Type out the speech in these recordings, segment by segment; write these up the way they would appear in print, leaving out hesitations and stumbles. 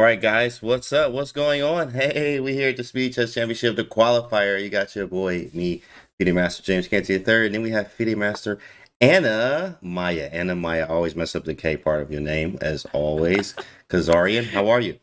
right, guys, what's up? What's going on? Hey, we here at the Speed Chess Championship, the qualifier. You got your boy, me, FIDE Master James Canty III, and then we have FIDE Master Anna Maya. Anna Maya, I always mess up the K part of your name, as always. Kazarian, how are you?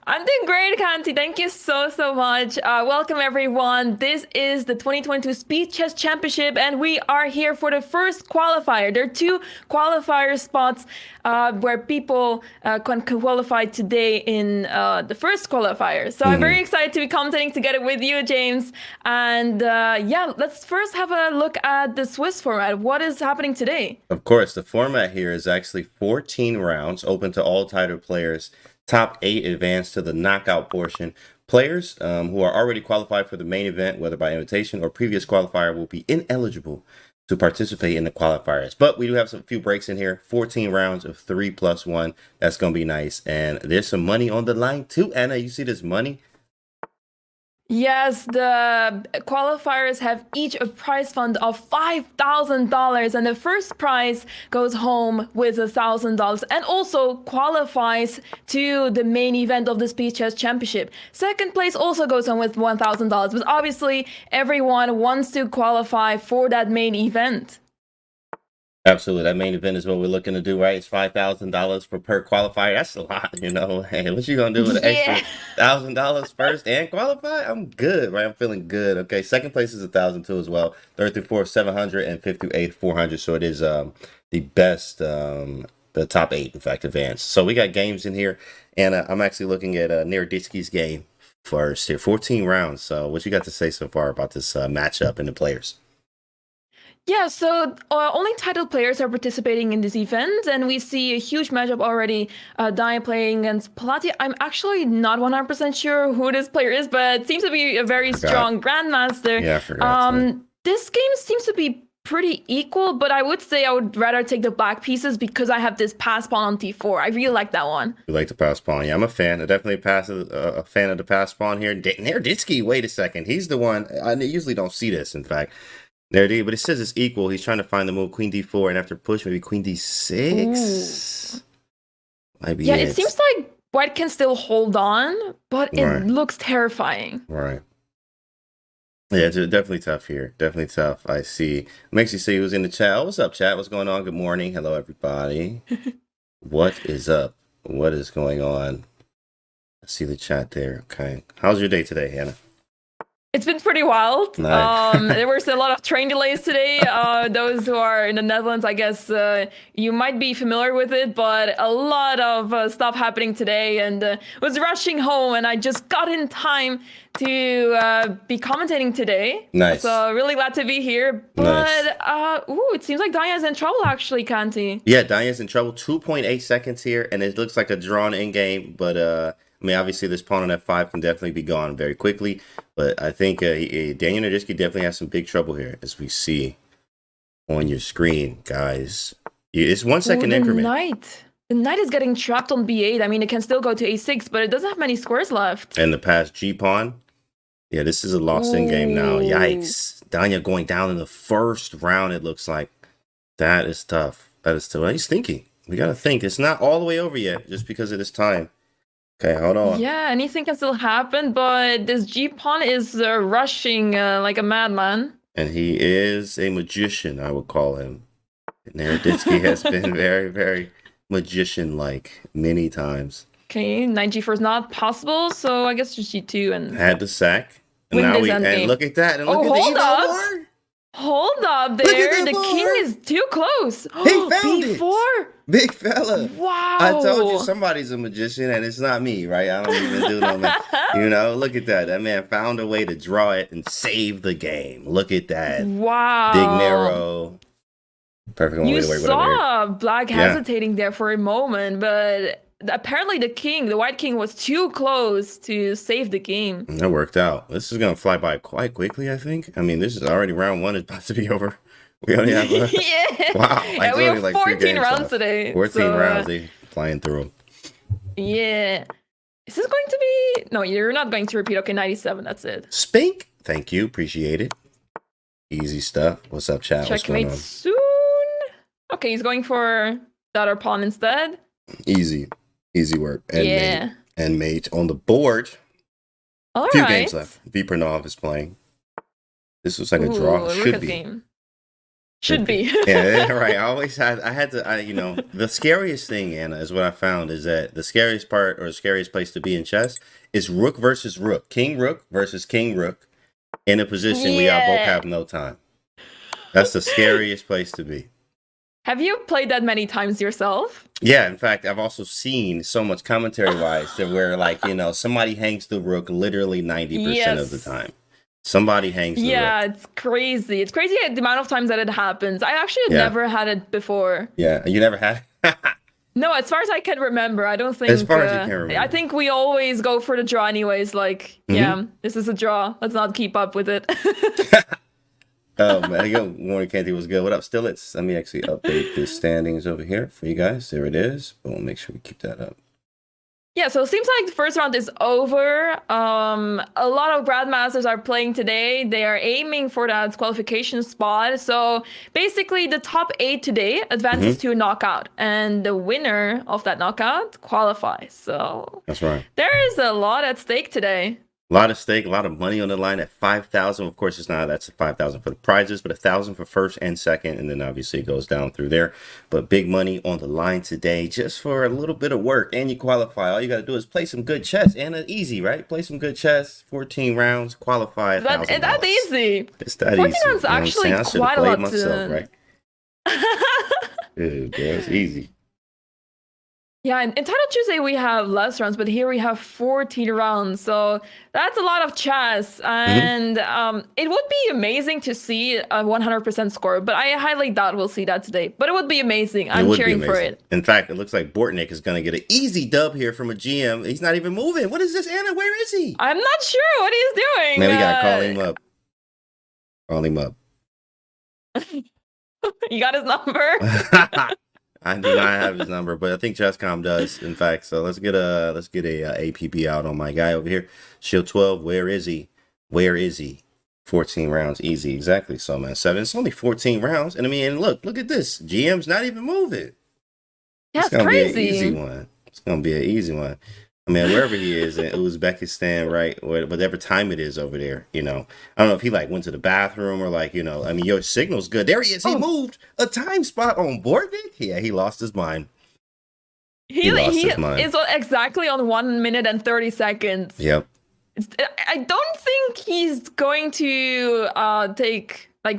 I'm doing great, Kanti. Thank you so much. Welcome, everyone. This is the 2022 Speed Chess Championship, and we are here for the first qualifier. There are two qualifier spots where people can qualify today in the first qualifier. So I'm very excited to be commentating together with you, James. And yeah, let's first have a look at the Swiss format. What is happening today? Of course, the format here is actually 14 rounds, open to all title players. Top 8 advance to the knockout portion. Players who are already qualified for the main event, whether by invitation or previous qualifier, will be ineligible to participate in the qualifiers. But we do have some few breaks in here. 14 rounds of 3+1. That's going to be nice. And there's some money on the line too. Anna, you see this money? Yes, the qualifiers have each a prize fund of $5,000, and the first prize goes home with $1,000 and also qualifies to the main event of the Speed Chess Championship. Second place also goes home with $1,000, but obviously everyone wants to qualify for that main event. Absolutely. That main event is what we're looking to do, right? It's $5,000 for per qualifier. That's a lot, you know. Hey, what you gonna do with an extra $1,000 first and qualify? I'm good, right? I'm feeling good. Okay, second place is 1,002 as well. Third through fourth, 700, and fifth through eighth, 400. So it is the best, the top 8, in fact, advanced. So we got games in here, and I'm actually looking at Naroditsky's game first here. 14 rounds. So what you got to say so far about this matchup and the players? Yeah, so only titled players are participating in this event, and we see a huge matchup already. Dia playing against Palati. I'm actually not 100% sure who this player is, but it seems to be a very strong grandmaster. Yeah, I forgot. This game seems to be pretty equal, but I would say I would rather take the black pieces because I have this pass pawn on t4. I really like that one. You like the pass pawn? Yeah, I'm a fan. I definitely a fan of the pass pawn here. Naroditsky, wait a second. He's the one. I usually don't see this, in fact. There it is, but it says it's equal. He's trying to find the move queen d4, and after push, maybe queen d6. Might be it seems like white can still hold on, but it looks terrifying. Right. Yeah, it's definitely tough here. Definitely tough. I see. Makes you see who's in the chat. Oh, what's up, chat? What's going on? Good morning. Hello, everybody. What is up? What is going on? I see the chat there. Okay. How's your day today, Hannah? It's been pretty wild. Nice. There was a lot of train delays today. Those who are in the Netherlands, I guess you might be familiar with it, but a lot of stuff happening today, and was rushing home, and I just got in time to be commentating today. Nice. So really glad to be here. But it seems like Dia's in trouble actually, Kanti. Yeah, Dia's in trouble. 2.8 seconds here, and it looks like a drawn in game, but I mean, obviously, this pawn on f5 can definitely be gone very quickly, but I think Daniel Naroditsky definitely has some big trouble here, as we see on your screen, guys. It's 1 second increment. The knight is getting trapped on b8. I mean, it can still go to a6, but it doesn't have many squares left. And the past g-pawn. Yeah, this is a lost in game now. Yikes. Danya going down in the first round, it looks like. That is tough. That is tough. He's thinking. We got to think. It's not all the way over yet, just because of this time. Okay, hold on. Yeah, anything can still happen, but this G-pawn is rushing like a madman. And he is a magician, I would call him. Naroditsky has been very, very magician-like many times. Okay, knight G4 is not possible, so I guess just G2 and... Had the sack. And now and look at that. And look at hold the up. Hold up there. The king is too close. He found B4? it. Big fella. Wow. I told you somebody's a magician, and it's not me, right? I don't even do no man. You know, look at that. That man found a way to draw it and save the game. Look at that. Wow. Big narrow. Perfect. You saw black hesitating there for a moment, but apparently the white king was too close to save the game. That worked out. This is going to fly by quite quickly, I think. I mean, this is already round 1. It's about to be over. We only have wow. Yeah, we have 14 rounds today. 14 rounds. They flying through them. Yeah. Is this going to be... No, you're not going to repeat. Okay, 97. That's it. Spink. Thank you. Appreciate it. Easy stuff. What's up, chat? Checkmate soon. Okay, he's going for the other pawn instead. Easy work. Yeah. and mate on the board. All Few right. games left. Vipernov is playing. This looks like a Ooh, draw. a Should Rukas be. game. Should be. Yeah, right. I had to, the scariest thing, Anna, is what I found is that the scariest part or the scariest place to be in chess is rook versus rook. King rook versus king rook in a position we all both have no time. That's the scariest place to be. Have you played that many times yourself? Yeah, in fact, I've also seen so much commentary-wise that where, somebody hangs the rook literally 90% of the time. Somebody hangs the rook. Yeah, it's crazy. It's crazy the amount of times that it happens. I actually never had it before. Yeah, you never had it? No, as far as I can remember, I don't think. As far as you can remember. I think we always go for the draw anyways. Yeah, this is a draw. Let's not keep up with it. Oh man, yo, morning Candy was good. What up, Stillits? Let me actually update the standings over here for you guys. There it is. But we'll make sure we keep that up. Yeah, so it seems like the first round is over. A lot of grandmasters are playing today. They are aiming for that qualification spot. So basically, the top 8 today advances to a knockout, and the winner of that knockout qualifies. So that's right. There is a lot at stake today. A lot of stake, a lot of money on the line at 5,000. Of course, that's 5,000 for the prizes, but 1,000 for first and second, and then obviously it goes down through there. But big money on the line today, just for a little bit of work, and you qualify. All you got to do is play some good chess, and it's easy, right? Play some good chess, 14 rounds, qualify. That's easy. It's that 14 easy. rounds actually quite a lot myself, right? Dude, it's easy. Yeah, in Title Tuesday we have less rounds, but here we have 14 rounds. So that's a lot of chess. And it would be amazing to see a 100% score, but I highly doubt we'll see that today. But it would be amazing. I'm cheering for it. In fact, it looks like Bortnik is going to get an easy dub here from a GM. He's not even moving. What is this, Anna? Where is he? I'm not sure what he's doing. Man, we got to call him up. Call him up. You got his number? I do not have his number, but I think Chesscom does, in fact. So let's get a APB out on my guy over here. Shield 12, where is he? Where is he? 14 rounds, easy, exactly. So man, 7. It's only 14 rounds, and I mean, and look at this. GM's not even moving. That's it's gonna crazy. Be an easy one. It's gonna be an easy one. I mean, wherever he is in Uzbekistan, right, whatever time it is over there, I don't know if he went to the bathroom or I mean, your signal's good. There he is. He moved a time spot on Borvik. Yeah, he lost his mind. He is exactly on 1 minute and 30 seconds. Yep. I don't think he's going to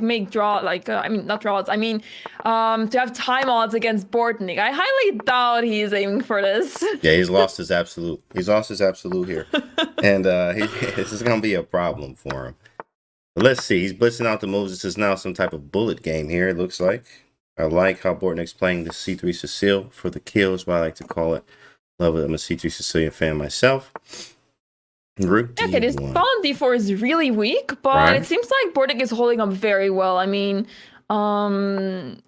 make draw, I mean, not draws. I mean, to have time odds against Bortnik. I highly doubt he's aiming for this. Yeah, he's lost his absolute. He's lost his absolute here. And this is going to be a problem for him. But let's see. He's blitzing out the moves. This is now some type of bullet game here, it looks like. I like how Bortnik's playing the C3 Sicile for the kill, is what I like to call it. Love it. I'm a C3 Sicilian fan myself. Okay, this pawn d4 is really weak, but it seems like Bortnik is holding up very well. I mean,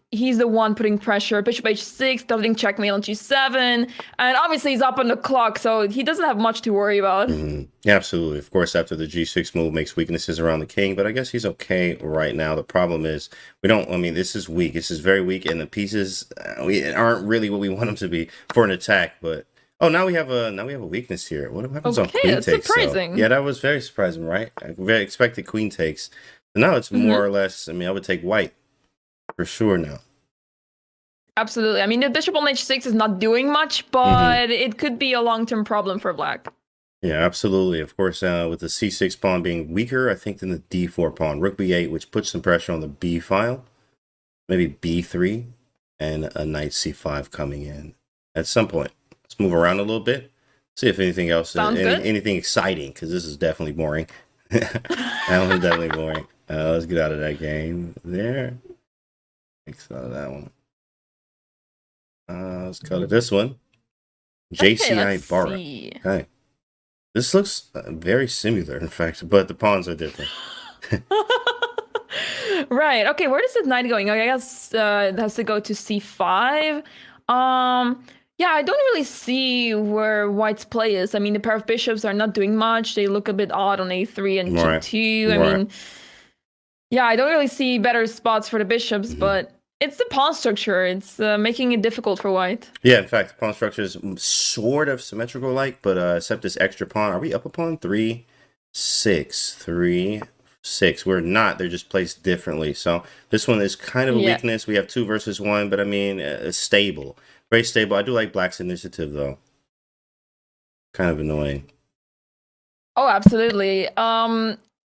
he's the one putting pressure. Bishop h6, doubling checkmate on g7, and obviously he's up on the clock, so he doesn't have much to worry about. Yeah, absolutely. Of course, after the g6 move makes weaknesses around the king, but I guess he's okay right now. The problem is this is weak. This is very weak, and the pieces aren't really what we want them to be for an attack, but now we have a weakness here. What happens on queen that's takes? surprising. Yeah, that was very surprising, right? I very expected queen takes. But now it's more or less. I mean, I would take white for sure now. Absolutely. I mean, the bishop on h6 is not doing much, but it could be a long-term problem for black. Yeah, absolutely. Of course, with the c6 pawn being weaker, I think, than the d4 pawn. Rook b8, which puts some pressure on the b file. Maybe b3 and a knight c5 coming in at some point. Let's move around a little bit. See if anything else, anything exciting, because this is definitely boring. That one's definitely boring. Let's get out of that game there. X out of that one. Let's go to this one. JCI Barra. Okay. This looks very similar, in fact, but the pawns are different. Right. Okay, where is this knight going? I guess it has to go to c5. Yeah, I don't really see where white's play is. I mean, the pair of bishops are not doing much. They look a bit odd on a3 and g2. I mean, yeah, I don't really see better spots for the bishops, but It's the pawn structure. It's making it difficult for white. Yeah, in fact, the pawn structure is sort of symmetrical like, but except this extra pawn. Are we up a pawn? 3, 6, 3, 6. We're not. They're just placed differently. So this one is kind of a weakness. We have 2 versus 1, but I mean, stable. Very stable. I do like Black's initiative, though. Kind of annoying. Oh, absolutely.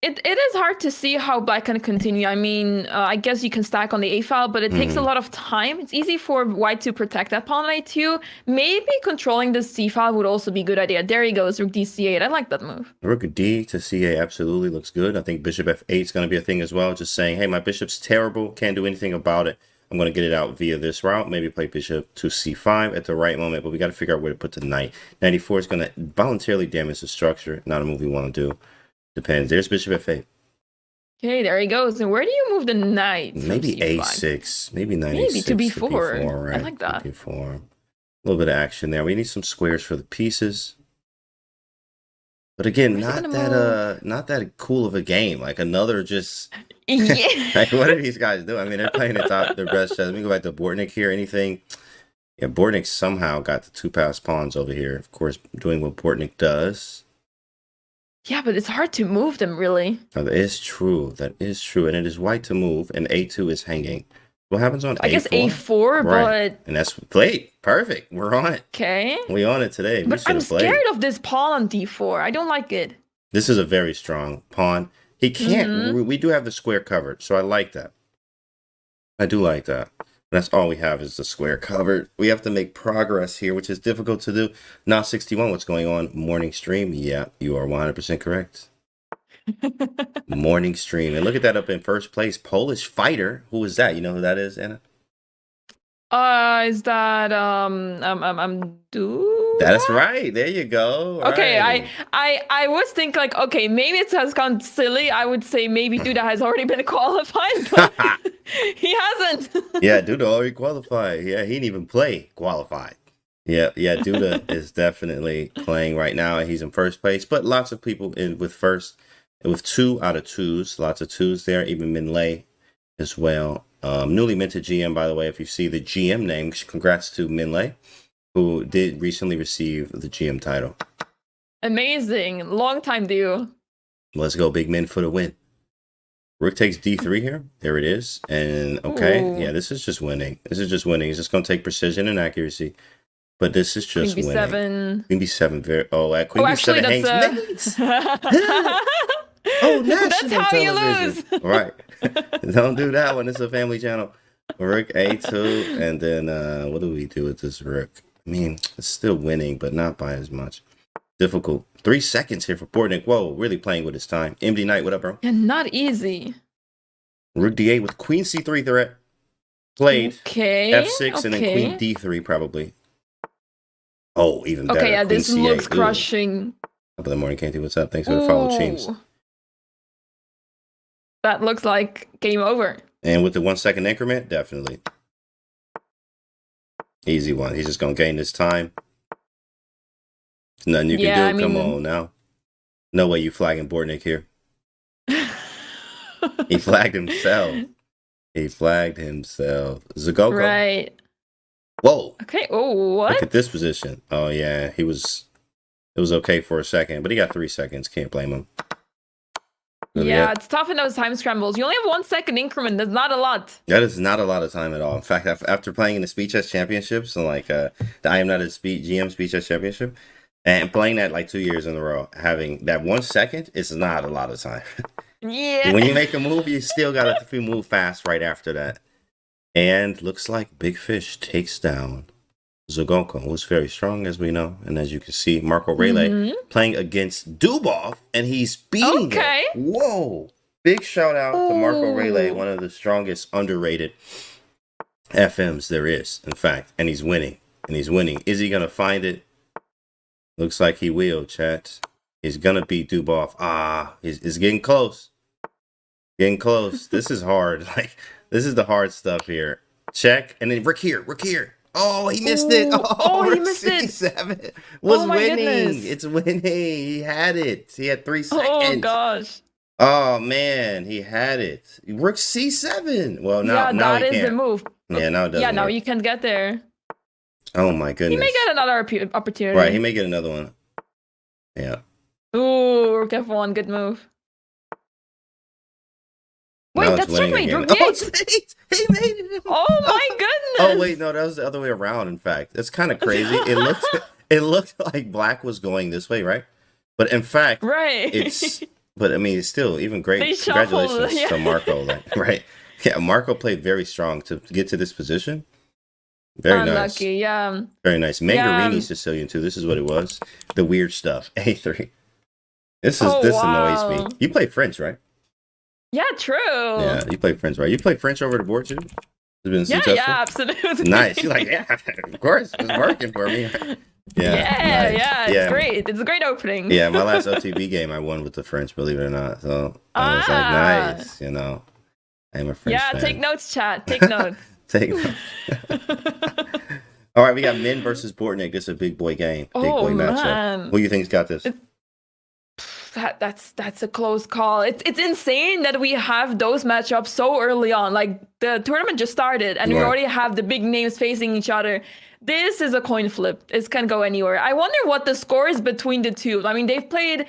It is hard to see how black can continue. I mean, I guess you can stack on the A file, but it takes a lot of time. It's easy for white to protect that pawn on A2. Maybe controlling the C file would also be a good idea. There he goes, rook D C8. I like that move. Rook D to C8 absolutely looks good. I think bishop F8 is going to be a thing as well. Just saying, hey, my bishop's terrible. Can't do anything about it. I'm going to get it out via this route. Maybe play bishop to C5 at the right moment, but we got to figure out where to put the knight. Knight E4 is going to voluntarily damage the structure. Not a move we want to do. Depends. There's bishop F8. Okay, there he goes. And where do you move the knight? Maybe A6. Maybe knight Maybe A6 to B4. right? I like that. B4. A little bit of action there. We need some squares for the pieces. But again, not that cool of a game. Like another just Yeah. like what are these guys doing? I mean, they're playing their best chess. Let me go back to Bortnik here. Anything? Yeah, Bortnik somehow got the 2 pass pawns over here. Of course, doing what Bortnik does. Yeah, but it's hard to move them, really. Oh, that is true. That is true. And it is white to move, and A2 is hanging. What happens on A4? I guess A4, right. but... And that's played. Perfect. We're on it. Okay. We on it today. But I'm scared of this pawn on D4. I don't like it. This is a very strong pawn. He can't... We do have the square covered, so I like that. I do like that. That's all we have is the square covered. We have to make progress here, which is difficult to do. Now 61, what's going on? Morning stream? Yeah, you are 100% correct. Morning stream. And look at that up in first place. Polish fighter. Who is that? You know who that is, Anna? Is that do? That's right. There you go. Okay, right. I was thinking like, okay, maybe it has gone silly. I would say maybe Duda has already been qualified, but he hasn't. Yeah, Duda already qualified. Yeah, he didn't even play qualified. Yeah, Duda is definitely playing right now. He's in first place, but lots of people in with first, with 2 out of 2s. Lots of 2s there, even Minlay as well. Newly minted GM, by the way, if you see the GM name, congrats to Minlay, who did recently receive the GM title. Amazing. Long time due. Let's go, big men for the win. Rook takes D3 here. There it is. And okay, yeah, this is just winning. This is just winning. It's just going to take precision and accuracy. But this is just Queen B7. Queen B7. At Queen actually, B7 that's hangs that's how television. You lose. Right. Don't do that one. It's a family channel. Rook A2. And then what do we do with this rook? I mean, it's still winning, but not by as much. Difficult. 3 seconds here for Bortnik. Whoa, really playing with his time. MD Knight, what up, bro? And not easy. Rook D8 with Queen C3 threat. Played. Okay. F6 and then Queen D3 probably. Oh, even better. Okay, yeah, Queen this C8. looks crushing. Top of the morning, Canty. What's up? Thanks for the follow, James. That looks like game over. And with the 1 second increment, definitely. Easy one. He's just going to gain this time. Nothing you can do. Come on now. No way you flagging Bortnik here. He flagged himself. He flagged himself. Zagoko. Right. Whoa. Okay. Oh, what? Look at this position. Oh, yeah. It was okay for a second, but he got 3 seconds. Can't blame him. Yeah, it's tough in those time scrambles. You only have 1 second increment. That's not a lot. That is not a lot of time at all. In fact, after playing in the Speed Chess Championships, and like the I Am Not a GM Speed Chess Championship, and playing that like 2 years in a row, having that 1 second is not a lot of time. Yeah. When you make a move, you still got to move fast right after that. And looks like Big Fish takes down Zagoko, who's very strong, as we know. And as you can see, Marco Rayleigh playing against Dubov, and he's beating him. Whoa. Big shout out to Marco Rayleigh, one of the strongest underrated FMs there is, in fact. And he's winning. And he's winning. Is he going to find it? Looks like he will, chat. He's going to beat Dubov. He's getting close. Getting close. This is hard. Like, this is the hard stuff here. Check. And then Rook here. Oh, he missed it. Oh, he missed C7 was winning. Goodness. It's winning. He had it. He had 3 seconds. Oh, gosh. Oh, man. He had it. Rook C7. Well, now that he is can't. the move. Yeah, now it doesn't Yeah, now work. you can't get there. Oh my goodness. He may get another opportunity. Right, he may get another one. Yeah. Ooh, rook f1, good move. Now Wait, it's that's winning checkmate. again. Rook Oh, d8. he made it. Oh my goodness. Oh wait, no, that was the other way around. In fact, it's kind of crazy. It looked like black was going this way, right? But in fact, right. But I mean, it's still even great. They shuffled, Congratulations to Marco. Like, right? Yeah, Marco played very strong to get to this position. Very Unlucky, nice. yeah. Very nice. Mangarini Yeah. Sicilian too. This is what it was. The weird stuff. A3. This Oh, annoys wow. me. You play French, right? Yeah, true. Yeah, you play French, right? You play French over the board too? It's been Yeah, successful? yeah, absolutely. Nice. You're like, yeah, of course, it's working for me. Yeah, Nice. yeah, it's great. It's a great opening. Yeah, my last OTB game I won with the French, believe it or not. So I was like, nice, you know. I'm a French fan. take notes, chat. Take notes. Take notes. All right, we got Min versus Bortnik. This is a big boy game. Big boy matchup. Man. Who do you think's got this? That's a close call. It's insane that we have those matchups so early on. Like the tournament just started and we already have the big names facing each other. This is a coin flip. It can go anywhere. I wonder what the score is between the two. I mean, they've played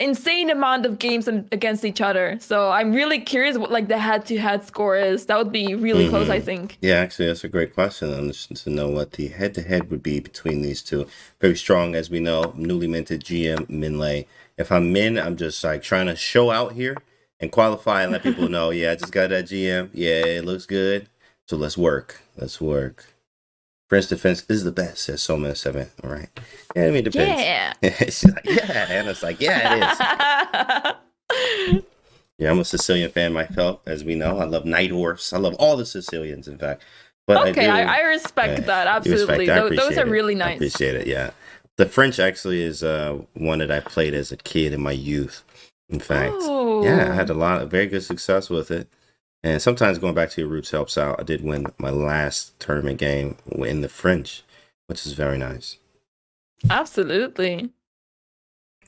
insane amount of games against each other. So I'm really curious what like the head-to-head score is. That would be really close, I think. Yeah, actually, that's a great question. To know what the head-to-head would be between these two. Very strong, as we know, newly minted GM Minlay. If I'm Min, I'm just like trying to show out here and qualify and let people know, yeah, I just got that GM. Yeah, it looks good. So let's work. Let's work. French defense is the best, says Soma 7. All right. Yeah, I mean, it depends. Yeah. She's like, yeah. And it's like, yeah, it is. Yeah, I'm a Sicilian fan myself, as we know. I love Night Horse. I love all the Sicilians, in fact. But okay, I respect that. Absolutely. Those are really nice. I appreciate it, yeah. The French actually is one that I played as a kid in my youth. In fact, yeah, I had a lot of very good success with it. And sometimes going back to your roots helps out. I did win my last tournament game in the French, which is very nice. Absolutely.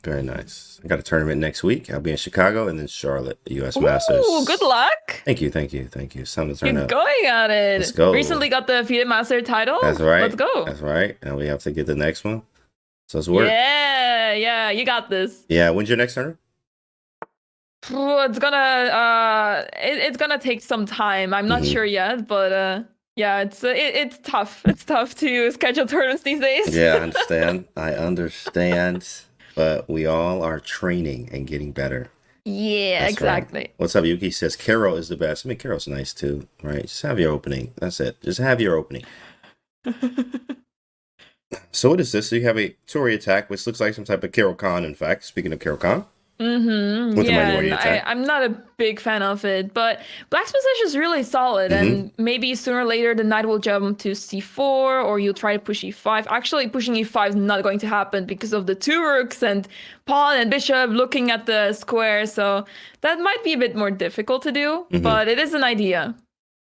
Very nice. I got a tournament next week. I'll be in Chicago and then Charlotte, US Masters. Ooh, good luck. Thank you. It's time to turn You're up. going at it. Let's go. Recently got the FIDE Master title. That's right. Let's go. That's right. And we have to get the next one. So let's work. Yeah, you got this. Yeah, when's your next tournament? It's gonna take some time. I'm not sure yet, but yeah, it's tough. It's tough to schedule tournaments these days. Yeah, I understand. But we all are training and getting better. Yeah, That's exactly. Right. What's up, Yuki says Karo is the best. I mean, Karo's nice too, right? Just have your opening. That's it. Just have your opening. So what is this? So you have a Tory attack, which looks like some type of Karo Khan, in fact. Speaking of Karo Khan. With the minority attack. I'm not a big fan of it, but Black's position is really solid, and maybe sooner or later the knight will jump to c4, or you'll try to push e5. Actually, pushing e5 is not going to happen because of the two rooks and pawn and bishop looking at the square, so that might be a bit more difficult to do, but it is an idea.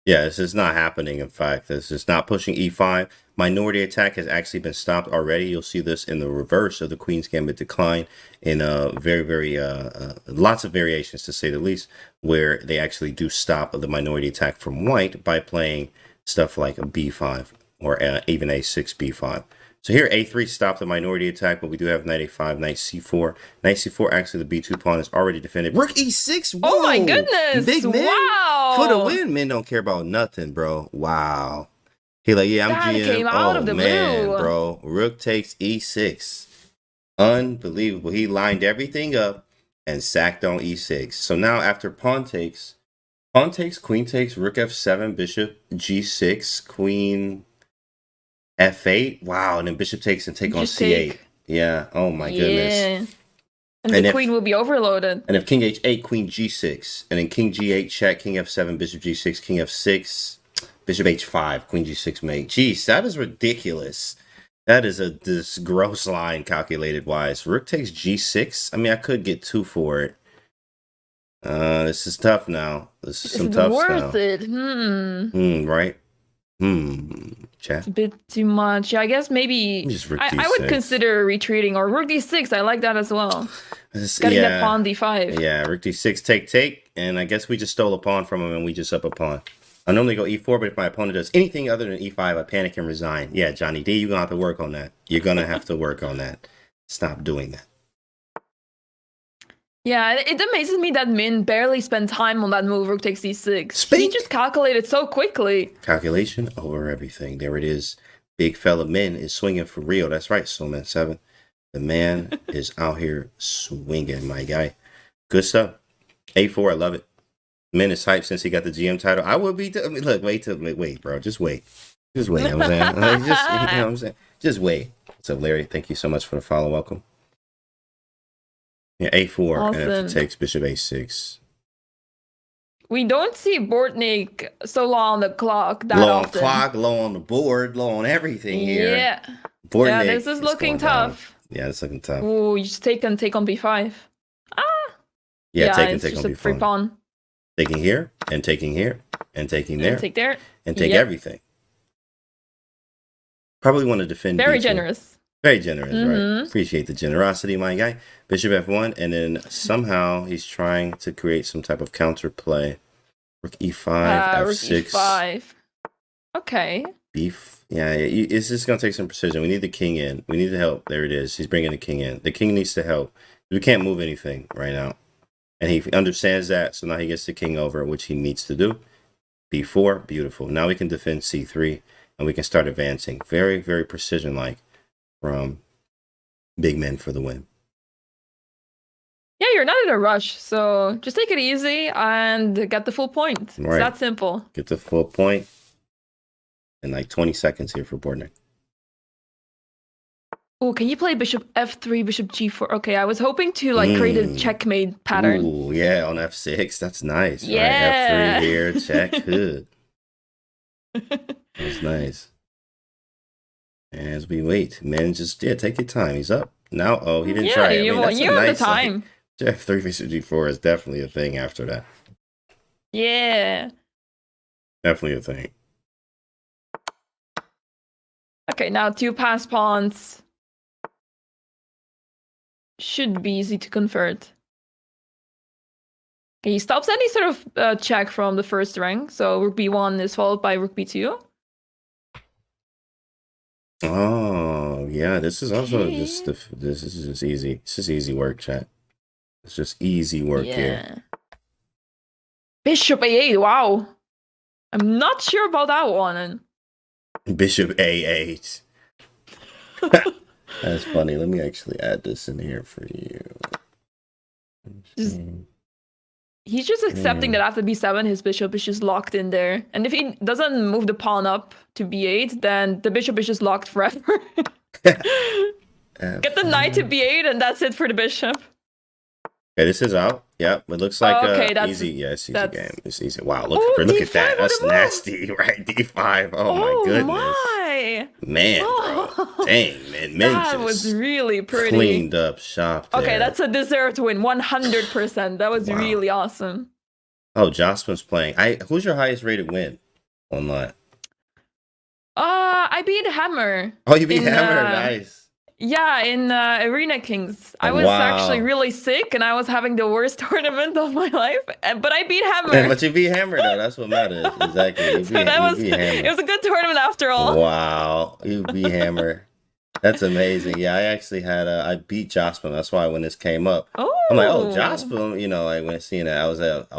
Yeah, this is not happening, in fact. This is not pushing e5. Minority attack has actually been stopped already. You'll see this in the reverse of the Queen's Gambit decline in very lots of variations, to say the least, where they actually do stop the minority attack from white by playing stuff like a b5 or even a6, b5. So here, a3 stopped the minority attack, but we do have knight a5, knight c4. Knight c4, actually, the b2 pawn is already defended. Rook e6, whoa! Oh my goodness! Big Min. Wow! For the win, men don't care about nothing, bro. Wow. He like, yeah, I'm GM. Came out of the blue. Bro. Rook takes e6. Unbelievable. He lined everything up and sacked on e6. So now after pawn takes, queen takes, rook f7, bishop g6, queen f8. Wow, and then bishop takes and take on c8. Yeah. Oh my goodness. And the queen will be overloaded. And if king h8, queen g6, and then king g8 check, king f7, bishop g6, king f6, bishop h5, queen g6 mate. Jeez, that is ridiculous. That is this gross line calculated wise. Rook takes g6. I mean, I could get 2 for it. This is tough now. This is some tough stuff. Worth it. Right? Chat. It's a bit too much. I guess maybe I would consider retreating, or rook d6. I like that as well. Getting that pawn d5. Yeah, rook d6, take, and I guess we just stole a pawn from him and we just up a pawn. I normally go e4, but if my opponent does anything other than e5, I panic and resign. Yeah, Johnny D, you're going to have to work on that. You're going to have to work on that. Stop doing that. Yeah, it amazes me that Min barely spent time on that move, rook takes d6. Speak. He just calculated so quickly. Calculation over everything. There it is. Big fella Min is swinging for real. That's right, Soulman 7. The man is out here swinging, my guy. Good stuff. A4, I love it. Min is hyped since he got the GM title. I would be. Look, wait, bro. Just wait. Just wait. You know what I'm saying? Like, you know what I'm saying? Just wait. What's up, Larry? Thank you so much for the follow. Welcome. Yeah, A4, Awesome. and if it takes bishop A6. We don't see Bortnik so low on the clock that low often. on clock, low on the board, low on everything here. Yeah. Bortnik Yeah, this is looking tough. Yeah, it's looking tough. Ooh, you just take on b5. Yeah, take it's on just a free B5. pawn. Taking here, and taking here, and taking there, And take there. and take Yep. everything. Probably want to defend Very B2. generous. Very generous, right? Mhm. Appreciate the generosity, my guy. Bishop F1, and then somehow he's trying to create some type of counter play. Rook E5, Rook F6. e5. Okay. Beef. Yeah, it's just going to take some precision. We need the king in. We need the help. There it is. He's bringing the king in. The king needs to help. We can't move anything right now. And he understands that, so now he gets the king over, which he needs to do. B4, beautiful. Now we can defend C3, and we can start advancing. Very, very precision-like from Big Men for the win. Yeah, you're not in a rush, so just take it easy and get the full point. It's Right. that simple. Get the full point in like 20 seconds here for Bortnik. Oh, can you play bishop f3, bishop g4? Okay, I was hoping to like create a checkmate pattern. Ooh, yeah, on F6. That's nice. Yeah. Right? F3 here, check. Good. That's nice. As we wait, man, just take your time. He's up now. Oh, he didn't Yeah, try it. I you, mean, that's you a have nice, the time. Like, F3 bishop G4 is definitely a thing after that. Yeah. Definitely a thing. Okay, now 2 pass pawns. Should be easy to convert. Okay, he stops any sort of check from the first rank. So rook b1 is followed by rook b2. Oh, yeah. This is also Okay. just this is just easy. It's just easy work, chat. It's just easy work here. Bishop a8. Wow. I'm not sure about that one. Bishop A8. That's funny. Let me actually add this in here for you. He's just accepting that after b7, his bishop is just locked in there. And if he doesn't move the pawn up to b8, then the bishop is just locked forever. Get the knight to b8, and that's it for the bishop. Okay, this is out. Yep, it looks like that's easy. Yeah, it's easy that's- game. It's easy. Wow, look Oh, at D5, that. That's what a move. nasty, right? D5. Oh my goodness. My. Man, bro. Oh. Dang, man. That was really pretty. Cleaned up shop there. Okay, that's a deserved win. 100%. That was Wow. really awesome. Oh, Jocelyn's playing. Who's your highest rated win online? I beat Hammer. Oh, you beat In, Hammer. Nice. Yeah, in Arena Kings. I was Wow. actually really sick and I was having the worst tournament of my life. But I beat Hammer. But you beat Hammer, though. That's what matters. Exactly. You So that beat Hammer. it was a good tournament after all. Wow. You beat Hammer. That's amazing. Yeah, I actually had I beat Jocelyn. That's why when this came up, Oh. I'm like, oh, Jocelyn. You know, like when seeing that, I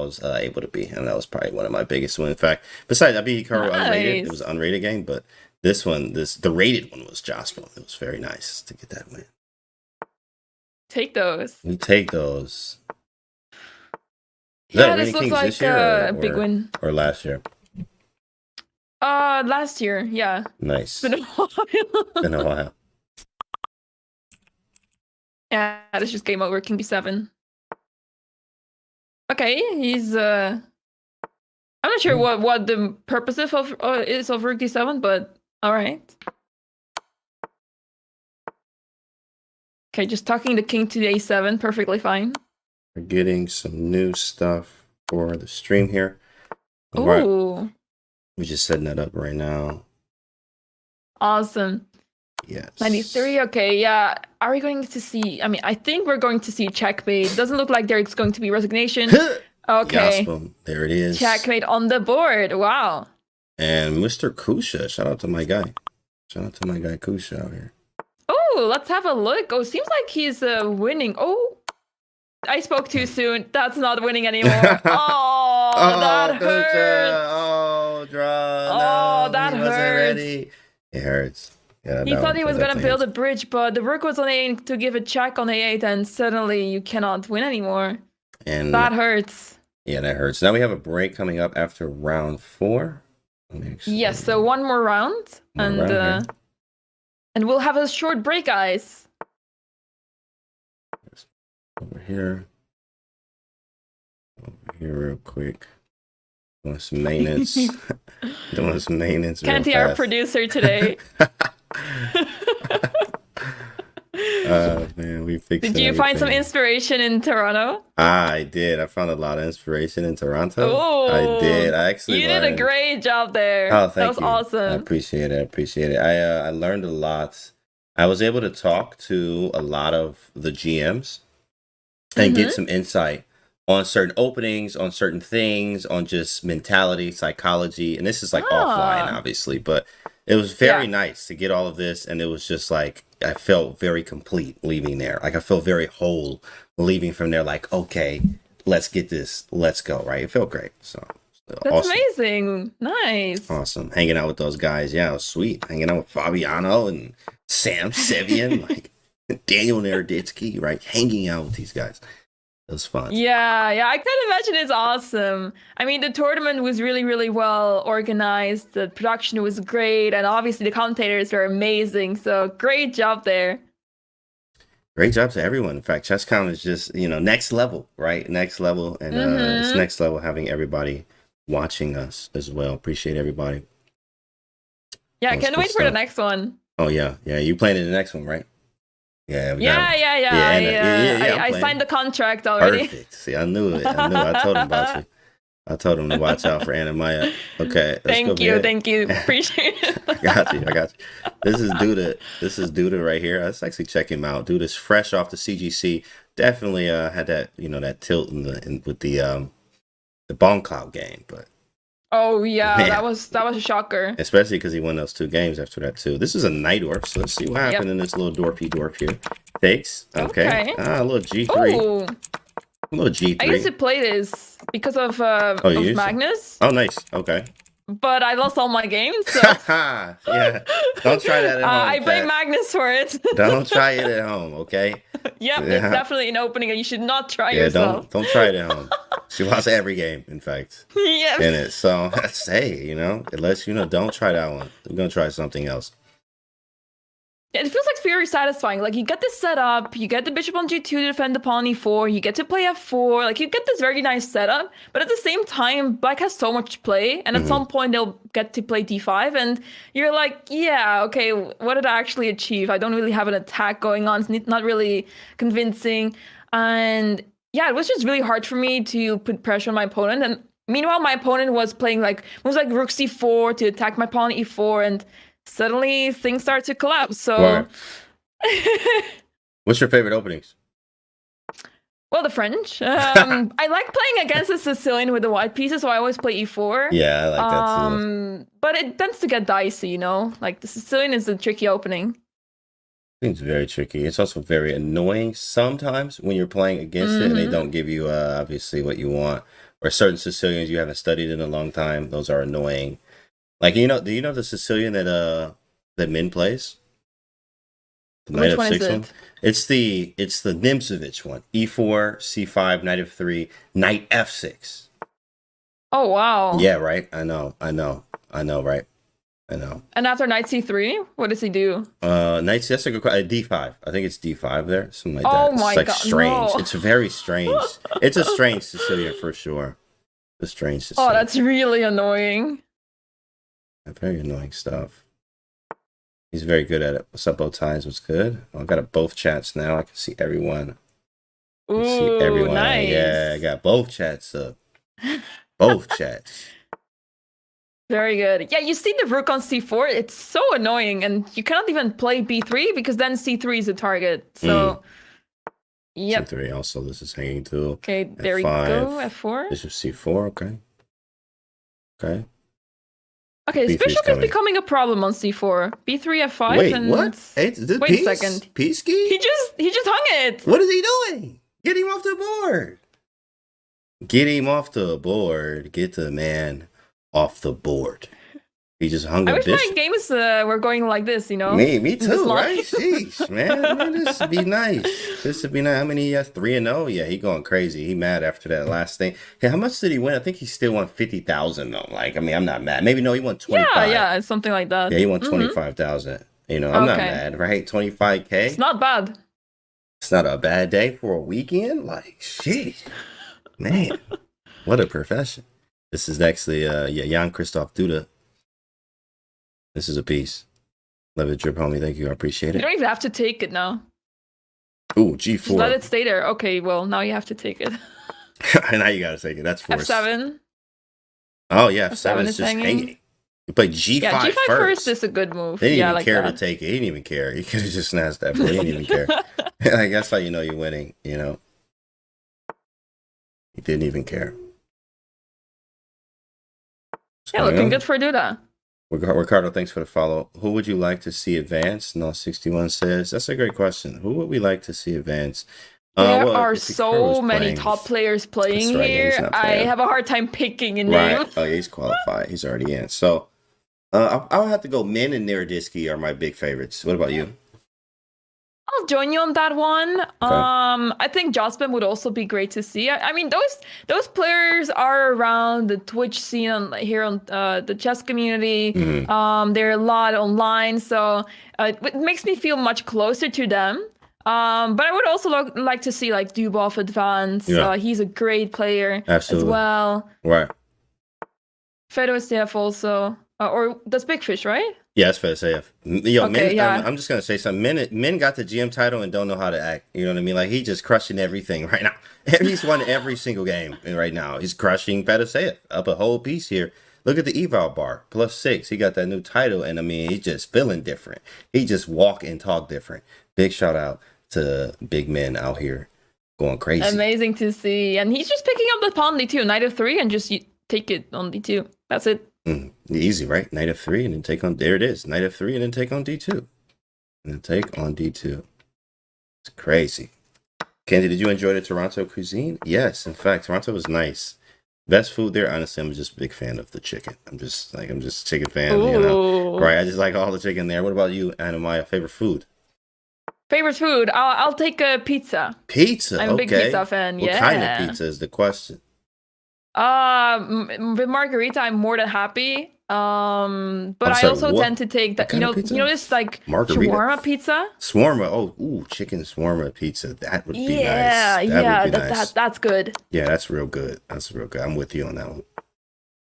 was able to beat him. That was probably one of my biggest wins. In fact, besides I beat Hikaru unrated. It was an unrated game, but this one, the rated one was Jocelyn. It was very nice to get that win. Take those. We take those. Is Yeah, that this Arena looks Kings like this year a big win. or last year? Last year, yeah. Nice. It's been a while. Been a while. Yeah, this just game over. King b7. Okay, he's I'm not sure what the purpose is of rook d7, but all right. Okay, just tucking the king to the a7, perfectly fine. We're getting some new stuff for the stream here. All right. Ooh, We're just setting that up right now. awesome. Yes. 93. Okay, yeah. Are we going to see? I mean, I think we're going to see checkmate. Doesn't look like there's going to be resignation. Okay. Yaspam. There it is. Checkmate on the board. Wow. And Mr. Kusha. Shout out to my guy. Shout out to my guy Kusha out here. Oh, let's have a look. Oh, seems like he's winning. Oh, I spoke too soon. That's not winning anymore. Oh, that Kusha. hurts. Oh, draw. Oh, No, that he wasn't hurts. ready. It hurts. Yeah, He thought he was gonna definitely build a hurts. bridge, but the rook was on A8 to give a check on A8, and suddenly you cannot win anymore. And That hurts. yeah, that hurts. Now we have a break coming up after round 4. Yes, so one more round, and we'll have a short break, guys. Over here real quick. Doing some maintenance. Doing some maintenance. Canty, our producer today. Man, we fixed. Did you find some inspiration in Toronto? I did. I found a lot of inspiration in Toronto. Oh, I did. I actually you did a great job there. Oh, thank you. That was awesome. I appreciate it. I learned a lot. I was able to talk to a lot of the GMs and get some insight on certain openings, on certain things, on just mentality, psychology. And this is like offline, obviously, but it was very nice to get all of this. And it was just like, I felt very complete leaving there. Like I felt very whole leaving from there. Like, okay, let's get this. Let's go. Right. It felt great. So that's awesome. Amazing. Nice. Awesome. Hanging out with those guys. Yeah, it was sweet. Hanging out with Fabiano and Sam Sevian, like Daniel Naroditsky, right? Hanging out with these guys. It was fun. Yeah, I can imagine it's awesome. I mean, the tournament was really, really well organized. The production was great, and obviously the commentators were amazing. So great job there. Great job to everyone. In fact, Chesscom is just, next level, right? Next level. And it's next level having everybody watching us as well. Appreciate everybody. Yeah, I can't wait for the next one. Oh, yeah. Yeah, you playing in the next one, right? Yeah. I signed the contract already. Perfect. See, I knew it. I told him about you. I told him to watch out for Anna Maya. Okay. Thank you. Appreciate it. I got you. This is Duda right here. Let's actually check him out. Dude is fresh off the CGC. Definitely had that, that tilt with the Bomb Cloud game, but oh yeah, man, that was a shocker. Especially because he won those 2 games after that too. This is a night orb, so let's see what happened in this little dorp here. Takes. Okay. A little G3. Ooh. A little G3. I used to play this because of Magnus. Oh, nice. Okay. But I lost all my games. So. Yeah. Don't try that at home. I blame Magnus for it. Don't try it at home, okay? Yep, it's definitely an opening, and you should not try yourself. Don't try it at home. She lost every game, in fact. Yeah. In it. So, hey, unless don't try that one. We're going to try something else. It feels like very satisfying. Like, you get this setup, you get the bishop on g2 to defend the pawn e4, you get to play f4, like, you get this very nice setup, but at the same time, black has so much play, and at some point, they'll get to play d5, and you're like, yeah, okay, what did I actually achieve? I don't really have an attack going on, it's not really convincing, and yeah, it was just really hard for me to put pressure on my opponent, and meanwhile, my opponent was playing, moves like rook c4 to attack my pawn e4, and suddenly things start to collapse. So, right. What's your favorite openings? Well, the French. I like playing against the Sicilian with the white pieces, so I always play e4. Yeah, I like that too. But it tends to get dicey, Like the Sicilian is a tricky opening. It's very tricky. It's also very annoying sometimes when you're playing against it and they don't give you obviously what you want. Or certain Sicilians you haven't studied in a long time. Those are annoying. Like, do you know the Sicilian that Min plays? The Which one is it? It's the Nimzovich one. E4, C5, knight f3, knight f6. Oh wow. Yeah, right. I know, right? I know. And after knight c3, what does he do? Knight that's a good question. D5. I think it's D5 there. Something like that. Oh my god. Strange. No. It's very strange. It's a strange Sicilian for sure. A strange Sicilian. Oh, that's really annoying. Very annoying stuff. He's very good at it. What's up, bow ties? What's good? Oh, I got both chats now. I can see everyone. Ooh, nice. Yeah, I got both chats up. Both chats. Very good. Yeah, you see the rook on c4. It's so annoying, and you cannot even play b3 because then c3 is the target. So Yep. C3. Also, this is hanging too. Okay, there we go. F4. Bishop C4. Okay. Okay. Okay, this B3 is bishop is coming. becoming a problem on C4. B3, F5. Wait, and... what? Wait a second. Peace key? He just hung it. What is he doing? Get him off the board. Get him off the board. Get the man off the board. He just hung I a wish bishop. my games were going like this, you know? Me This too, line. right? Sheesh, man. This would be nice. This would be nice. How many he has? 3-0? Yeah, he going crazy. He mad after that last thing. Hey, how much did he win? I think he still won 50,000 though. Like, I mean, I'm not mad. Maybe no, he won 25. Yeah, it's something like that. Yeah, he won 25,000. You know, I'm not Okay. mad, right? 25K. It's not bad. It's not a bad day for a weekend. Like, shit, man, what a profession. This is actually Jan Christoph Duda. This is a piece. Love it, drip homie. Thank you. I appreciate You it. don't even have to take it now. Ooh, Just let G4. it stay there. Okay, well, now you have to take it. Now you gotta take it. That's force. F7. Oh yeah, F7 F7 is is just hanging. hanging. You play G5, Yeah, G5 first. first is a good move. They didn't Yeah, even like care that. to take it. He didn't even care. He could have just snatched that, but he didn't even care. Like, that's how you know you're winning. You know, he didn't even care. Yeah, looking good for Duda. Ricardo, thanks for the follow. Who would you like to see advance? No 61 says that's a great question. Who would we like to see advance? There Well, are if Hikaru so was many playing- top players playing That's right, yeah, he's here. not I playing. have a hard time picking a name. Right. Oh, yeah, he's qualified. He's already in. So, I'll have to go. Min and Neradisky are my big favorites. What about you? I'll join you on that one. I think Jospin would also be great to see. I mean, those players are around the Twitch scene here on the chess community. They're a lot online, so it makes me feel much closer to them. But I would also like to see like Dubov advance. Yeah. He's a great player Absolutely. as well. Right. Fedosev also, or that's Big Fish, right? Yeah, that's fair to say. Yo, Okay, Min, yeah. I'm just gonna say something. Min got the GM title and don't know how to act. You know what I mean? Like he's just crushing everything right now. He's won every single game right now. He's crushing Fedosev up a whole piece here. Look at the eval bar +6. He got that new title, and I mean he's just feeling different. He just walk and talk different. Big shout out to big men out here going crazy. Amazing to see, and he's just picking up the pawn D2, knight of 3, and just take it on D2. That's it. Easy, right? Knight f3 and then take on, there it is. Knight f3 and then take on d2. And then take on d2. It's crazy. Candy, did you enjoy the Toronto cuisine? Yes, in fact, Toronto was nice. Best food there, honestly, I'm just a big fan of the chicken. I'm just chicken fan, you know. Ooh. Right, I just like all the chicken there. What about you, Anna Maya? Favorite food? Favorite food? I'll take a pizza. Pizza, I'm a big okay. pizza fan. What kind of pizza is the question? With margarita, I'm more than happy. But I'm I sorry, also what? tend to take that. What kind of pizza? This like Margarita? shawarma pizza. Shawarma. Oh, ooh, chicken shawarma pizza. That would be Yeah, nice. yeah, Would be nice. that's good. Yeah, that's real good. That's real good. I'm with you on that one.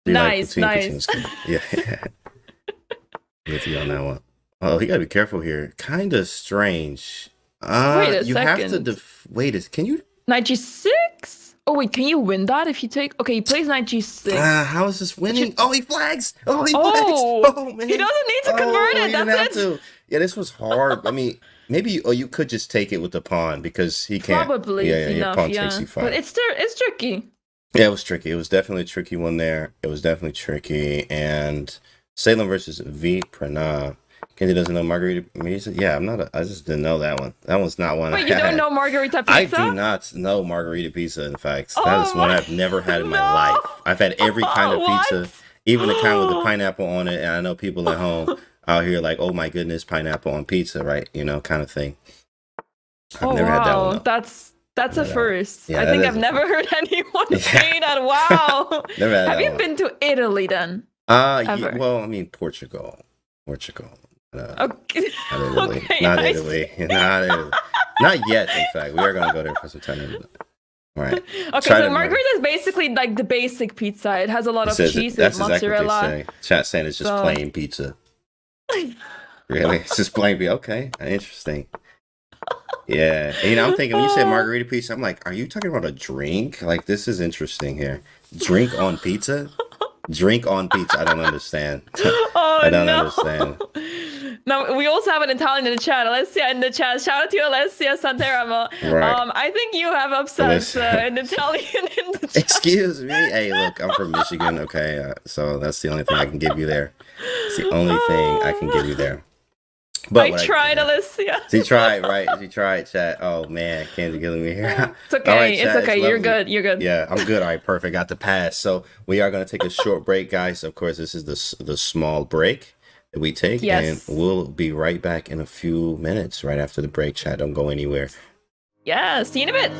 Nice, poutine? nice. Poutine's good. Yeah. With you on that one. Oh, you gotta be careful here. Kind of strange. Wait a you have to second. wait. Can you? Knight G6. Oh wait, can you win that if you take? Okay, he plays Knight G6. How is this winning? Oh, he flags. Oh, he Oh, flags. Oh man, he doesn't need to convert it. He didn't That's have it. to. Yeah, this was hard. I mean, maybe you could just take it with the pawn because he can't. Probably Yeah, your enough. pawn Yeah, takes c5. but it's tricky. Yeah, it was tricky. It was definitely a tricky one there. It was definitely tricky. And Salem versus V Pranav. Kenzie doesn't know Margarita pizza? Yeah, I just didn't know that one. That one's not one Wait, I you had. don't know Margarita I pizza? do not know Margarita pizza, in fact. Oh That is one my- I've never had in my No. life. I've had every kind of What? pizza, even the kind with the pineapple on it. And I know people at home out here like, oh my goodness, pineapple on pizza, right? You know, kind of thing. I've never had that one. Though. That's a first. Yeah, I that think is I've a never heard anyone say that. Wow. Never had Have that you one. been to Italy then? Yeah, well, I mean, Portugal. Okay. Not Italy. Okay, Not I Italy. Not Italy. Not yet, in fact. We are going to go there for some time. All right. Okay, Try so to margarita is basically like the basic pizza. It has a lot of cheese and That's exactly what mozzarella. they say. Chat saying it's just So- plain pizza. Really? It's just plain pizza. Okay. Interesting. Yeah. And, I'm thinking, when you say margarita pizza, I'm like, are you talking about a drink? Like, this is interesting here. Drink on pizza? Drink on pizza. I don't understand. Oh I don't no. understand. Now we also have an Italian in the chat. Alessia in the chat. Shout out to Alessia Santeramo. Right. I think you have upset an Italian in the chat. Excuse me. Hey, look, I'm from Michigan. Okay, so that's the only thing I can give you there. It's the only thing I can give you there. But I tried, Alessia. She tried, right? She tried, chat. Oh man, Candy killing me here. It's okay. Right, it's okay. You're good. You're good. Yeah, I'm good. All right, perfect. Got the pass. So we are going to take a short break, guys. Of course, this is the small break that we take, yes. and we'll be right back in a few minutes, right after the break. Chat, don't go anywhere. Yeah, see you in a bit.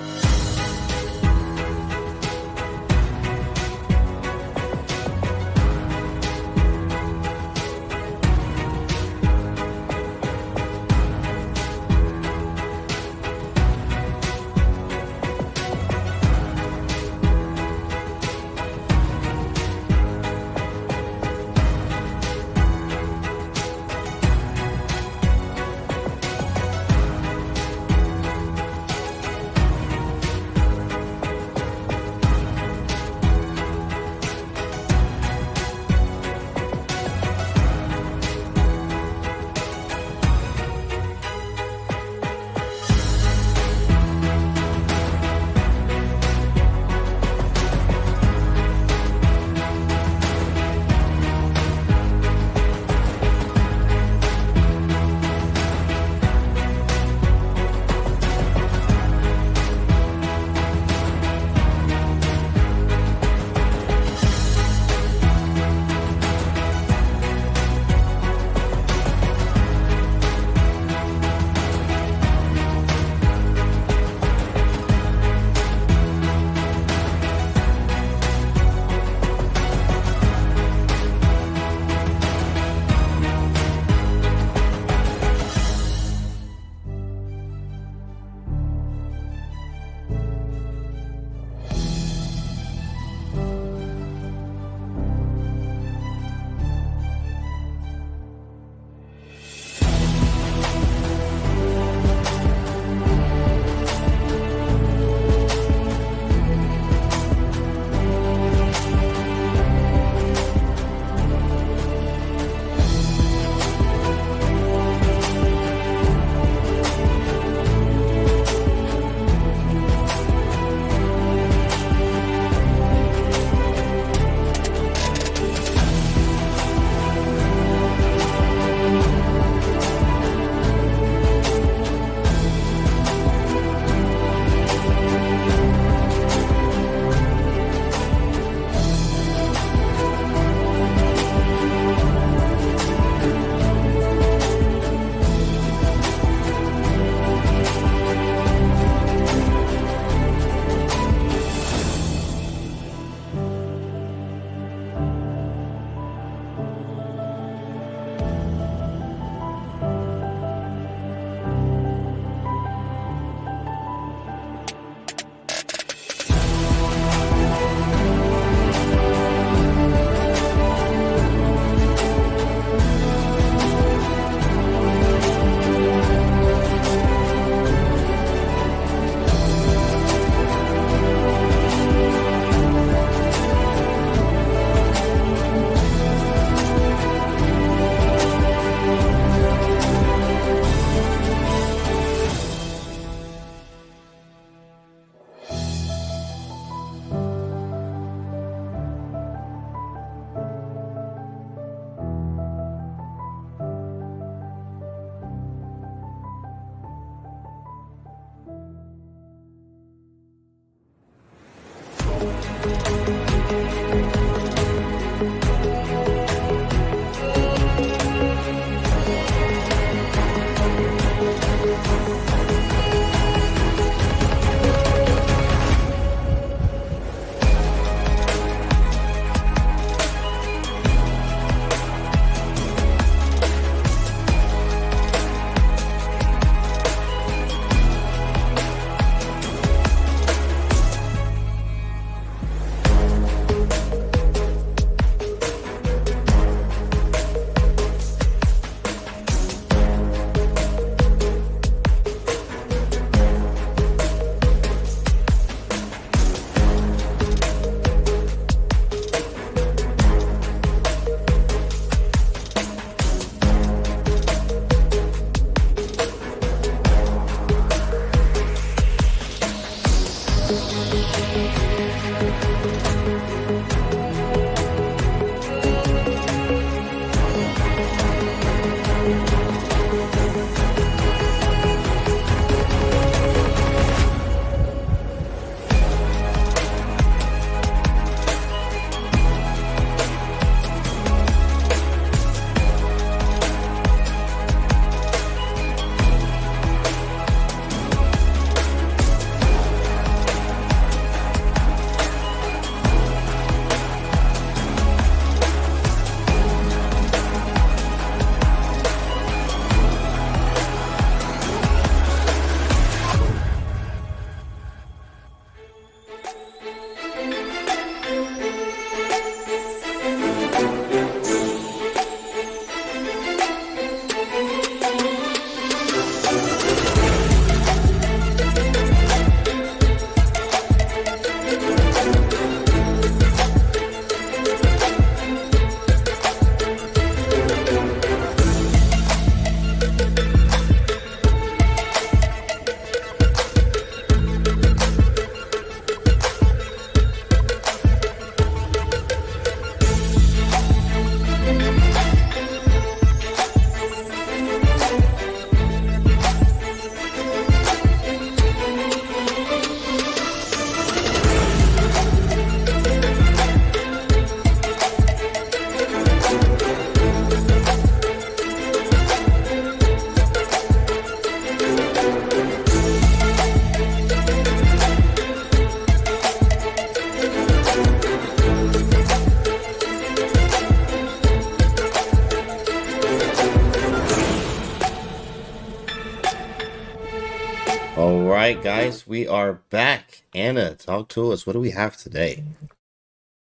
right, guys, we are back. Anna, talk to us. What do we have today?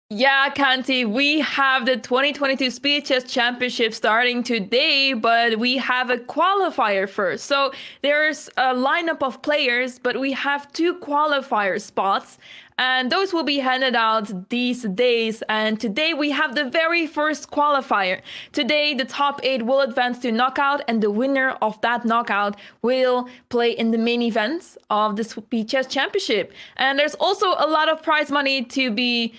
Yeah, Kanti, we have the 2022 Speed Chess Championship starting today, but we have a qualifier first. So there's a lineup of players, but we have 2 qualifier spots, and those will be handed out these days. And today we have the very first qualifier. Today, the top 8 will advance to knockout, and the winner of that knockout will play in the main event of the Speed Chess Championship. And there's also a lot of prize money to be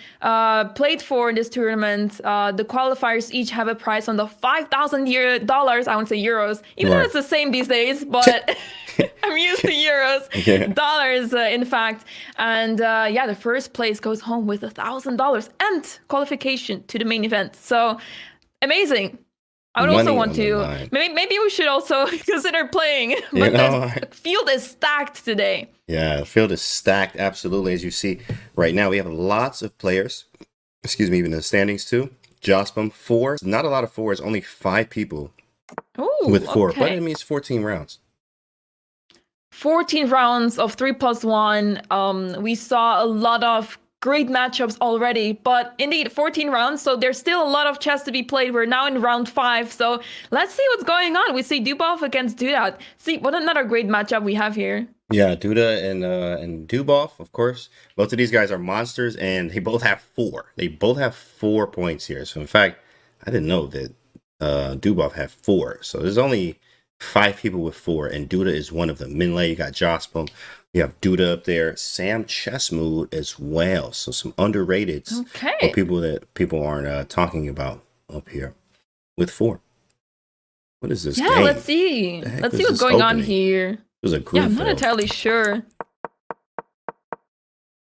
played for in this tournament. The qualifiers each have a prize on the $5,000. I won't say euros, even though it's the same these days, but I'm used to euros, dollars, in fact. And the first place goes home with $1,000 and qualification to the main event. So amazing. I would also want to. Maybe we should also consider playing. But the field is stacked today. Yeah, the field is stacked, absolutely. As you see right now, we have lots of players. Excuse me, even the standings too. Chesscom 4. Not a lot of 4s, only 5 people with 4. Okay. But it means 14 rounds. 14 rounds of 3+1. We saw a lot of great matchups already, but indeed 14 rounds, so there's still a lot of chess to be played. We're now in round 5, so let's see what's going on. We see Dubov against Duda. See, what another great matchup we have here. Yeah, Duda and Dubov, of course. Both of these guys are monsters, and they both have 4. They both have 4 points here. So in fact, I didn't know that Dubov had 4. So there's only 5 people with 4, and Duda is one of them. Minlay, you got Chesscom. You have Duda up there, Sam Chessmood as well. So some underrated people that people aren't talking about up here with 4. What is this? Yeah, let's see. Let's see what's going on here. It was a group. Yeah, I'm not entirely sure.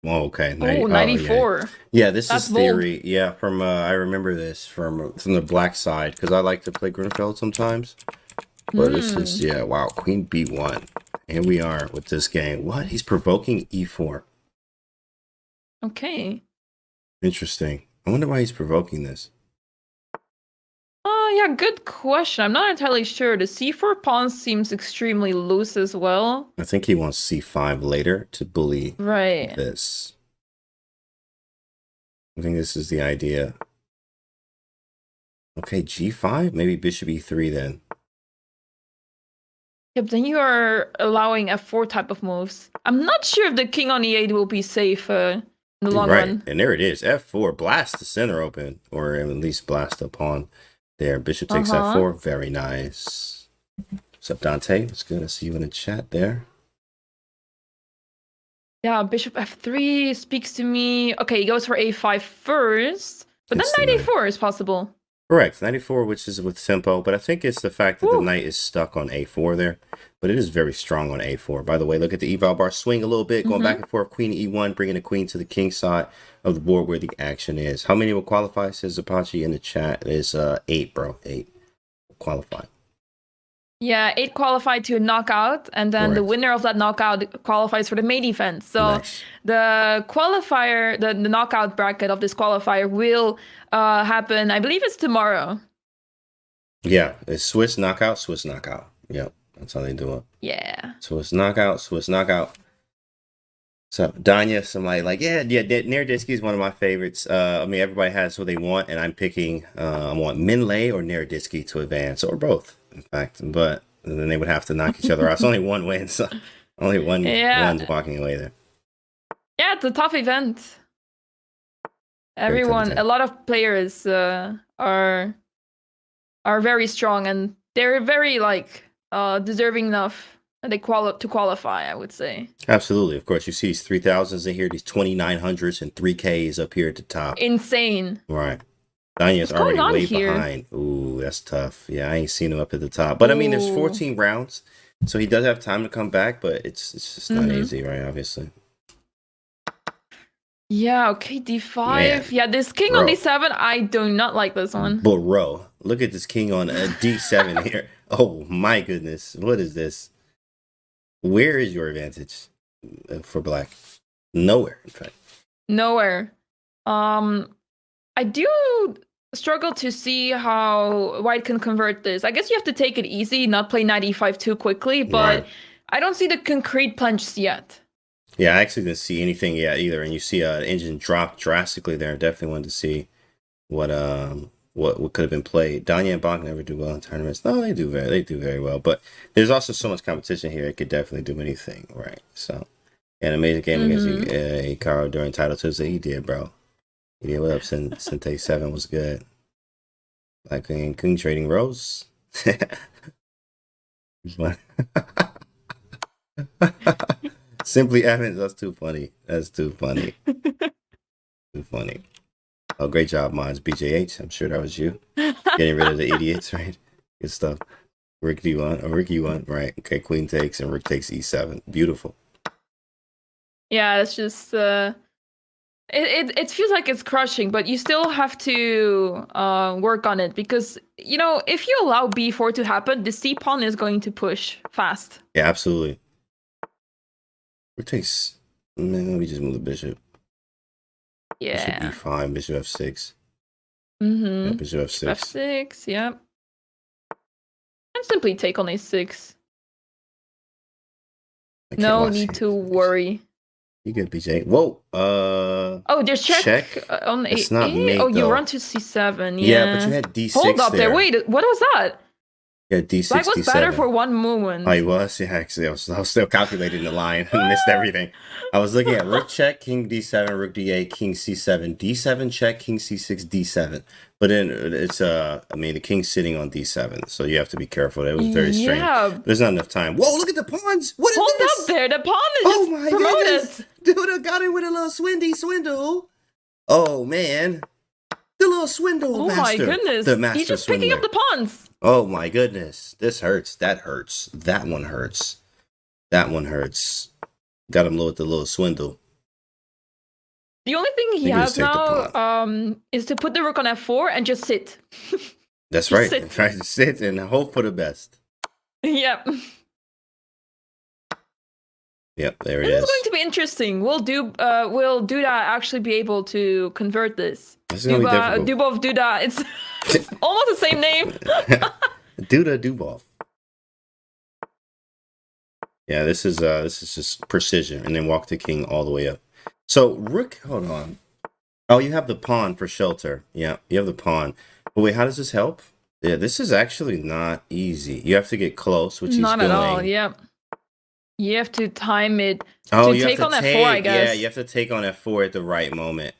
Oh, okay. 94. Yeah, this is theory. Bold. Yeah, from I remember this from the black side because I like to play Grunfeld sometimes. But this is wow, Queen B1. Here we are with this game. What? He's provoking E4. Okay. Interesting. I wonder why he's provoking this. Yeah, good question. I'm not entirely sure. The C4 pawn seems extremely loose as well. I think he wants C5 later to bully this. I think this is the idea. Okay, G5? Maybe bishop E3 then. Yep, then you are allowing F4 type of moves. I'm not sure if the king on E8 will be safe in the long run. And there it is. F4. Blast the center open. Or at least blast the pawn there. Bishop takes F4. Very nice. What's up, Dante? It's good to see you in the chat there. Yeah, bishop F3 speaks to me. Okay, he goes for A5 first. But then knight A4 is possible. Correct, 94, which is with tempo, but I think it's the fact that the knight is stuck on A4 there, but it is very strong on A4. By the way, look at the eval bar swing a little bit, going back and forth, queen E1, bringing the queen to the king side of the board where the action is. How many will qualify, says Apache in the chat? It's 8, bro, 8 will qualify. Yeah, 8 qualified to a knockout, and then the winner of that knockout qualifies for the main event. So the qualifier, the knockout bracket of this qualifier will happen, I believe it's tomorrow. Yeah, it's Swiss knockout, Swiss knockout. Yep, that's how they do it. Yeah. Swiss knockout, Swiss knockout. So Danya, somebody like, Naroditsky is one of my favorites. I mean, everybody has what they want, and I'm picking, I want Minlay or Naroditsky to advance, or both. In fact, but then they would have to knock each other out. It's only one win, so only one's walking away there. Yeah, it's a tough event. Everyone, a lot of players are very strong, and they're very deserving enough to qualify, I would say. Absolutely, of course. You see these 3,000s in here, these 2,900s and 3Ks up here at the top. Insane. Right. Danya's already way behind. Ooh, that's tough. Yeah, I ain't seen him up at the top. But I mean, there's 14 rounds, so he does have time to come back, but it's just not easy, right? Obviously. Yeah, okay, D5. Man, yeah, this king on D7, I do not like this one. Bro, look at this king on a D7 here. Oh, my goodness. What is this? Where is your advantage for black? Nowhere, in fact. Nowhere. I do struggle to see how white can convert this. I guess you have to take it easy, not play knight e5 too quickly, but I don't see the concrete punch yet. Yeah, I actually didn't see anything yet either. And you see an engine drop drastically there. Definitely wanted to see what could have been played. Danya and Bach never do well in tournaments. No, they do very well. But there's also so much competition here. It could definitely do anything, right? So, an amazing game against Hikaru during Title Tuesday. He did, bro. He did. What up, Sente 7 was good. Like King trading Rose. Simply Evans, that's too funny. That's too funny. Too funny. Oh, great job, Mons. BJH. I'm sure that was you. Getting rid of the idiots, right? Good stuff. Rick, do you want? Oh, Rick, you want? Right. Okay, Queen takes and Rick takes E7. Beautiful. Yeah, it's just it feels like it's crushing, but you still have to work on it because if you allow B4 to happen, the C pawn is going to push fast. Yeah, absolutely. Rick takes. Man, let me just move the bishop. Yeah. Bishop B5, bishop F6. Yeah, bishop F6. F6, yeah. And simply take on A6. No need to worry. You good, BJ? Whoa. Oh, there's check on A8. It's not mate, oh, you though. run to C7. Yeah, but you had D6. Hold up there. Wait, what was that? Yeah, D6. Black was D7. better for one moment. Oh, he was? Yeah, actually, I was still calculating the line. I missed everything. I was looking at rook check, king D7, rook D8, king C7, D7 check, king C6, D7. But then it's the king's sitting on D7, so you have to be careful. That was very strange. Yeah. There's not enough time. Whoa, look at the pawns! What is Hold this? up there, the pawn is just promoted. Goodness. Dude, I got it with a little swindle. Oh man. The little swindle master. Oh my goodness. The master He's just swindler. picking up the pawns. Oh my goodness. This hurts. That hurts. That one hurts. That one hurts. Got him with the little swindle. The only thing he has now is to put the rook on F4 and just sit. That's right. Sit. Try to sit and hope for the best. Yep. Yep, there it is. This is going to be interesting. Will Duda actually be able to convert this? This is going to be difficult. Dubov Duda. It's almost the same name. Duda Dubov. Yeah, this is just precision, and then walk the king all the way up. So rook, hold on. Oh, you have the pawn for shelter. Yeah, you have the pawn. But wait, how does this help? Yeah, this is actually not easy. You have to get close, which not he's doing. Not at all. Yep. You have to time it to take on F4, I guess. Yeah, you have to take on F4 at the right moment.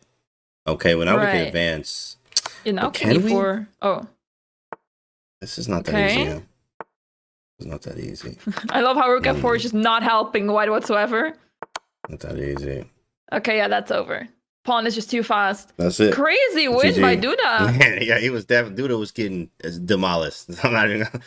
Okay, well now we can advance. Yeah, now can E4. Oh. This is not that easy. Yeah. It's not that easy. I love how rook F4 is just not helping white whatsoever. Not that easy. Okay, yeah, that's over. Pawn is just too fast. That's it. Crazy win by Duda. Yeah, he was definitely. Duda was getting demolished. That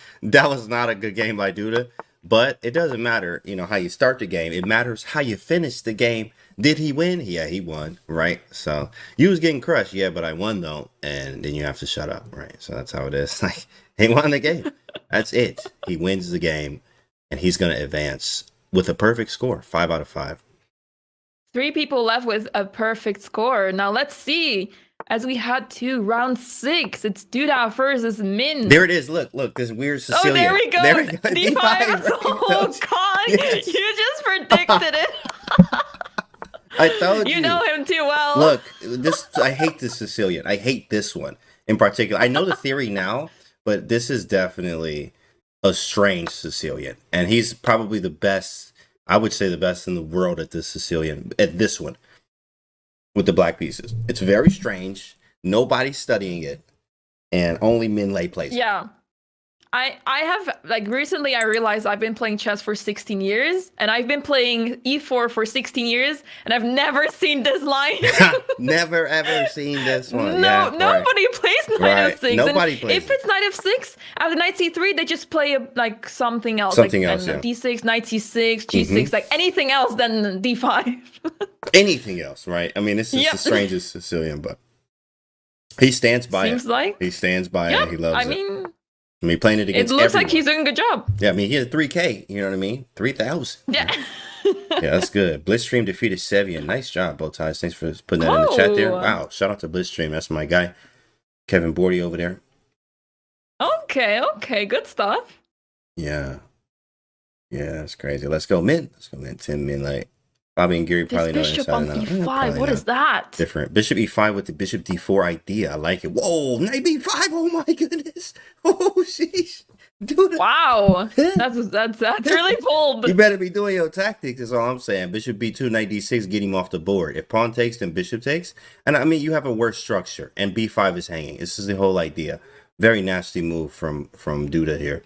was not a good game by Duda. But it doesn't matter, how you start the game. It matters how you finish the game. Did he win? Yeah, he won, right? So you was getting crushed, yeah, but I won though, and then you have to shut up, right? So that's how it is. Like he won the game. That's it. He wins the game, and he's gonna advance with a perfect score, 5 out of 5. 3 people left with a perfect score. Now let's see. As we head to round 6, it's Duda versus Min. There it is. Look, this weird Sicilian. Oh, there we go. There we go. D5. Oh, God. Yes. You just predicted it. I told you. You know him too well. Look, I hate this Sicilian. I hate this one in particular. I know the theory now, but this is definitely a strange Sicilian. And he's probably the best, I would say the best in the world at this Sicilian, at this one. With the black pieces. It's very strange. Nobody's studying it. And only Min Lei plays. Yeah. I have, recently I realized I've been playing chess for 16 years. And I've been playing E4 for 16 years. And I've never seen this line. Never, ever seen this one. No, nobody plays Knight F6. Nobody plays if it's Knight F6, after Knight C3, they just play something else. Something else, yeah. D6, Knight C6, G6, anything else than D5. Anything else, right? I mean, this is the strangest Sicilian, but he stands by it. He stands by it. He loves it. I mean, playing it against looks everyone. Like he's doing a good job. Yeah, I mean, he had 3K, you know what I mean? 3,000. Yeah. Yeah, that's good. Blitzstream defeated Sevian. Nice job, Bowties. Thanks for putting that in the chat there. Wow, shout out to Blitzstream. That's my guy. Kevin Bordy over there. Okay, good stuff. Yeah. Yeah, that's crazy. Let's go min. Let's go min. 10 min. Like Bobby and Gary This probably know bishop inside on and out. e5. Probably What is not. that? Different. Bishop e5 with the bishop d4 idea. I like it. Whoa, knight b5. Oh my goodness. Oh sheesh. Dude. Wow. That's really bold. You better be doing your tactics, is all I'm saying. Bishop b2, knight d6, get him off the board. If pawn takes, then bishop takes. And I mean, you have a worse structure, and b5 is hanging. This is the whole idea. Very nasty move from Duda here.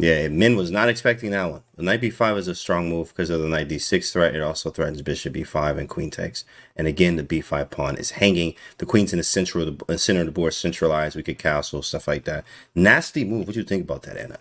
Yeah, Min was not expecting that one. The knight b5 is a strong move because of the knight d6 threat. It also threatens bishop b5 and queen takes. And again, the b5 pawn is hanging. The queen's in the center of the board, centralized. We could castle, stuff like that. Nasty move. What do you think about that, Anna?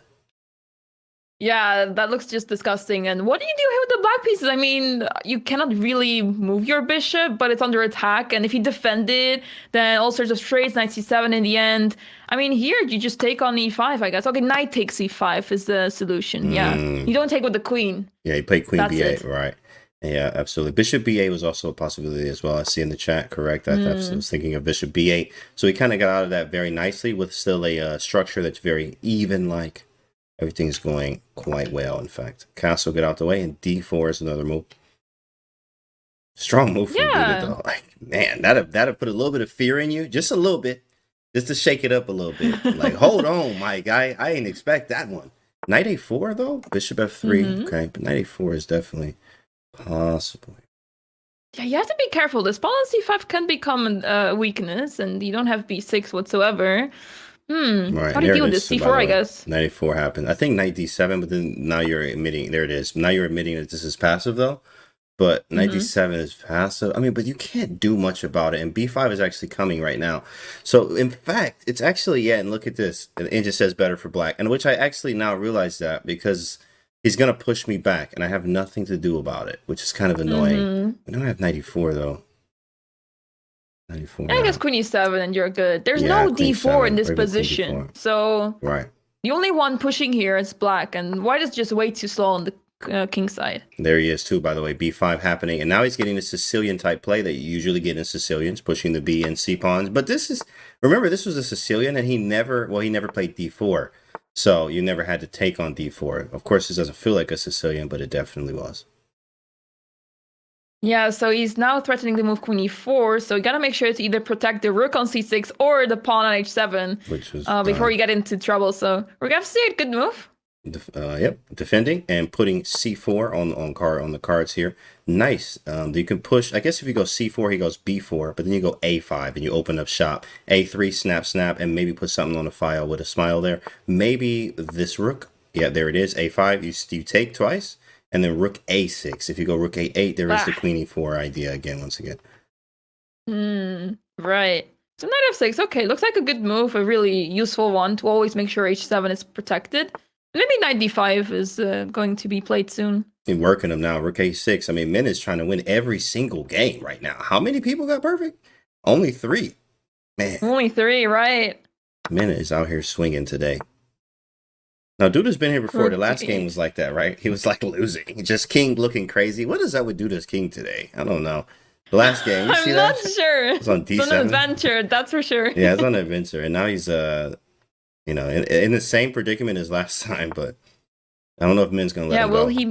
Yeah, that looks just disgusting. And what do you do here with the black pieces? I mean, you cannot really move your bishop, but it's under attack. And if you defend it, then all sorts of trades, knight c7 in the end. I mean, here you just take on e5, I guess. Okay, knight takes e5 is the solution. Yeah, you don't take with the queen. Yeah, you play queen b8, right? Yeah, absolutely. Bishop b8 was also a possibility as well. I see in the chat, correct? I was thinking of bishop b8. So we kind of got out of that very nicely with still a structure that's very even-like. Everything's going quite well, in fact. Castle get out the way, and d4 is another move. Strong move from Duda, though. Like, man, that'd put a little bit of fear in you. Just a little bit. Just to shake it up a little bit. Like, hold on, Mike. I ain't expect that one. Knight a4, though? Bishop f3. Okay, but knight a4 is definitely possible. Yeah, you have to be careful. This pawn on c5 can become a weakness, and you don't have b6 whatsoever. Right. How do you deal with this? c4, I guess. Knight a4 happened. I think knight d7, but then now you're admitting, there it is. Now you're admitting that this is passive, though. But knight d7 is passive. I mean, but you can't do much about it. And b5 is actually coming right now. So, in fact, it's actually, yeah, and look at this. It just says better for black. And which I actually now realize that because he's going to push me back. And I have nothing to do about it, which is kind of annoying. I don't have knight e4, though. I guess queen e7 and you're good. There's no d4 in this position. So the only one pushing here is black. And white is just way too slow on the king side. There he is too, by the way. b5 happening. And now he's getting the Sicilian type play that you usually get in Sicilians, pushing the b and c pawns. But this is, remember, this was a Sicilian and he never played d4. So you never had to take on d4. Of course, this doesn't feel like a Sicilian, but it definitely was. Yeah, so he's now threatening to move queen e4, so you gotta make sure to either protect the rook on c6 or the pawn on h7 which was, before you get into trouble. So rook f8, good move. Yep, defending and putting c4 on the cards here. Nice. You can push. I guess if you go c4, he goes b4, but then you go a5 and you open up shop. a3, snap, snap, and maybe put something on the file with a smile there. Maybe this rook. Yeah, there it is. a5. You take twice. And then rook a6. If you go rook a8, there is the queen e4 idea again, once again. Right. So knight f6, okay, looks like a good move, a really useful one to always make sure h7 is protected. Maybe knight d5 is going to be played soon. And working them now, rook a6. I mean, Min is trying to win every single game right now. How many people got perfect? Only 3. Man. Only 3, right. Min is out here swinging today. Now, Duda's been here before. The last game was like that, right? He was like losing. Just king looking crazy. What is up with Duda's king today? I don't know. The last game, you see that? I'm not sure. It's on D7. It's an adventure, that's for sure. Yeah, it's on an adventure. And now he's, you know, in the same predicament as last time, but I don't know if Min's going to let him go. Will he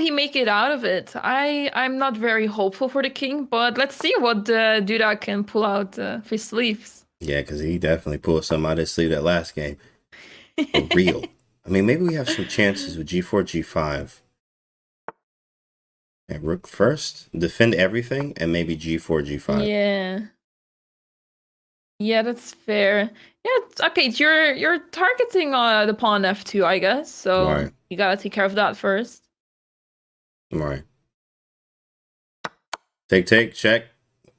make it out of it? I'm not very hopeful for the king, but let's see what Duda can pull out of his sleeves. Yeah, because he definitely pulled something out of his sleeve that last game. For real. I mean, maybe we have some chances with g4, g5. And rook first, defend everything, and maybe g4, g5. Yeah. Yeah, that's fair. Yeah, okay, you're targeting the pawn f2, I guess. So you gotta take care of that first. Right. Take, check.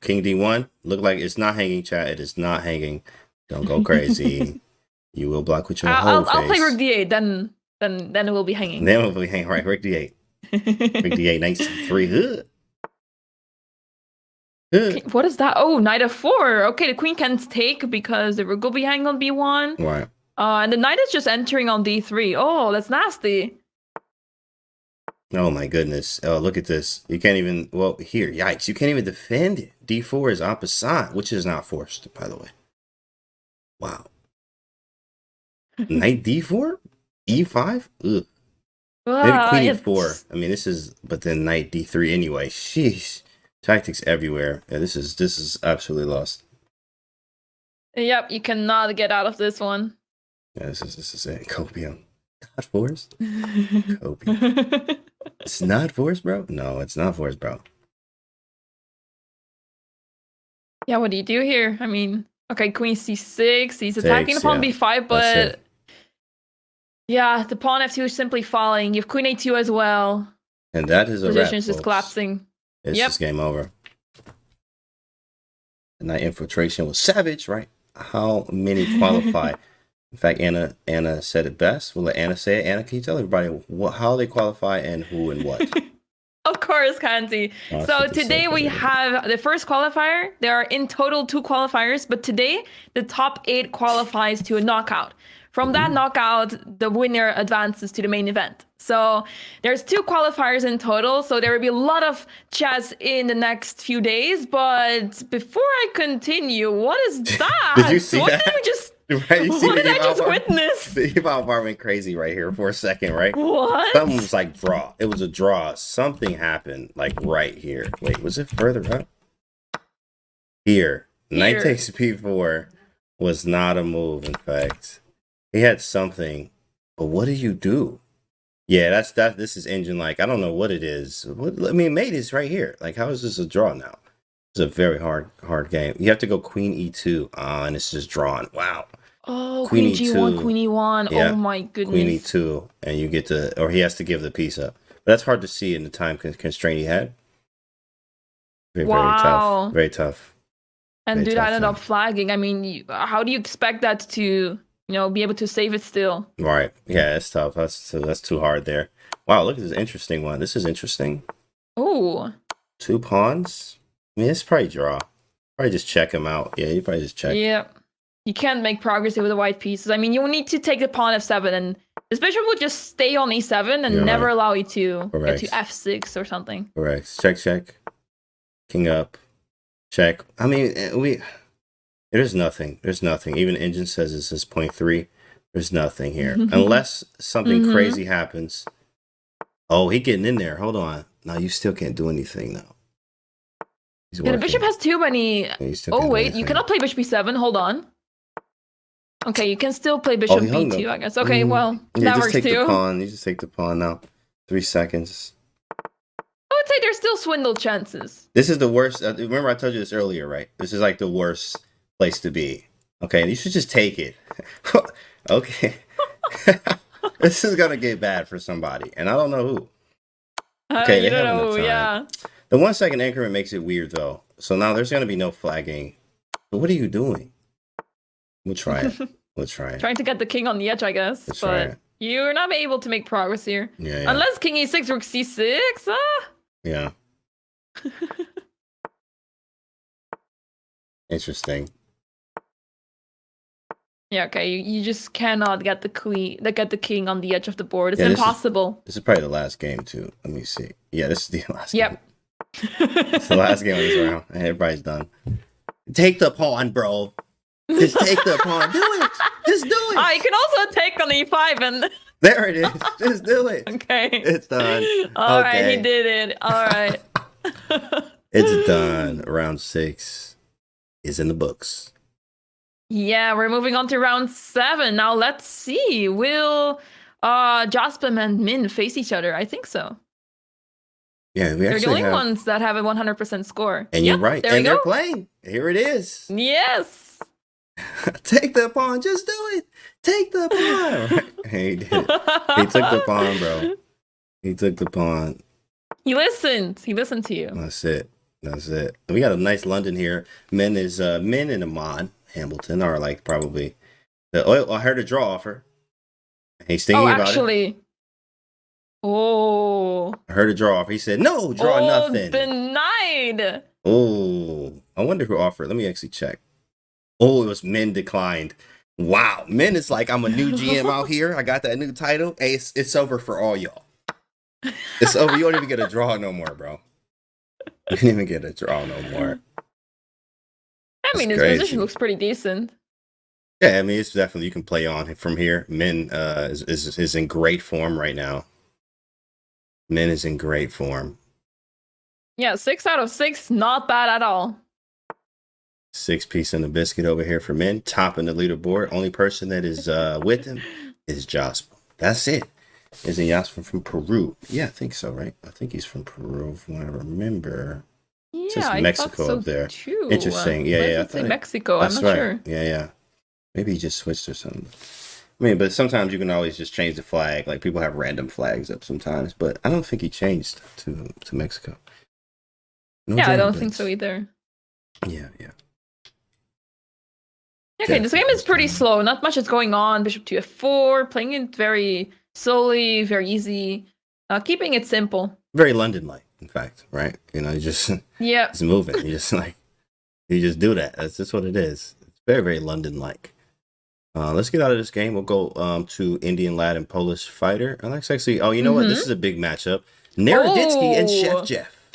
King d1. Look like it's not hanging, chat. It is not hanging. Don't go crazy. You will block with your whole face. I'll play rook d8, then it will be hanging. Then it will be hanging, right? Rook d8. Rook d8, knight c3. Okay, what is that? Oh, knight f4. Okay, the queen can't take because the rook will be hanging on b1. Right. And the knight is just entering on d3. Oh, that's nasty. Oh my goodness. Oh, look at this. You can't even, well, here, yikes. You can't even defend it. d4 is opposite, which is not forced, by the way. Wow. Knight d4? e5? Ugh. Maybe queen e4. It's I mean, this is, but then knight d3 anyway. Sheesh. Tactics everywhere. Yeah, this is absolutely lost. yep. You cannot get out of this one. Yeah, this is it. Copium. Not forced. Copium. It's not forced, bro. No, it's not forced, bro. Yeah, what do you do here? I mean, okay, queen c6. He's attacking Takes, upon yeah. b5, That's but it. yeah, the pawn f2 is simply falling. You have queen a2 as well. And that is a Position wrap, is just folks. collapsing. It's Yep. just game over. The knight infiltration was savage, right? How many qualify? In fact, Anna said it best. We'll let Anna say it. Anna, can you tell everybody how they qualify and who and what? Of course, Kanzi. Oh, So 56, today we okay. have the first qualifier. There are in total 2 qualifiers, but today the top 8 qualifies to a knockout. From that knockout, the winner advances to the main event. So there's 2 qualifiers in total. So there will be a lot of chess in the next few days. But before I continue, what is that? Did you see what that? Did we just, Right? You see what the did I just eval bar? witness? The eval bar went crazy right here for a second, right? What? Something was like draw. It was a draw. Something happened like right here. Wait, was it further up? Here. Knight Here. takes b4 was not a move, in fact. He had something. But what do you do? Yeah, this is engine like. I don't know what it is. I mean, mate is right here. Like, how is this a draw now? It's a very hard game. You have to go queen e2. And it's just drawn. Wow. Oh, Queen queen g1, E2. queen e1. Yeah. Oh my goodness. Queen e2, and you get to, or he has to give the piece up. But that's hard to see in the time constraint he had. Very Wow. tough. Very tough. And Very dude tough ended thing. up flagging. I mean, how do you expect that to, be able to save it still? Right. Yeah, it's tough. That's too hard there. Wow, look at this interesting one. This is interesting. Oh. 2 pawns. I mean, it's probably draw. Probably just check him out. Yeah, you probably just check. Yeah. You can't make progress here with the white pieces. I mean, you need to take the pawn f7, and this bishop will just stay on e7 and You're never right. allow you to Correct. get to f6 or something. Correct. Check. King up. Check. I mean, there's nothing. There's nothing. Even engine says this is 0.3. There's nothing here. Unless something crazy happens. Oh, he getting in there. Hold on. No, you still can't do anything now. Yeah, the bishop has too many. Oh, wait. You cannot play bishop e7. Hold on. Okay, you can still play bishop b2, I guess. Okay, well, yeah, that just works take too. the pawn. You just take the pawn now. 3 seconds. I would say there's still swindle chances. This is the worst. Remember, I told you this earlier, right? This is like the worst place to be. Okay, you should just take it. Okay. This is going to get bad for somebody, and I don't know who. Okay, you they don't have know, enough time. yeah. The 1 second increment makes it weird, though. So now there's going to be no flagging. But what are you doing? We'll try it. We'll try it. Trying to get the king on the edge, I guess. Let's try but it. you're not able to make progress here. Yeah. Unless king e6, rook c6. Yeah. Interesting. Yeah, okay. You just cannot get the king on the edge of the board. It's Yeah, impossible. This is probably the last game, too. Let me see. Yeah, this is the last game. Yep. It's the last game of this round. And everybody's done. Take the pawn, bro. Just take the pawn. Do it. Just do it. You can also take on e5 and... There it is. Just do it. Okay. It's done. All right, he did it. All right. It's done. Round 6 is in the books. Yeah, we're moving on to round 7. Now let's see. Will Jospin and Min face each other? I think so. Yeah, we They're the only have... ones that have a 100% score. And you're right. There we They're go. playing. Here it is. Yes. Take the pawn. Just do it. Take the pawn. Right? He did it. He took the pawn, bro. He took the pawn. He listened. He listened to you. That's it. That's it. We got a nice London here. Min and Ahmad Hamilton are like probably I heard a draw offer. He's thinking about it. Oh. I heard a draw offer. He said, no, draw nothing. Denied. Oh, I wonder who offered. Let me actually check. Oh, it was Min declined. Wow. Min is like, I'm a new GM out here. I got that new title. Hey, it's over for all y'all. It's over. You don't even get a draw no more, bro. You didn't even get a draw no more. I mean, his position looks pretty decent. Yeah, I mean, it's definitely, you can play on from here. Min is in great form right now. Min is in great form. Yeah, 6 out of 6, not bad at all. 6 piece in the biscuit over here for Min, topping the leaderboard. Only person that is with him is Jasper. That's it. Is he Jasper from Peru? Yeah, I think so, right? I think he's from Peru, from what I remember. It says Yeah, Mexico I thought so up there. too. Interesting. Yeah, Why yeah. does it say Mexico? I'm not sure. Yeah. Maybe he just switched or something. I mean, but sometimes you can always just change the flag. Like people have random flags up sometimes, but I don't think he changed to Mexico. No Yeah, I don't Jordan think so either. Yeah. Okay, this game is pretty slow. Not much is going on. Bishop to f4, playing it very slowly, very easy, keeping it simple. Very London-like, in fact, right? You know, you just it's moving. You just do that. That's just what it is. It's very, very London-like. Let's get out of this game. We'll go to Indian lad and Polish fighter. And let's actually. Oh, you know what? This is a big matchup. Naroditsky and Chef Jeff.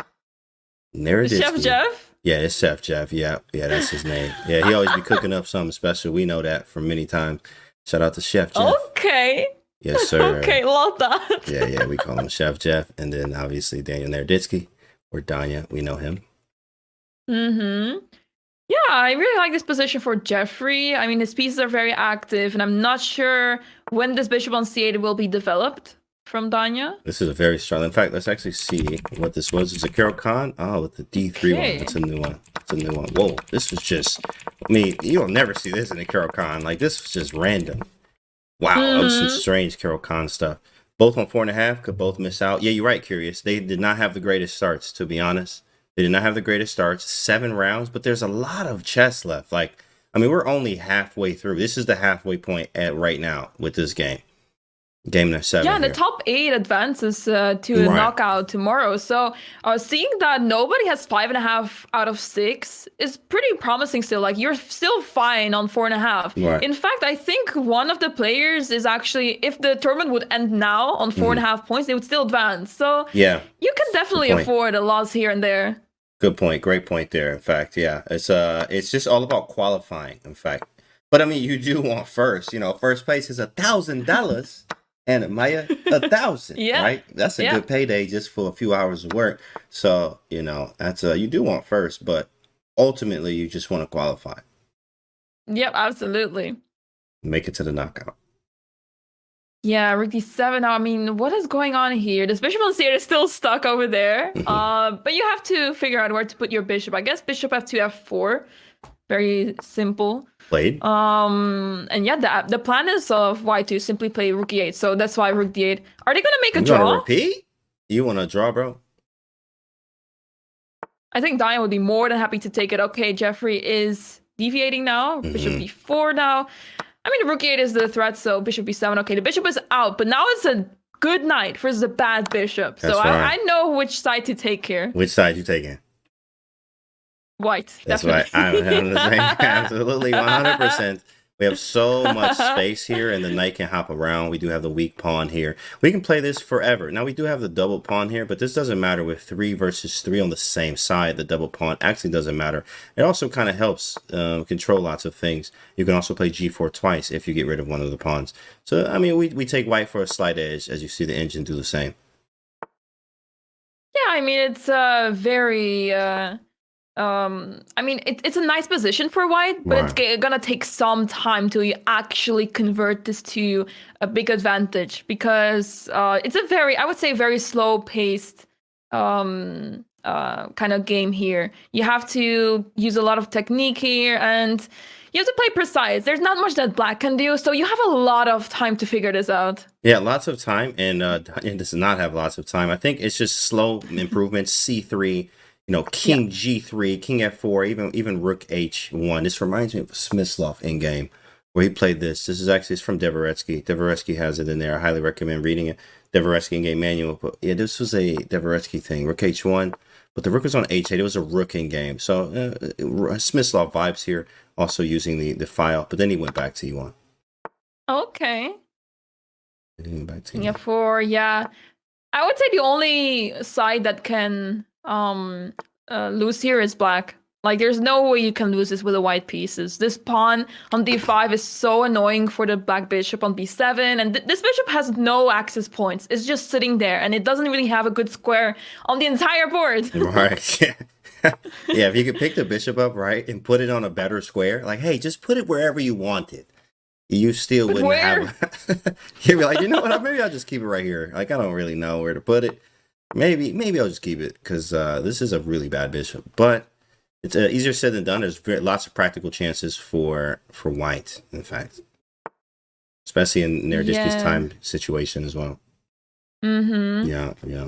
Naroditsky. Chef Jeff? Yeah, it's Chef Jeff. Yeah, that's his name. Yeah, he always be cooking up something special. We know that from many times. Shout out to Chef Jeff. Okay. Yes, sir. Okay, love that. Yeah, we call him Chef Jeff. And then obviously Daniel Naroditsky, or Danya, we know him. Yeah, I really like this position for Jeffrey. I mean, his pieces are very active, and I'm not sure when this bishop on c8 will be developed from Danya. This is a very strong. In fact, let's actually see what this was. It's a Hikaru Khan. Oh, with the D3 one. That's a new one. Whoa, this was just. I mean, you'll never see this in a Hikaru Khan. Like this was just random. Wow, that was some strange Hikaru Khan stuff. Both on 4.5 could both miss out. Yeah, you're right, Curious. They did not have the greatest starts, to be honest. They did not have the greatest starts. 7 rounds, but there's a lot of chess left. Like, I mean, we're only halfway through. This is the halfway point at right now with this game. Game number 7. Yeah, the top 8 advances to a knockout tomorrow. So seeing that nobody has 5.5 out of 6 is pretty promising still. Like, you're still fine on 4.5. Right. In fact, I think one of the players is actually, if the tournament would end now on 4.5 points, they would still advance. So yeah, you can definitely afford a loss here and there. Good point. Great point there. In fact, yeah, it's just all about qualifying. In fact, but I mean, you do want first. You know, first place is $1,000. And Maya, 1,000, right? That's a good payday just for a few hours of work. So, you know, that's you do want first, but ultimately you just want to qualify. Yep, absolutely. Make it to the knockout. Yeah, rook d7. I mean, what is going on here? This bishop on c8 is still stuck over there. But you have to figure out where to put your bishop. I guess bishop f2, f4. Very simple. Played. And yeah, the plan is of white to simply play rook e8. So that's why rook d8. Are they gonna make a draw? Gonna repeat? You want to draw, bro? I think Diane would be more than happy to take it. Okay, Jeffrey is deviating now. Bishop b4 now. I mean, rook e8 is the threat, so bishop b7. Okay, the bishop is out, but now it's a good knight versus a bad bishop. So I know which side to take here. Which side you taking? White. That's right. I'm the same. Absolutely, 100%. We have so much space here, and the knight can hop around. We do have the weak pawn here. We can play this forever. Now, we do have the double pawn here, but this doesn't matter with 3 versus 3 on the same side. The double pawn actually doesn't matter. It also kind of helps control lots of things. You can also play g4 twice if you get rid of one of the pawns. So, I mean, we take white for a slight edge, as you see the engine do the same. Yeah, I mean, it's very... I mean, it's a nice position for white, but it's gonna take some time till you actually convert this to a big advantage because it's a very, I would say, very slow-paced kind of game here. You have to use a lot of technique here, and you have to play precise. There's not much that black can do, so you have a lot of time to figure this out. Yeah, lots of time, and it does not have lots of time. I think it's just slow improvements. C3. You know, king g3, king f4, even rook h1. This reminds me of Smyslov in game where he played this. This is actually from Dvoretsky. Dvoretsky has it in there. I highly recommend reading it. Dvoretsky in game manual. But yeah, this was a Dvoretsky thing. Rook h1, but the rook was on h8. It was a rook in game. So Smyslov vibes here. Also using the file, but then he went back to e1. Okay. He went back to king f4. Yeah, I would say the only side that can lose here is black. Like, there's no way you can lose this with the white pieces. This pawn on d5 is so annoying for the black bishop on b7, and this bishop has no access points. It's just sitting there, and it doesn't really have a good square on the entire board. Right. Yeah. Yeah, if you could pick the bishop up, right, and put it on a better square, like, hey, just put it wherever you want it. You still But wouldn't where? have. You'd be like, you know what? Maybe I'll just keep it right here. Like, I don't really know where to put it. Maybe I'll just keep it because this is a really bad bishop. But it's easier said than done. There's lots of practical chances for white, in fact, especially in their discus time situation as well. Mm-hmm. Yeah.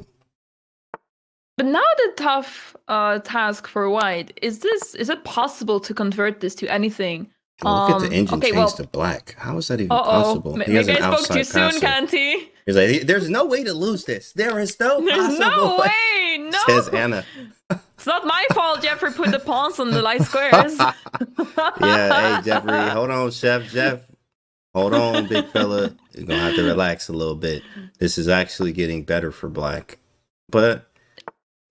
But now the tough task for white is it possible to convert this to anything? Look at the engine change to black. How is that even possible? He Maybe I spoke too soon, Kanti. He's like, there's no way to lose this. There is no There's no way. No. Says Anna. It's not my fault Jeffrey put the pawns on the light squares. Yeah, hey, Jeffrey. Hold on, Chef Jeff. Hold on, big fella. You're going to have to relax a little bit. This is actually getting better for black. But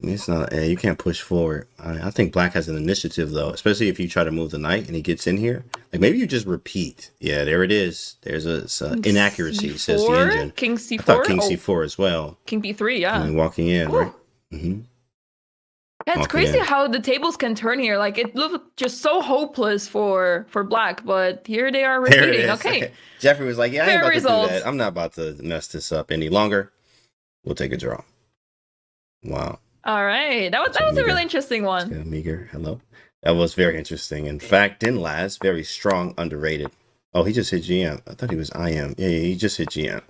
it's not, you can't push forward. I think black has an initiative, though, especially if you try to move the knight and he gets in here. Like, maybe you just repeat. Yeah, there it is. There's a inaccuracy, C4? says the engine. King C4? I thought King C4 as well. King B3, yeah. And walking in, right? Mm-hmm. Yeah, it's crazy how the tables can turn here. Like, it looked just so hopeless for black, but here they are repeating. Okay. Jeffrey was like, yeah, I ain't about results. to do that. I'm not about to mess this up any longer. We'll take a draw. Wow. All right. That was a really interesting one. Meager, hello. That was very interesting. In fact, Dinlaz, very strong, underrated. Oh, he just hit GM. I thought he was IM. Yeah, he just hit GM.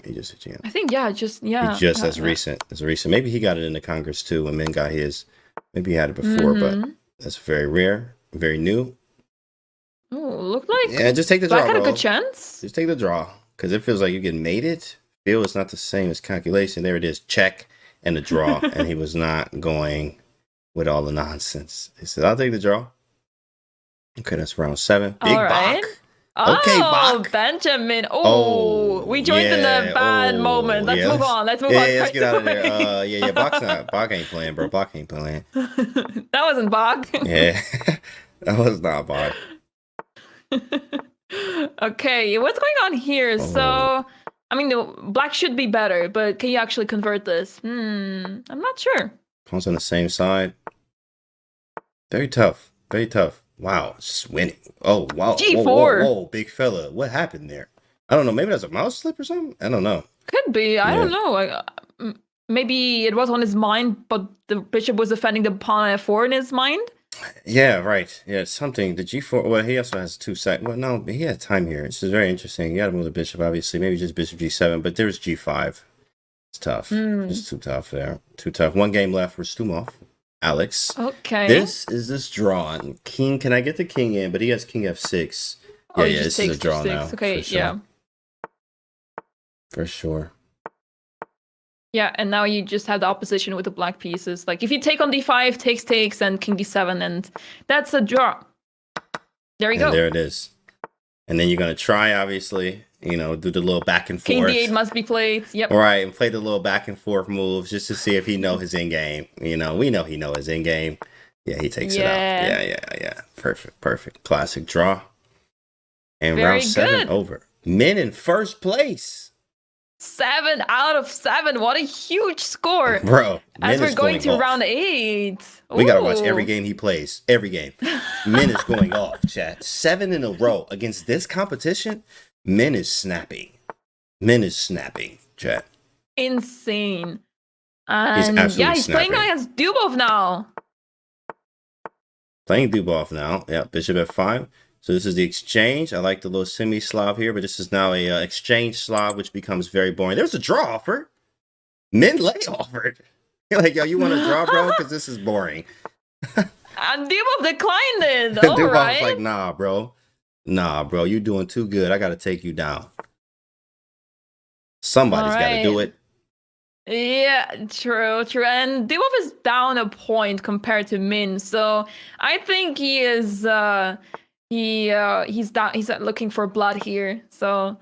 I think, As recent. Maybe he got it in the Congress too when Min got his. Maybe he had it before, but that's very rare, very new. Oh, looked like just take the draw, Black had bro. a good chance. Just take the draw because it feels like you're getting mated. Feel it's not the same as calculation. There it is, check and the draw, and he was not going with all the nonsense. He said, "I'll take the draw." Okay, that's round 7. Big Bach. Okay, Bach. Benjamin. Oh, we joined in a bad moment. Let's move on. Let's let's get out of there. Bach ain't playing, bro. Bach ain't playing. That wasn't Bach. Yeah, that was not Bach. Okay, what's going on here? So, I mean, the black should be better, but can you actually convert this? I'm not sure. Pawns on the same side. Very tough. Very tough. Wow, just winning. Oh, wow. G4. Whoa, big fella. What happened there? I don't know. Maybe that's a mouse slip or something? I don't know. Could be. I don't know. Maybe it was on his mind, but the bishop was defending the pawn on f4 in his mind? Yeah, right. Yeah, it's something. The G4. Well, he also has 2 seconds. Well, no, he had time here. This is very interesting. You got to move the bishop, obviously. Maybe just bishop G7, but there's G5. It's tough. It's too tough there. Too tough. 1 game left for Stumov. Alex. Okay. This is this draw. King, can I get the king in? But he has king f6. Yeah, this is a draw now. Okay, sure. For sure. Yeah, and now you just have the opposition with the black pieces. Like, if you take on d5, takes, and king d7, and that's a draw. There you go. There it is. And then you're going to try, obviously, do the little back and forth. King d8 must be played. Yep. Right, and play the little back and forth moves just to see if he know his end game. We know he know his end game. Yeah, he takes it out. Yeah. Perfect. Classic draw. And Very round 7 good. over. Men in first place. 7 out of 7. What a huge score. Bro, as we're going to off. round 8. We got to watch every game he plays. Every game. Men is going off, chat. 7 in a row. Against this competition, Men is snapping. Chat. Insane. And he's he's snapping. playing against Dubov now. Playing Dubov now. Yeah, bishop f5. So this is the exchange. I like the little semi-Slav here, but this is now a exchange Slav, which becomes very boring. There's a draw offer. Men lay offered. You're like, yo, you want to draw, bro? Because this is boring. And Dubov declined it. Dubov Right. was like, nah, bro. You're doing too good. I got to take you down. Somebody's got to do it. Yeah, true. And Dubov is down a point compared to Min, so I think he is he's looking for blood here. So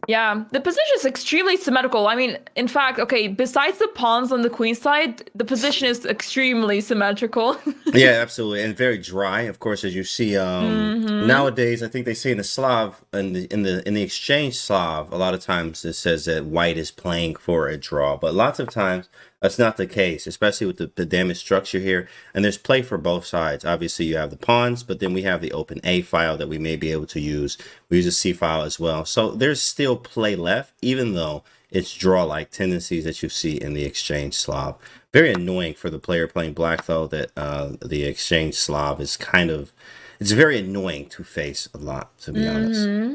Yeah, the position is extremely symmetrical. I mean, in fact, okay, besides the pawns on the queen side, the position is extremely symmetrical. Yeah, absolutely, and very dry. Of course, as you see, Mm-hmm. nowadays, I think they say in the Slav, in the exchange Slav, a lot of times it says that white is playing for a draw, but lots of times that's not the case, especially with the damage structure here. And there's play for both sides. Obviously, you have the pawns, but then we have the open A file that we may be able to use. We use a C file as well, so there's still play left, even though it's draw-like tendencies that you see in the exchange Slav. Very annoying for the player playing black, though, that the exchange Slav is kind of, it's very annoying to face a lot, to be honest. Mm-hmm.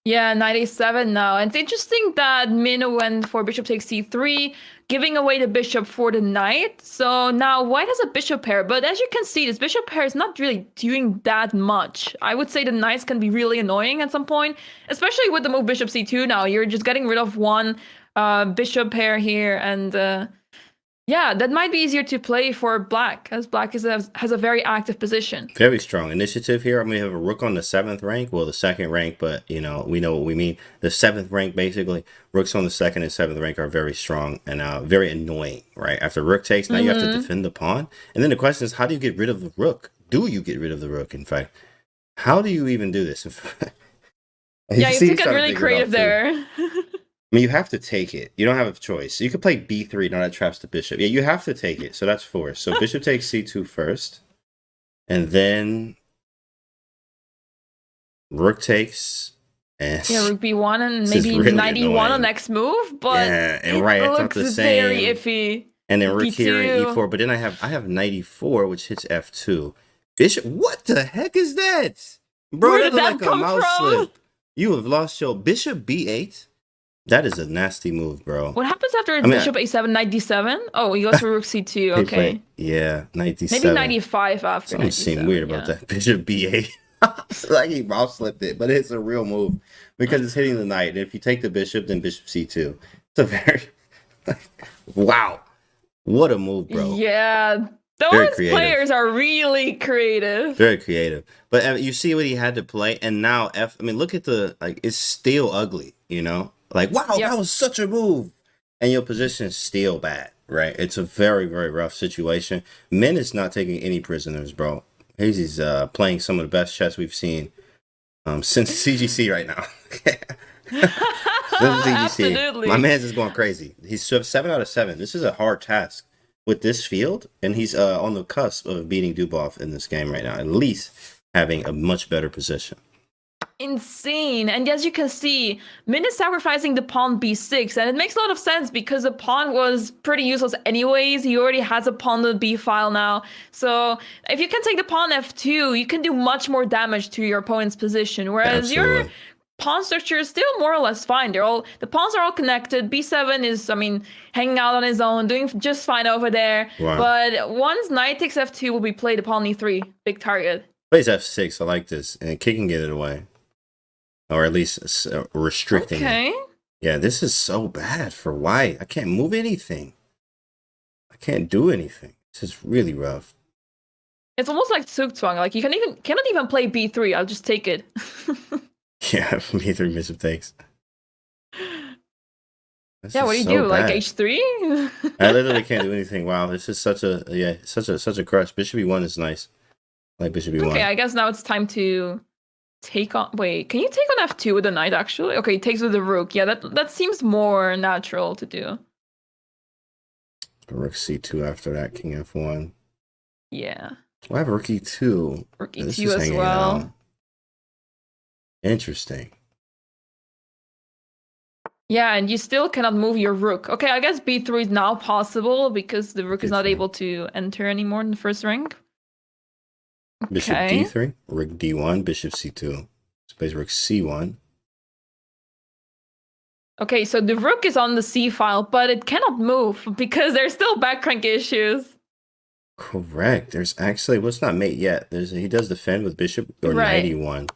Yeah, 97 now. And it's interesting that Min went for bishop takes c3, giving away the bishop for the knight. So now white has a bishop pair, but as you can see, this bishop pair is not really doing that much. I would say the knights can be really annoying at some point, especially with the move bishop c2 now. You're just getting rid of one bishop pair here, and yeah, that might be easier to play for black, as black has a very active position. Very strong initiative here. I mean, we have a rook on the 7th rank, well, the 2nd rank, but, you know, we know what we mean. The 7th rank, basically, rooks on the 2nd and 7th rank are very strong and very annoying, right? After rook takes, now you have to defend the pawn. And then the question is, how do you get rid of the rook? Do you get rid of the rook, in fact? How do you even do this? Yeah, you have to get really creative there. I mean, you have to take it. You don't have a choice. You could play b3. Now that traps the bishop. Yeah, you have to take it. So that's forced. So bishop takes c2 first. And then rook takes. And yeah, rook b1 and maybe really knight e1 on next move. But yeah, and right, it's not the same. Very iffy. And then rook here and e4. But then I have knight e4, which hits f2. Bishop. What the heck is that? Bro, where did that like come a mouse from? slip. You have lost your bishop b8. That is a nasty move, bro. What happens after bishop a7, knight d7? Oh, he goes for rook c2. Okay. Yeah, knight d7. Maybe knight e5 after. Something seemed weird about that. Bishop b8. Like he mouse slipped it, but it's a real move because it's hitting the knight. And if you take the bishop, then bishop c2. It's a very wow. What a move, bro. Yeah. Those players are really creative. Very creative. But you see what he had to play, and now I mean, look at the it's still ugly, you know? Like, wow, that was such a move. And your position is still bad, right? It's a very, very rough situation. Min is not taking any prisoners, bro. He's playing some of the best chess we've seen since CGC right now. Since CGC. Absolutely. My man's is going crazy. He's 7 out of 7. This is a hard task with this field, and he's on the cusp of beating Dubov in this game right now, at least having a much better position. Insane. And as you can see, Min is sacrificing the pawn b6, and it makes a lot of sense because the pawn was pretty useless anyways. He already has a pawn on the b file now. So if you can take the pawn f2, you can do much more damage to your opponent's position, whereas your pawn structure is still more or less fine. The pawns are all connected. b7 is, I mean, hanging out on his own, doing just fine over there. Wow. But once knight takes f2 will be played upon e3, big target. Plays f6, I like this, and kicking it away. Or at least restricting it. Yeah, this is so bad for white. I can't move anything. I can't do anything. This is really rough. It's almost like Zugzwang. Like you cannot even play b3. I'll just take it. Yeah, b3 bishop takes. Yeah, what do you do? Bad. Like h3? I literally can't do anything. Wow, this is such a crush. Bishop e1 is nice. Like bishop e1. Okay, I guess now it's time to take on. Wait, can you take on f2 with the knight actually? Okay, it takes with the rook. Yeah, that seems more natural to do. Rook c2 after that, king f1. Yeah. Well, I have rook e2. Rook e2 as well. Out. Interesting. Yeah, and you still cannot move your rook. Okay, I guess b3 is now possible because the rook is not able to enter anymore in the first rank. Bishop d3, rook d1, bishop c2. Space rook c1. Okay, so the rook is on the c file, but it cannot move because there's still back crank issues. Correct. There's actually, well, it's not mate yet. He does defend with bishop or knight e1.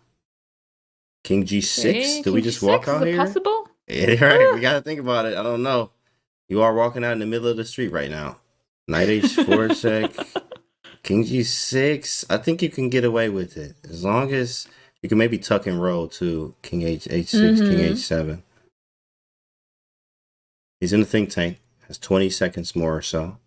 King g6. Okay, do we just walk out here? Possible? Yeah, right. We gotta think about it. I don't know. You are walking out in the middle of the street right now. Knight h4 check. King g6. I think you can get away with it as long as You can maybe tuck and roll to King H6, King Mm-hmm. H7. He's in the think tank. Has 20 seconds more or so.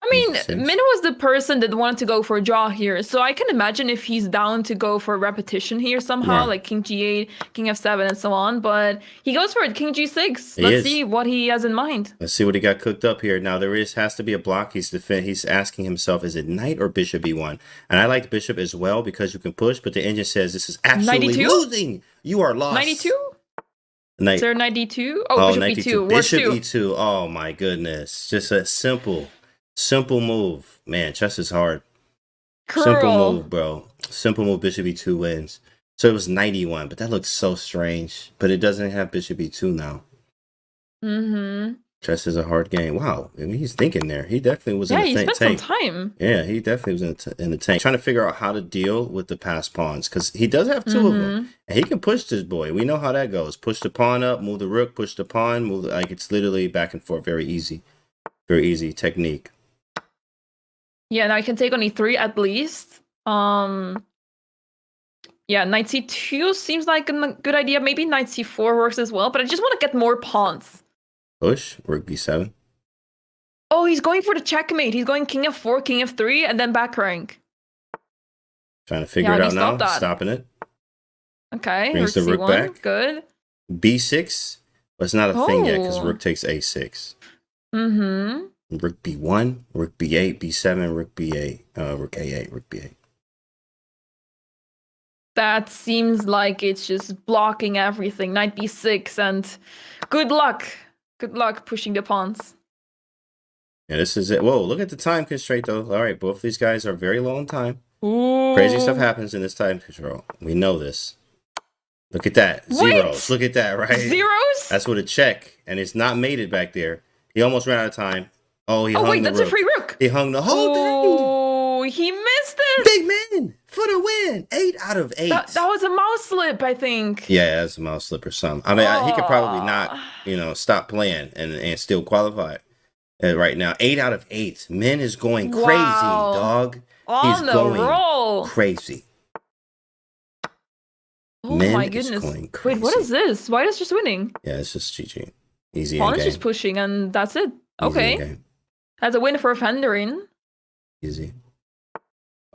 I mean, H6. Min was the person that wanted to go for a draw here, so I can imagine if he's down to go for a repetition here somehow, Right. like King G8, King F7, and so on. But he goes for it, King G6. He Let's is. see what he has in mind. Let's see what he got cooked up here. Now has to be a block. He's asking himself, is it knight or bishop e1? And I like bishop as well because you can push, but the engine says this is absolutely 92? losing. You are lost. 92? Knight. Is there 92? Oh, Oh, bishop 92. E2. Works Bishop too. E2. Oh my goodness. Just a simple move. Man, chess is hard. Simple Curl. move, bro. Simple move. Bishop E2 wins. So it was 91, but that looks so strange. But it doesn't have bishop E2 now. Mm-hmm. Chess is a hard game. Wow. I mean, he's thinking there. He definitely was in the Yeah, he tank. spent some time. Yeah, he definitely was in the tank. Trying to figure out how to deal with the passed pawns because he does have two of them. And he can push this boy. We know how that goes. Push the pawn up, move the rook, push the pawn, move like it's literally back and forth. Very easy. Very easy technique. Yeah, now I can take on E3 at least. Yeah, knight C2 seems like a good idea. Maybe knight C4 works as well, but I just want to get more pawns. Push, rook B7. Oh, he's going for the checkmate. He's going King F4, King F3, and then back rank. Trying to figure it out now. Stopping it. Okay, brings the rook C1. back. Good. B6, but it's not a thing yet because rook takes A6. Mm-hmm. Rook B1, rook B8, B7, rook B8, rook A8, rook B8. That seems like it's just blocking everything. Knight B6, and good luck. Good luck pushing the pawns. Yeah, this is it. Whoa, look at the time constraint, though. All right, both these guys are very low on time. Ooh. Crazy stuff happens in this time control. We know this. Look at that. Zeros. Look at that, right? Zeros? That's with a check, and it's not mated back there. He almost ran out of time. Oh, he hung the rook. That's a free rook. He hung the whole thing. Oh, he missed it. Big man for the win. 8 out of 8. That was a mouse slip, I think. Yeah, that's a mouse slip or something. I mean, he could probably not, stop playing and still qualify right now. 8 out of 8. Min is going crazy, dog. He's going crazy. Oh my goodness. Wait, what is this? Why is just winning? Yeah, it's just GG. Easy Pawn in is game. just pushing and that's it. Easy okay. That's a win for Fenderin. Easy.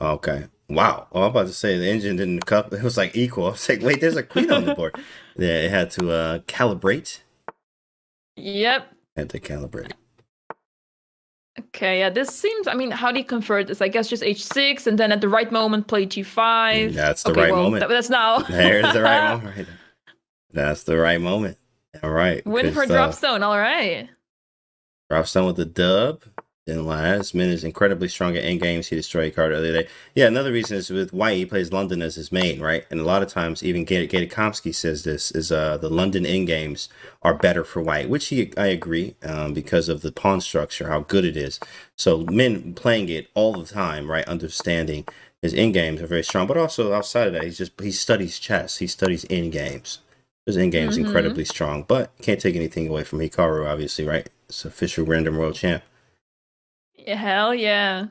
Okay. Wow. Oh, I'm about to say the engine didn't cup. It was like equal. I was like, wait, there's a queen on the board. Yeah, it had to calibrate. Yep. Had to calibrate. Okay, yeah, this seems, I mean, how do you convert this? I guess just h6 and then at the right moment play g5. That's the right moment. That's now. There's the right moment right there. That's the right moment. All right. Win for Dropstone, all right. Dropstone with the dub. Then last Min is incredibly strong at endgames. He destroyed Hikaru the other day. Yeah, another reason is with White, he plays London as his main, right? And a lot of times, even Gatekomsky says this, is the London endgames are better for White, which I agree, because of the pawn structure, how good it is. So Min playing it all the time, right? Understanding his endgames are very strong, but also outside of that, he studies chess. He studies endgames. His endgame is incredibly strong, but can't take anything away from Hikaru, obviously, right? It's official random world champ. Hell yeah.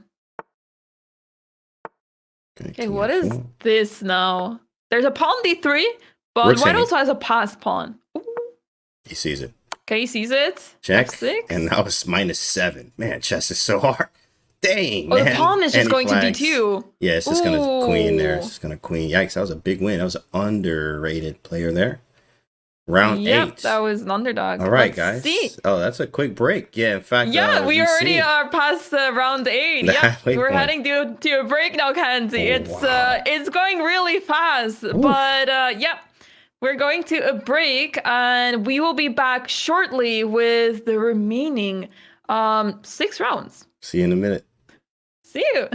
Okay, what is this now? There's a pawn d3, but White also has a passed pawn. Ooh. He sees it. Okay, he sees it. Check. F6. And now it's -7. Man, chess is so hard. Dang, man. The pawn is just going to d2. Yeah, it's just going to queen there. It's just going to queen. Yikes, that was a big win. That was an underrated player there. Round 8. That was an underdog. All right, guys. See. Oh, that's a quick break. Yeah, in fact. Yeah, we already are past round 8. Yeah, we're heading to a break now, Kenzie. It's going really fast. Oof. But yeah, we're going to a break, and we will be back shortly with the remaining 6 rounds. See you in a minute. See you.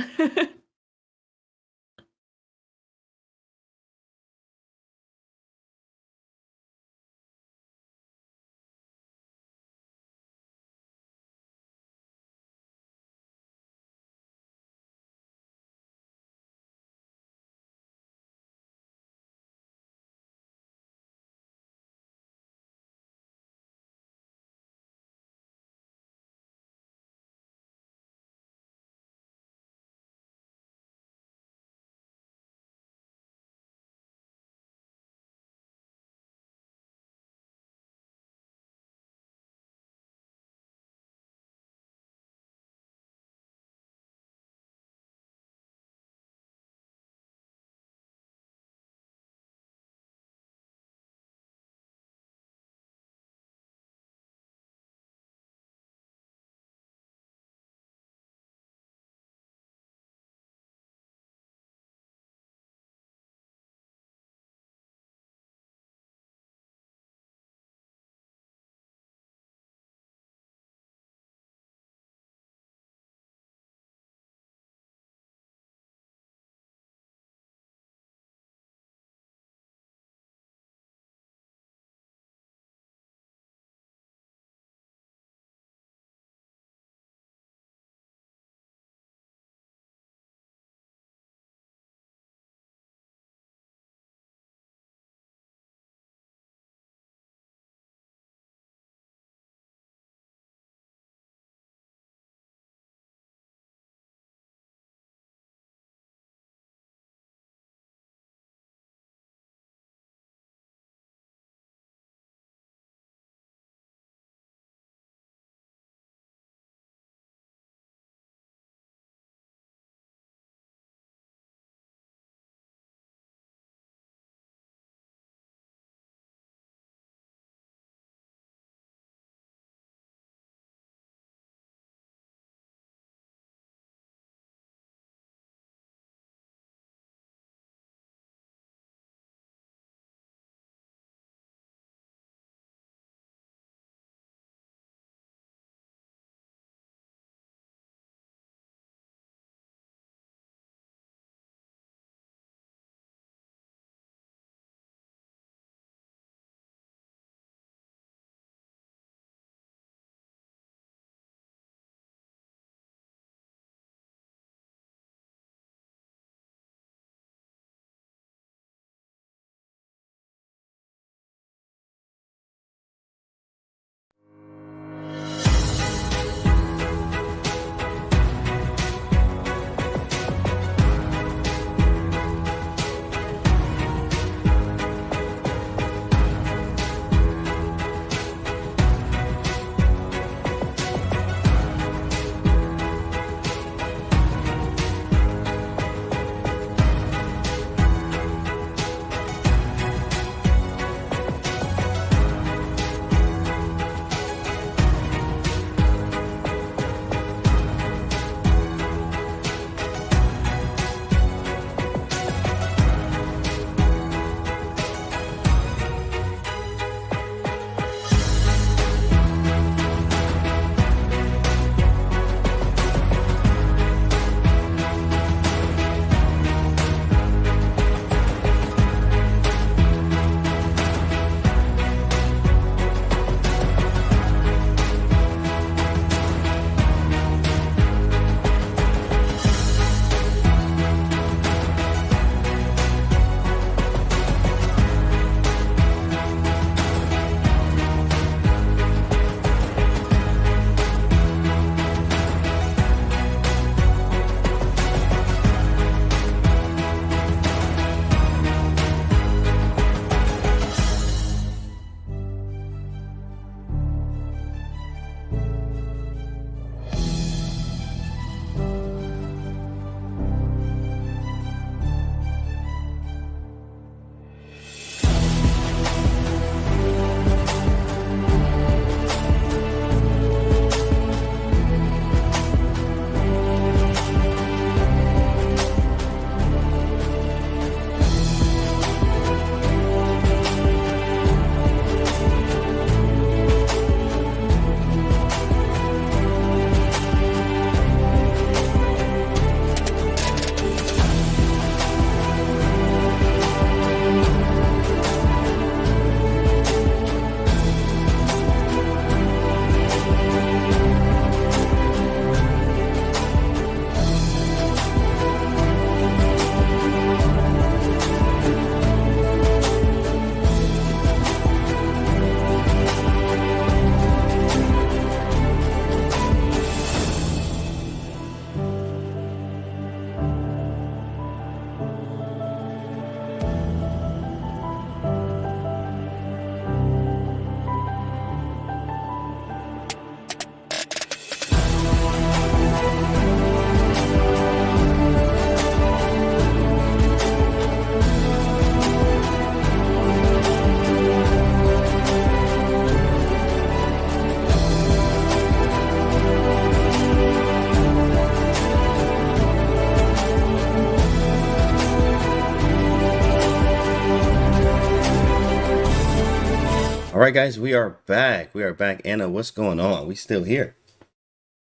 All right, guys, we are back. We are back. Anna, what's going on? We still here.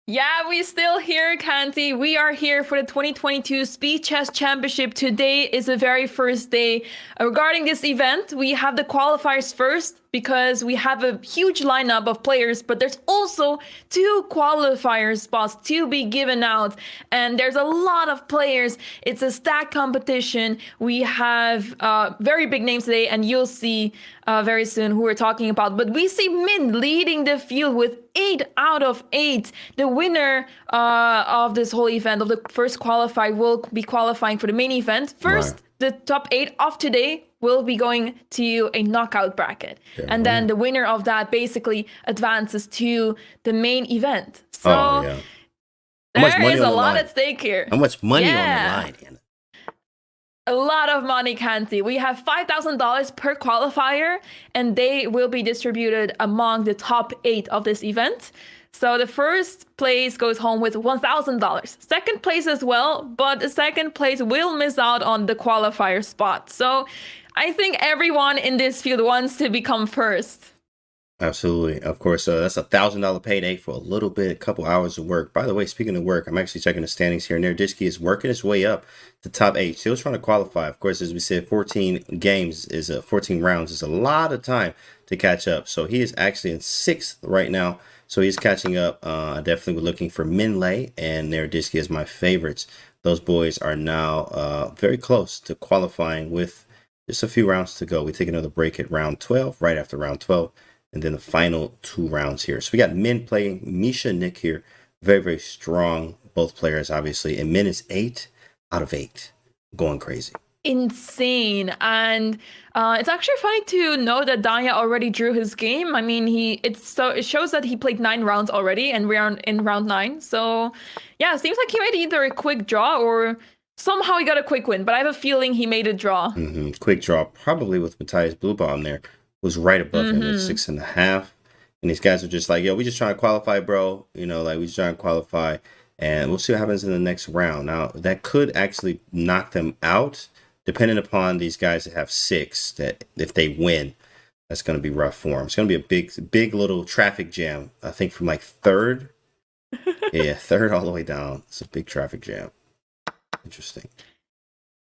Yeah, we still here, Kanti. We are here for the 2022 Speed Chess Championship. Today is the very first day. Regarding this event, we have the qualifiers first because we have a huge lineup of players, but there's also 2 qualifier spots to be given out. And there's a lot of players. It's a stacked competition. We have very big names today, and you'll see very soon who we're talking about. But we see Min leading the field with 8 out of 8. The winner of this whole event, of the first qualifier, will be qualifying for the main event. First, Right. the top 8 of today will be going to a knockout bracket. Yeah, And right. then the winner of that basically advances to the main event. Oh, So yeah. How much there money is on a the lot line? at stake here. How much money on the Yeah. line, Anna? A lot of money, Kanti. We have $5,000 per qualifier, and they will be distributed among the top 8 of this event. So the first place goes home with $1,000. Second place as well, but the second place will miss out on the qualifier spot. So I think everyone in this field wants to become first. Absolutely. Of course, that's $1,000 payday for a little bit, a couple hours of work. By the way, speaking of work, I'm actually checking the standings here. Nerdisky is working his way up to top 8, still trying to qualify. Of course, as we said, 14 games is 14 rounds is a lot of time to catch up. So he is actually in 6th right now. So he's catching up. I definitely was looking for Minlay and Nerdisky as my favorites. Those boys are now very close to qualifying with just a few rounds to go. We take another break at round 12, right after round 12. And then the final 2 rounds here. So we got Min playing Misha Nick here. Very, very strong, both players, obviously. And Min is 8 out of 8. Going crazy. Insane. And it's actually funny to know that Danya already drew his game. I mean, it shows that he played 9 rounds already, and we're in round 9. So yeah, it seems like he made either a quick draw or somehow he got a quick win, but I have a feeling he made a draw. Quick draw, probably with Matthias Bluebaum there. Was right above him at 6.5. And these guys are just like, yo, we just trying to qualify, bro. You know, like we just trying to qualify. And we'll see what happens in the next round. Now, that could actually knock them out, depending upon these guys that have 6, that if they win, that's going to be rough for them. It's going to be a big little traffic jam, I think, from like 3rd. Yeah, 3rd all the way down. It's a big traffic jam. Interesting.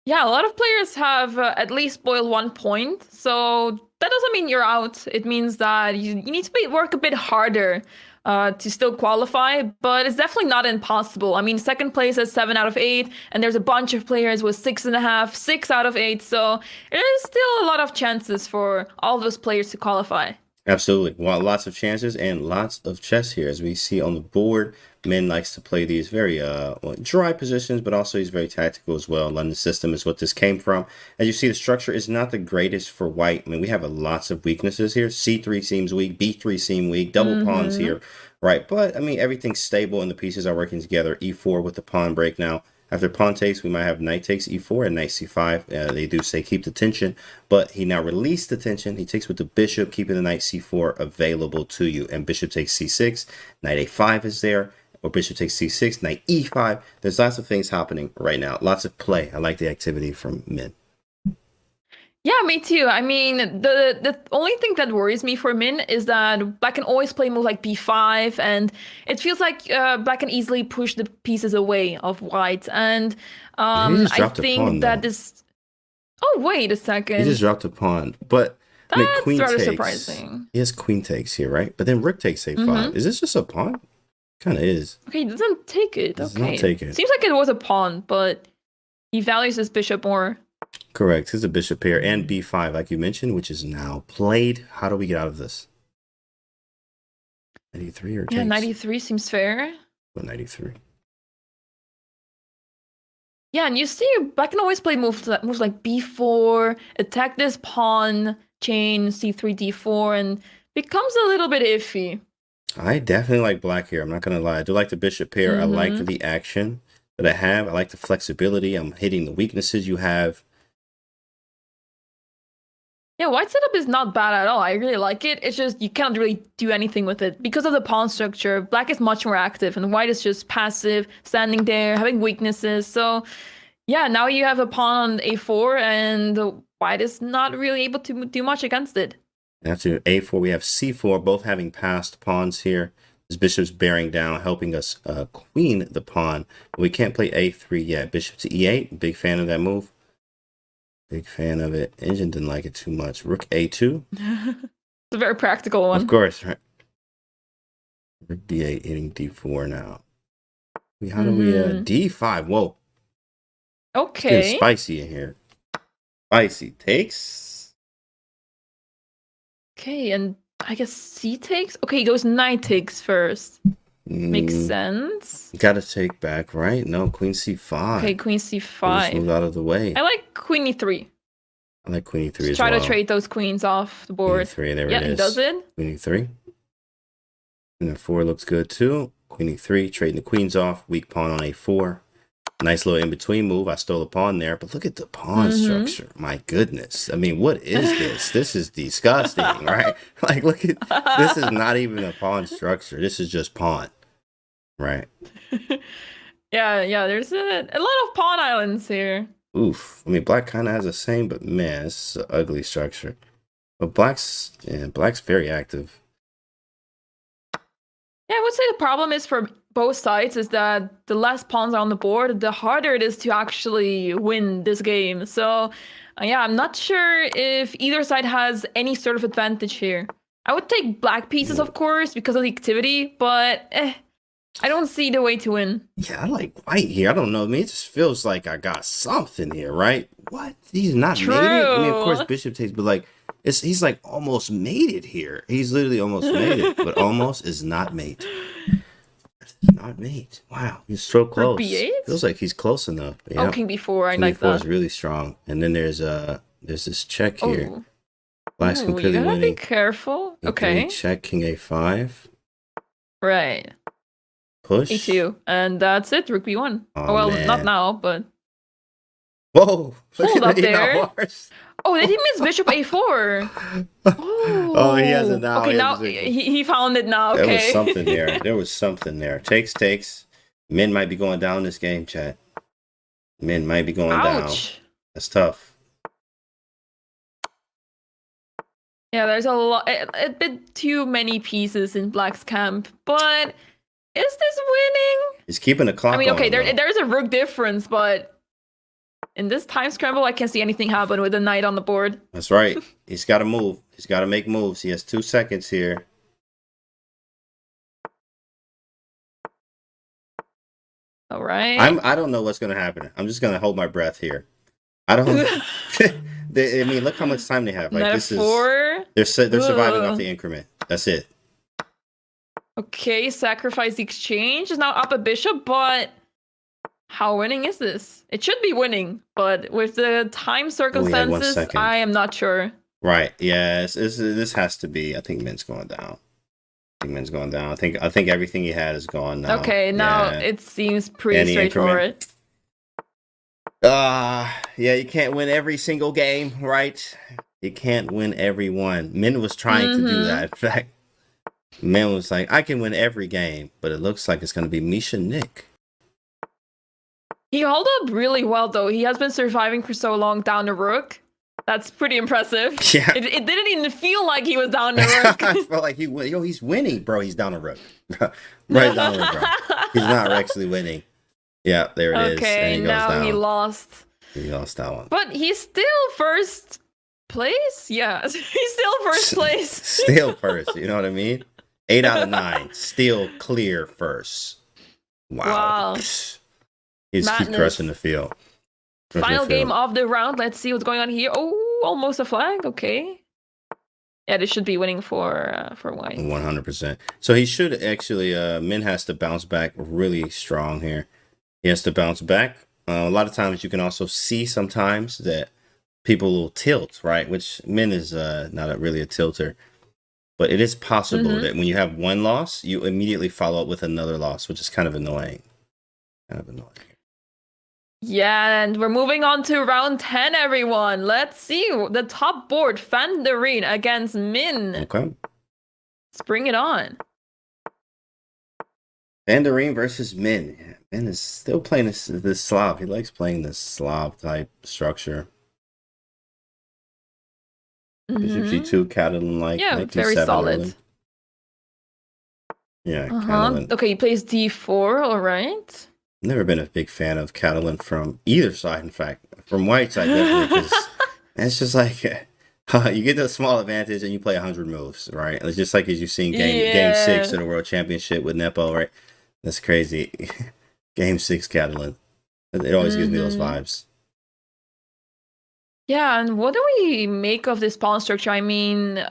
Yeah, a lot of players have at least spoiled 1 point. So that doesn't mean you're out. It means that you need to work a bit harder to still qualify, but it's definitely not impossible. I mean, second place is 7 out of 8, and there's a bunch of players with 6.5, 6 out of 8. So there's still a lot of chances for all those players to qualify. Absolutely. Well, lots of chances and lots of chess here. As we see on the board, Min likes to play these very dry positions, but also he's very tactical as well. London system is what this came from. As you see, the structure is not the greatest for white. I mean, we have lots of weaknesses here. C3 seems weak, B3 seems weak, double pawns here, right? But, I mean, everything's stable and the pieces are working together. E4 with the pawn break now. After pawn takes, we might have knight takes e4 and knight c5. They do say keep the tension, but he now released the tension. He takes with the bishop, keeping the knight c4 available to you. And bishop takes c6, knight a5 is there, or bishop takes c6, knight e5. There's lots of things happening right now. Lots of play. I like the activity from Min. Yeah, me too. I mean, the only thing that worries me for Min is that Black can always play move like b5, and it feels like Black can easily push the pieces away of White. And He just I dropped a pawn, think that though. this. Oh, wait a second. He just dropped a pawn, but I mean, That's queen rather takes. surprising. He has queen takes here, right? But then rook takes a5. Is this just a pawn? Kind of is. Okay, he doesn't take it. Does Okay. not take it. Seems like it was a pawn, but he values his bishop more. Correct. Here's a bishop pair and b5, like you mentioned, which is now played. How do we get out of this? 93 or Yeah, takes? 93 seems fair. What, 93? Yeah, and you see Black can always play moves like b4, attack this pawn, chain c3, d4, and becomes a little bit iffy. I definitely like black here. I'm not going to lie. I do like the bishop pair. I like the action that I have. I like the flexibility. I'm hitting the weaknesses you have. Yeah, White setup is not bad at all. I really like it. It's just you can't really do anything with it. Because of the pawn structure, Black is much more active, and White is just passive, standing there, having weaknesses. So, yeah, now you have a pawn on a4, and White is not really able to do much against it. After a4, we have c4, both having passed pawns here. This bishop's bearing down, helping us queen the pawn. We can't play a3 yet. Bishop to e8. Big fan of that move. Big fan of it. Engine didn't like it too much. Rook a2. It's a very practical one. Of course, right? Rook d8 hitting d4 now. How do we d5? Whoa. Okay. It's getting spicy in here. Spicy takes. Okay, and I guess c takes? Okay, he goes knight takes first. Makes sense. Gotta take back, right? No, queen c5. Okay, queen c5. Just move out of the way. I like queen e3. I like queen e3 as try well. To trade those queens off the board. Queen e3, there yeah, it is. He does it. Queen e3. Queen f4 looks good too. Queen e3, trading the queens off. Weak pawn on a4. Nice little in-between move. I stole a pawn there, but look at the pawn structure. My goodness. I mean, what is this? This is disgusting, right? Like, look at this is not even a pawn structure. This is just pawn, right? yeah. There's a lot of pawn islands here. Oof. I mean, black kind of has the same, but man, this is an ugly structure. But black's very active. Yeah, I would say the problem is for both sides is that the less pawns are on the board, the harder it is to actually win this game. So, yeah, I'm not sure if either side has any sort of advantage here. I would take black pieces, of course, because of the activity, but I don't see the way to win. Yeah, I like white here. I don't know. I mean, it just feels like I got something here, right? What? He's not mated? I mean, of course, bishop takes, but like, he's like almost mated here. He's literally almost mated, but almost is not mate. Not mate. Wow, he's so close. B8? Feels like he's close enough. Yeah. Oh, king b4. I like king b4 that. Is really strong. And then there's this check here. Oh. Black's completely winning. Be careful. Okay. Check king a5. Right. Push. e2, and that's it. Rook b1. Oh, well, man. Not now, but. Whoa! Hold up there. Oh, did he miss bishop a4? Oh, he has it now. Okay, now he found it now. Okay. There was something there. There was something there. Takes. Men might be going down this game, chat. Men might be going down. That's tough. Yeah, there's a bit too many pieces in Black's camp, but is this winning? He's keeping the clock. I mean, okay, on, there's a rook difference, but in this time scramble, I can't see anything happen with a knight on the board. That's right. He's got to move. He's got to make moves. He has 2 seconds here. All right. I don't know what's going to happen. I'm just going to hold my breath here. I don't. I mean, look how much time they have. Like this is. They're surviving off the increment. That's it. Okay, sacrifice the exchange is now up a bishop, but how winning is this? It should be winning, but with the time circumstances, I am not sure. Right. Yes. This has to be. I think Min's going down. I think everything he had is gone now. Okay, now it seems pretty straightforward. Yeah, you can't win every single game, right? You can't win every one. Min was trying to do that. In fact, Min was like, I can win every game, but it looks like it's going to be Misha Nick. He held up really well, though. He has been surviving for so long down the rook. That's pretty impressive. Yeah. It didn't even feel like he was down the rook. I felt like he's winning, bro. He's down the rook. Bro, he's down the rook, bro. He's not actually winning. Yeah, there it is. Okay, now down. He lost. He lost that one. But he's still first place? Yeah, he's still first place. Still first, you know what I mean? 8 out of 9. Still clear first. Wow. He's keep crushing the field. Final game of the round. Let's see what's going on here. Oh, almost a flag. Okay. Yeah, this should be winning for white. 100%. So he should actually, Min has to bounce back really strong here. He has to bounce back. A lot of times you can also see sometimes that people will tilt, right? Which Min is not really a tilter. But it is possible that when you have one loss, you immediately follow up with another loss, which is kind of annoying. Yeah, and we're moving on to round 10, everyone. Let's see the top board, Van der Reen against Min. Okay. Let's bring it on. Van der Reen versus Min. Yeah, Min is still playing this Slav. He likes playing this Slav type structure. Bishop Mm-hmm. G2, Catalan like Yeah, knight very D7 solid. early. Yeah, Uh-huh. Catalan. Okay, he plays d4, all right. Never been a big fan of Catalan from either side, in fact. From white side, definitely, because it's just like you get the small advantage and you play 100 moves, right? It's just like as you've seen game 6 Yeah. of the World Championship with Nepo, right? That's crazy. Game 6 Catalan. It always gives me those Mm-hmm. vibes. Yeah, and what do we make of this pawn structure? I mean,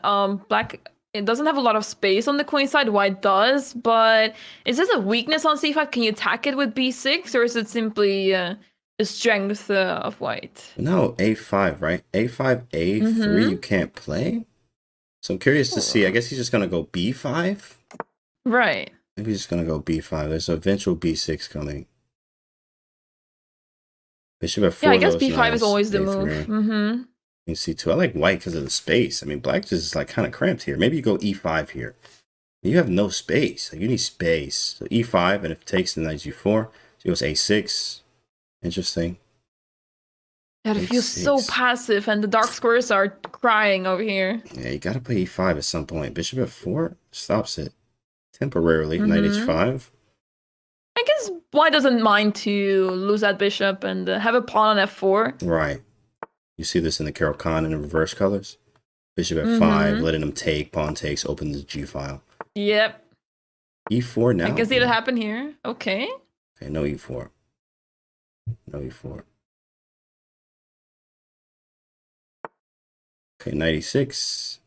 black it doesn't have a lot of space on the queen side, white does, but is this a weakness on c5? Can you attack it with b6, or is it simply a strength of white? No, A5, right? A5, A3 you Mm-hmm. can't play? So I'm curious to see. I guess he's just going to go B5? Right. Maybe he's just going to go B5. There's an eventual B6 coming. Bishop Yeah, I F4 guess though is b5 is nice. always the move. A3. Mm-hmm. You C2. I like white because of the space. I mean, black just is like kind of cramped here. Maybe you go E5 here. You have no space. Like, you need space. So E5, and if it takes the knight G4, so it goes A6. Interesting. Yeah, it feels so A6. passive, and the dark squares are crying over here. Yeah, you gotta play E5 at some point. Bishop F4 stops it temporarily. Knight Mm-hmm. H5. I guess white doesn't mind to lose that bishop and have a pawn on f4. Right. You see this in the Carol Khan in the reverse colors. Bishop F5, Mm-hmm. letting him take, pawn takes, open the G file. Yep. E4 now. I can see it happen here. Okay. Okay, no E4. No E4. Okay, 96.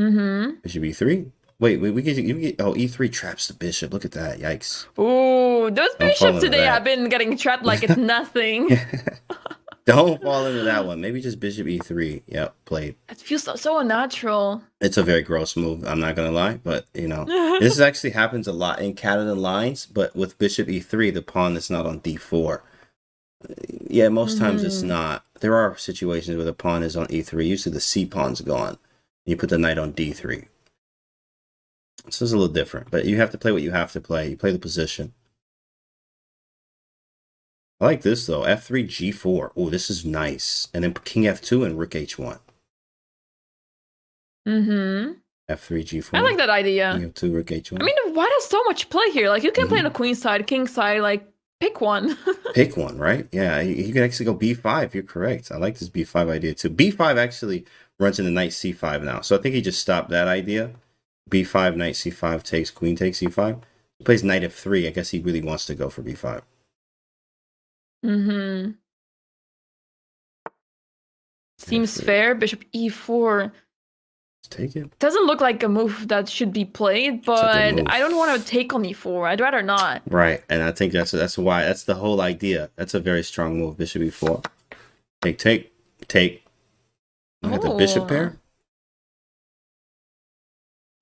Mm-hmm. Bishop E3. Wait, we get oh, E3 traps the bishop. Look at that. Yikes. Ooh, those Don't fall bishops into today that. have been getting trapped like it's nothing. Don't fall into that one. Maybe just Bishop E3. Yep, played. It feels so unnatural. It's a very gross move, I'm not gonna lie, but you know, this actually happens a lot in Canada lines, but with Bishop E3, the pawn is not on D4. Yeah, most times it's not. There are situations where the pawn is on E3. Usually the C pawn's gone. You put the knight on D3. This is a little different, but you have to play what you have to play. You play the position. I like this though. F3, G4. Oh, this is nice. And then King F2 and Rook H1. Mm-hmm. F3, G4. I like that idea. King F2, Rook H1. I mean, white has so much play here. Like, you can play on the queen side, king side, like, pick one. Pick one, right? Yeah, you can actually go B5. You're correct. I like this B5 idea too. B5 actually runs into knight C5 now. So I think he just stopped that idea. B5, knight C5 takes, queen takes E5. He plays knight F3. I guess he really wants to go for B5. Mm-hmm. Seems F3. fair. Bishop E4. Let's take it. Doesn't look like a move that should be played, but I don't want to take on E4. I'd rather not. Right, and I think that's why. That's the whole idea. That's a very strong move. Bishop E4. Take. Look at the bishop pair.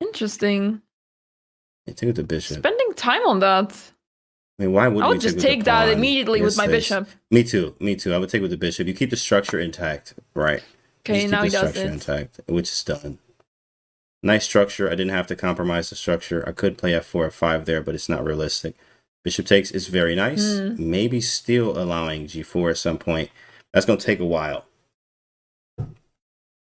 Interesting. You take with the bishop. Spending time on that. I mean, why wouldn't I would just take that immediately with my bishop. Me too. I would take with the bishop. You keep the structure intact, right? Okay, now he does it. Intact, which is done. Nice structure. I didn't have to compromise the structure. I could play F4, F5 there, but it's not realistic. Bishop takes is very nice. Maybe still allowing G4 at some point. That's going to take a while.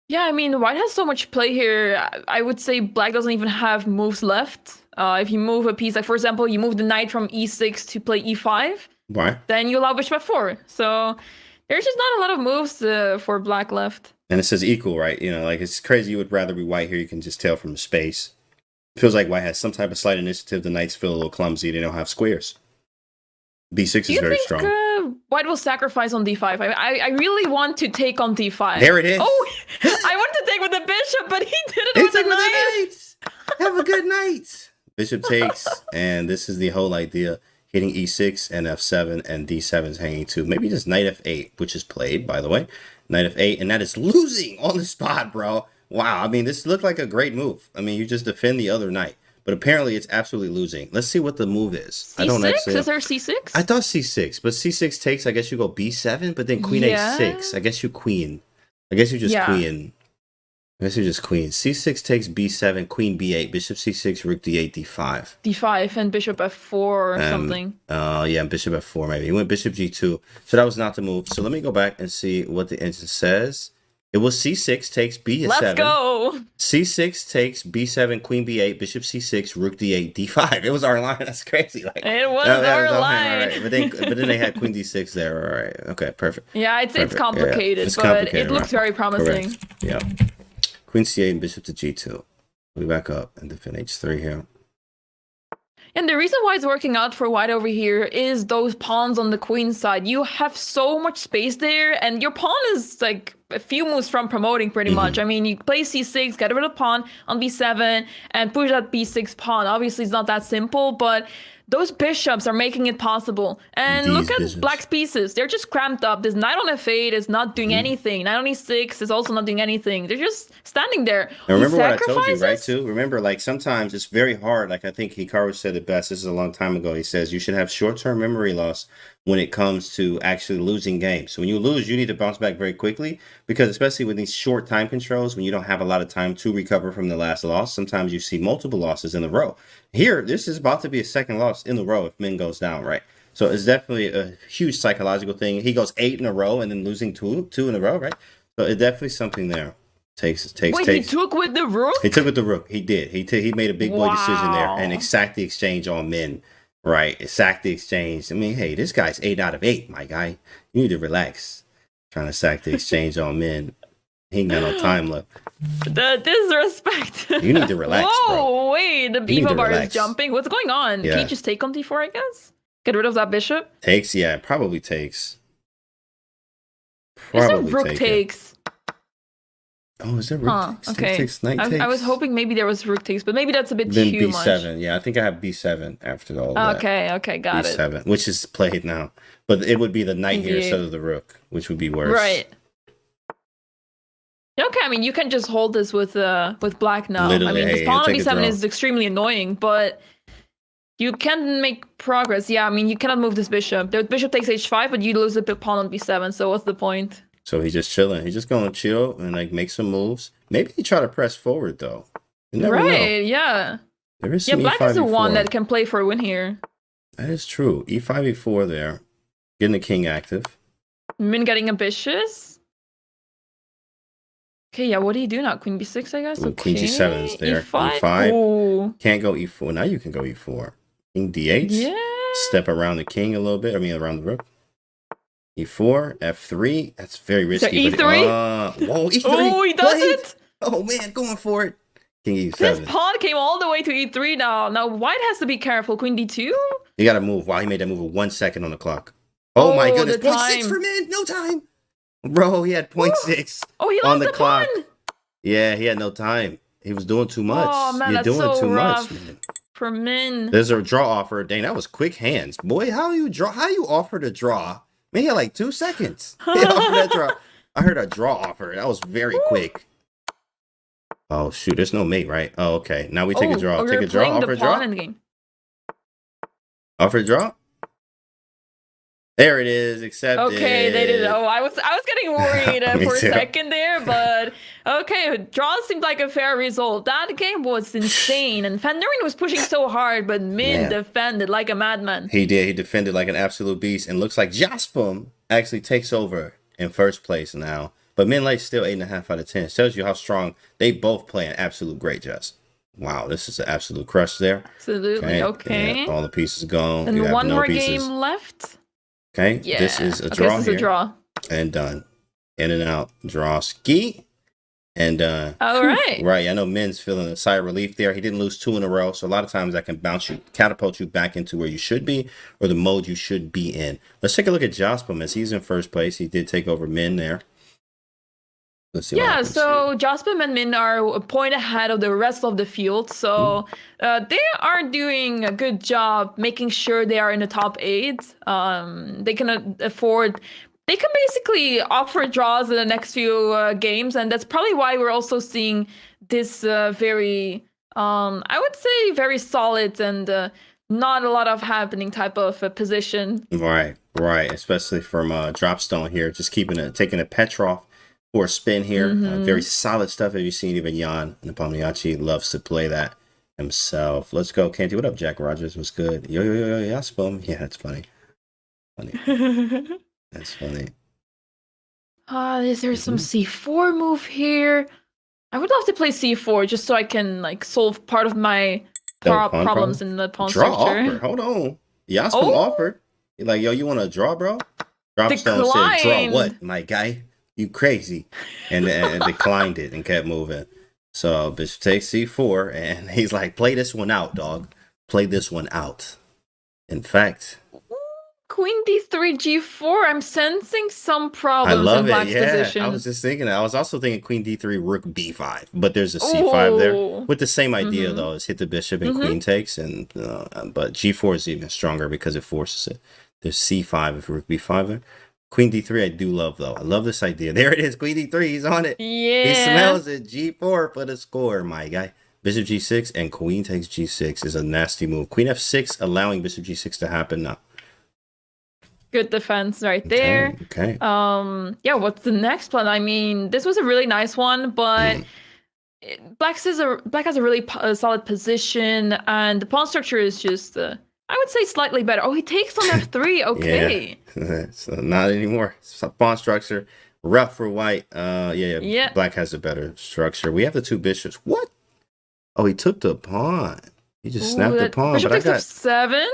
Yeah, I mean, white has so much play here. I would say black doesn't even have moves left. If you move a piece, like for example, you move the knight from e6 to play e5, Why? then you allow bishop f4. So there's just not a lot of moves for black left. And it says equal, right? You know, like it's crazy. You would rather be white here. You can just tell from the space. It feels like white has some type of slight initiative. The knights feel a little clumsy. They don't have squares. B6 is very strong. White will sacrifice on d5? I really want to take on d5. There it is. Oh, I want to take with the bishop, but he did it with the knight. Have a good night. Bishop takes, and this is the whole idea. Hitting e6 and f7 and d7 is hanging too. Maybe just knight f8, which is played, by the way. Knight f8, and that is losing on the spot, bro. Wow, I mean, this looked like a great move. I mean, you just defend the other knight. But apparently it's absolutely losing. Let's see what the move is. C6? I don't actually. Is there c6? I thought c6, but c6 takes, I guess you go b7, but then queen a6. I guess you queen. I guess you just queen. I guess you just queen. c6 takes b7, queen b8, bishop c6, rook d8, d5. d5 and bishop f4 or something. Yeah, bishop f4 maybe. He went bishop g2. So that was not the move. So let me go back and see what the engine says. It was c6 takes b7. Let's go. c6 takes b7, queen b8, bishop c6, rook d8, d5. It was our line. That's crazy. Like, it was our line. Right. But then they had queen d6 there. All right. Okay, perfect. Yeah, it's complicated, It's but complicated, it looks very promising. Correct. Yeah. Queen c8 and bishop to g2. We back up and defend h3 here. And the reason why it's working out for white over here is those pawns on the queen side. You have so much space there, and your pawn is like a few moves from promoting pretty much. I mean, you play c6, get rid of the pawn on b7, and push that b6 pawn. Obviously, it's not that simple, but those bishops are making it possible. And look at black's pieces. They're just cramped up. This knight on f8 is not doing anything. Knight on e6 is also not doing anything. They're just standing there. And remember what I told you, right, too? Remember, like, sometimes it's very hard. Like, I think Hikaru said it best. This is a long time ago. He says you should have short-term memory loss when it comes to actually losing games. So when you lose, you need to bounce back very quickly, because especially with these short time controls, when you don't have a lot of time to recover from the last loss, sometimes you see multiple losses in a row. Here, this is about to be a second loss in a row if Min goes down, right? So it's definitely a huge psychological thing. He goes 8 in a row and then losing two in a row, right? So it's definitely something there. Wait, he took with the rook? He took with the rook. He did. He made a big boy decision there and exact the exchange on Min. Right, sack the exchange. I mean, hey, this guy's 8 out of 8, my guy. You need to relax. Trying to sack the exchange on Min. He ain't got no time left. The disrespect. You need to relax, Whoa, wait, the beaver bar is jumping. What's going on? Yeah. Can you just take on d4, I guess? Get rid of that bishop? Takes, yeah, it probably takes. Probably rook takes. Oh, is there rook takes? Okay. Takes, knight takes? I was hoping maybe there was rook takes, but maybe that's a bit then too b7. much. B7, yeah, I think I have b7 after all that. Okay, got b7, it. which is played now. But it would be the knight here instead of the rook, which would be worse. Right. Okay, I mean, you can just hold this with black now. Literally, I mean, this pawn on b7 is extremely annoying, but you can make progress. Yeah, I mean, you cannot move this bishop. The bishop takes h5, but you lose the pawn on b7, so what's the point? So he's just chilling. He's just going to chill and like make some moves. Maybe he try to press forward though. You never know. Yeah. There is some black E5, is the E4. one that can play for a win here. That is true. E5, E4 there. Getting the king active. Min getting ambitious. Okay, yeah, what do you do now? Queen b6, I guess? Ooh, okay. Queen g7 is there. E5. Ooh. Can't go e4. Now you can go e4. King d8. Yeah. Step around the king a little bit. I mean, around the rook. E4, F3. That's very risky. So E3? Whoa, E3. Oh, he does it? Oh, man, going for it. King E7. This pawn came all the way to E3 now. Now, white has to be careful. Queen D2? You got to move. Wow, he made that move with 1 second on the clock. Oh my goodness. 0.6 for Min. No time. Bro, he had 0.6 he on the lost clock. Pawn. Yeah, he had no time. He was doing too much. Oh, man, You're that's doing so too rough much, man. For Min. There's a draw offer. Dang, that was quick hands. Boy, how you offer to draw? Man, he had like 2 seconds. He offered that draw. I heard a draw offer. That was very quick. Oh, shoot. There's no mate, right? Oh, okay. Now we take a draw. Take a draw. Offer a draw. Offer a draw. There it is. Accepted. Okay, they did it. Oh, I was getting worried for a second there, but okay, draw seemed like a fair result. That game was insane, and Van Duren was pushing so hard, but Min defended like a madman. He did. He defended like an absolute beast, and looks like Chesscom actually takes over in first place now. But Min Lei still 8.5 out of 10. It tells you how strong they both play an absolute great chess. Wow, this is an absolute crush there. Absolutely. Okay. Yeah, all the pieces gone. And one more game left. Okay, yeah. This is a draw. This is a draw. And done. In and out. Draw ski. And done. All right. Right. I know Min's feeling a sigh of relief there. He didn't lose 2 in a row. So a lot of times that can bounce you, catapult you back into where you should be or the mode you should be in. Let's take a look at Chesscom as he's in first place. He did take over Min there. Let's see. Yeah, so Chesscom and Min are a point ahead of the rest of the field. So they are doing a good job making sure they are in the top 8. They can afford... They can basically offer draws in the next few games. And that's probably why we're also seeing this very, I would say, very solid and not a lot of happening type of position. Right. Especially from Dropstone here. Just taking a Petrov for a spin here. Very solid stuff. Have you seen even Jan Nepomniachtchi loves to play that himself. Let's go, Canty. What up, Jack Rogers? What's good? Yo, Chesscom. Yeah, that's funny. That's funny. Is there some Mhm. c4 move here? I would love to play c4 just so I can like solve part of my No pawn problems problem. in the pawn Draw offer. structure. Hold on. Yaspam Oh, offered. He like, yo, you want to draw, bro? Dropstone said, draw declined. what, my guy? You crazy. And declined it and kept moving. So bishop takes c4, and he's like, play this one out, dog. Play this one out. In fact, Queen d3 g4. I'm sensing some I problems in love it. black's Yeah, I was position. just thinking that. I was also thinking queen d3, rook b5, but there's a c5 there Oh. with the same idea Mm-hmm. though. Is hit the bishop and Mm-hmm. queen takes, and but g4 is even stronger because it forces it. There's c5 if rook b5 there. Queen d3, I do love though. I love this idea. There it is. Queen d3. He's on it. He Yeah. smells it. g4 for the score, my guy. Bishop g6 and queen takes g6 is a nasty move. Queen f6, allowing bishop g6 to happen now. Good defense right Okay. there. Okay. Yeah, what's the next plan? I mean, this was a really nice one, but Mm. black has a really solid position, and the pawn structure is just, I would say, slightly better. Oh, he takes on f3. Yeah, Okay. so not anymore. Pawn structure rough for white. Yeah, Yeah. black has a better structure. We have the two bishops. What? Oh, he took the pawn. He just snapped the pawn. Bishop But I takes got. f7.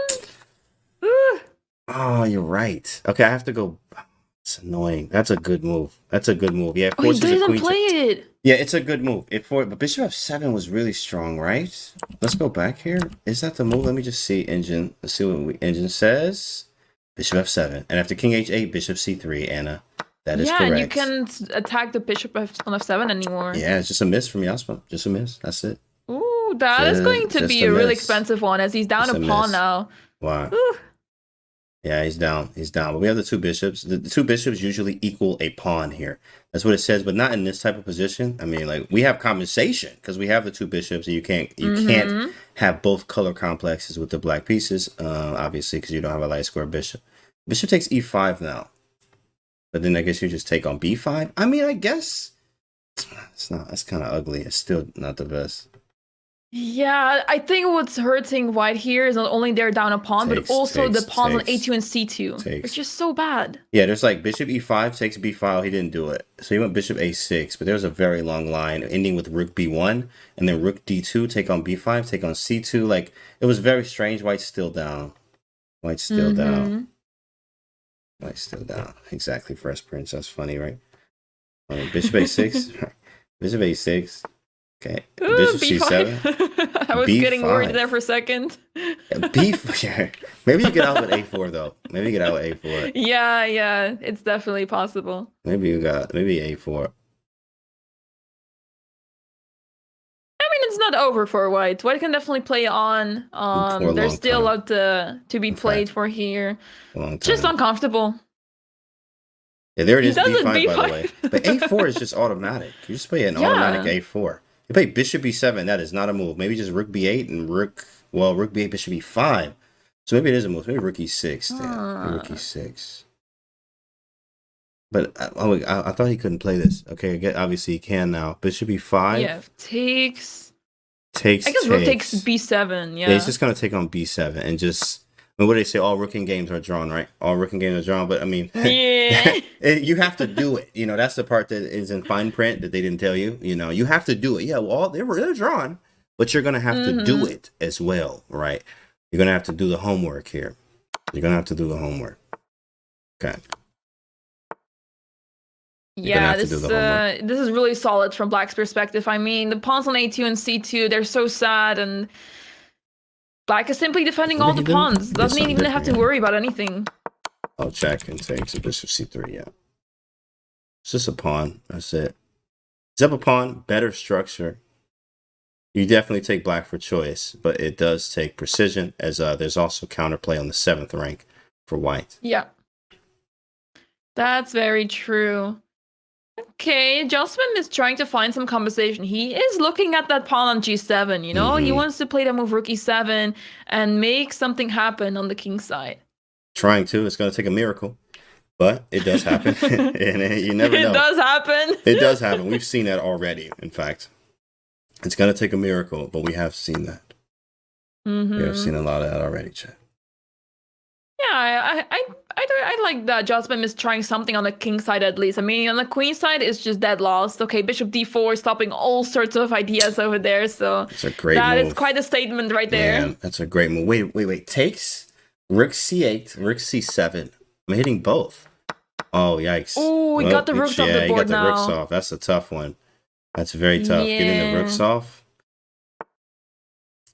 Ooh. Oh, you're right. Okay, I have to go. It's annoying. That's a good move. That's a good move. Yeah, it Oh, he forces a doesn't queen. play it. Yeah, it's a good move. But bishop f7 was really strong, right? Let's go back here. Is that the move? Let me just see engine. Let's see what engine says. Bishop f7. And after king h8, bishop c3, Anna. That is Yeah, correct. and you can't attack the bishop on f7 anymore. Yeah, it's just a miss from Yaspa. Just a miss. That's it. Ooh, that is going to Just be a a really miss. expensive one as he's down Just a a pawn miss. now. Wow. Ooh. Yeah, he's down. He's down. But we have the two bishops. The two bishops usually equal a pawn here. That's what it says, but not in this type of position. I mean, like we have compensation because we have the two bishops, and you can't have both color complexes with the black pieces, obviously, because you don't have a light square bishop. Bishop takes e5 now, but then I guess you just take on b5. I mean, I guess it's not. That's kind of ugly. It's still not the best. Yeah, I think what's hurting white here is not only they're down a pawn, but also the pawns on a2 and c2. It's just so bad. Yeah, there's like bishop e5 takes b5. He didn't do it. So he went bishop a6, but there's a very long line ending with rook b1 and then rook d2, take on b5, take on c2. Like it was very strange. White's still down. White's still down. White's still down. Exactly, first prince. That's funny, right? Bishop a6. Bishop a6. Okay. Ooh, Bishop b5. c7. I was b5. getting worried there for a second. Yeah. Maybe you get out with a4 though. Maybe you get out with a4. Yeah, it's definitely possible. Maybe a4. I mean, it's not over for white. White can definitely play on. There's still a lot to be played for here. Just uncomfortable. Yeah, there it is, b5, by the way. But a4 is just automatic. You just play an automatic a4. You play bishop b7. That is not a move. Maybe just rook b8 and rook b8, bishop b5. So maybe it is a move. Maybe rook e6. Maybe rook e6. But I thought he couldn't play this. Okay, obviously he can now. Bishop e5. Yeah, takes. I guess rook takes b7. Yeah, he's just gonna take on b7 and just. I mean, what do they say? All rooking games are drawn, right? All rooking games are drawn, but I mean, yeah, you have to do it. You know, that's the part that is in fine print that they didn't tell you. You know, you have to do it. Yeah, well, they're drawn, but you're gonna have to do it as well, right? You're gonna have to do the homework here. You're gonna have to do the homework. Okay. Yeah, this is really solid from Black's perspective. I mean, the pawns on a2 and c2, they're so sad, and Black is simply defending all the pawns. Doesn't even have to worry about anything. Oh, check and takes a bishop c3, yeah. It's just a pawn. That's it. It's up a pawn, better structure. You definitely take Black for choice, but it does take precision, as there's also counterplay on the 7th rank for white. Yeah. That's very true. Okay, Jocelyn is trying to find some compensation. He is looking at that pawn on g7, you know? He wants to play the move rook e7 and make something happen on the king side. Trying to. It's going to take a miracle. But it does happen. And you never know. It does happen. It does happen. We've seen that already, in fact. It's going to take a miracle, but we have seen that. We have seen a lot of that already, Chad. Yeah, I like that Jasmine is trying something on the king side at least. I mean, on the queen side, it's just dead lost. Okay, bishop d4 stopping all sorts of ideas over there. So it's a great that move. is quite a statement right there. Yeah, that's a great move. Wait. Takes rook c8, rook c7. I'm hitting both. Oh, yikes. Oh, we got the rooks off the board now. Yeah, he got the rooks off. That's a tough one. That's very tough. Yeah. Getting the rooks off.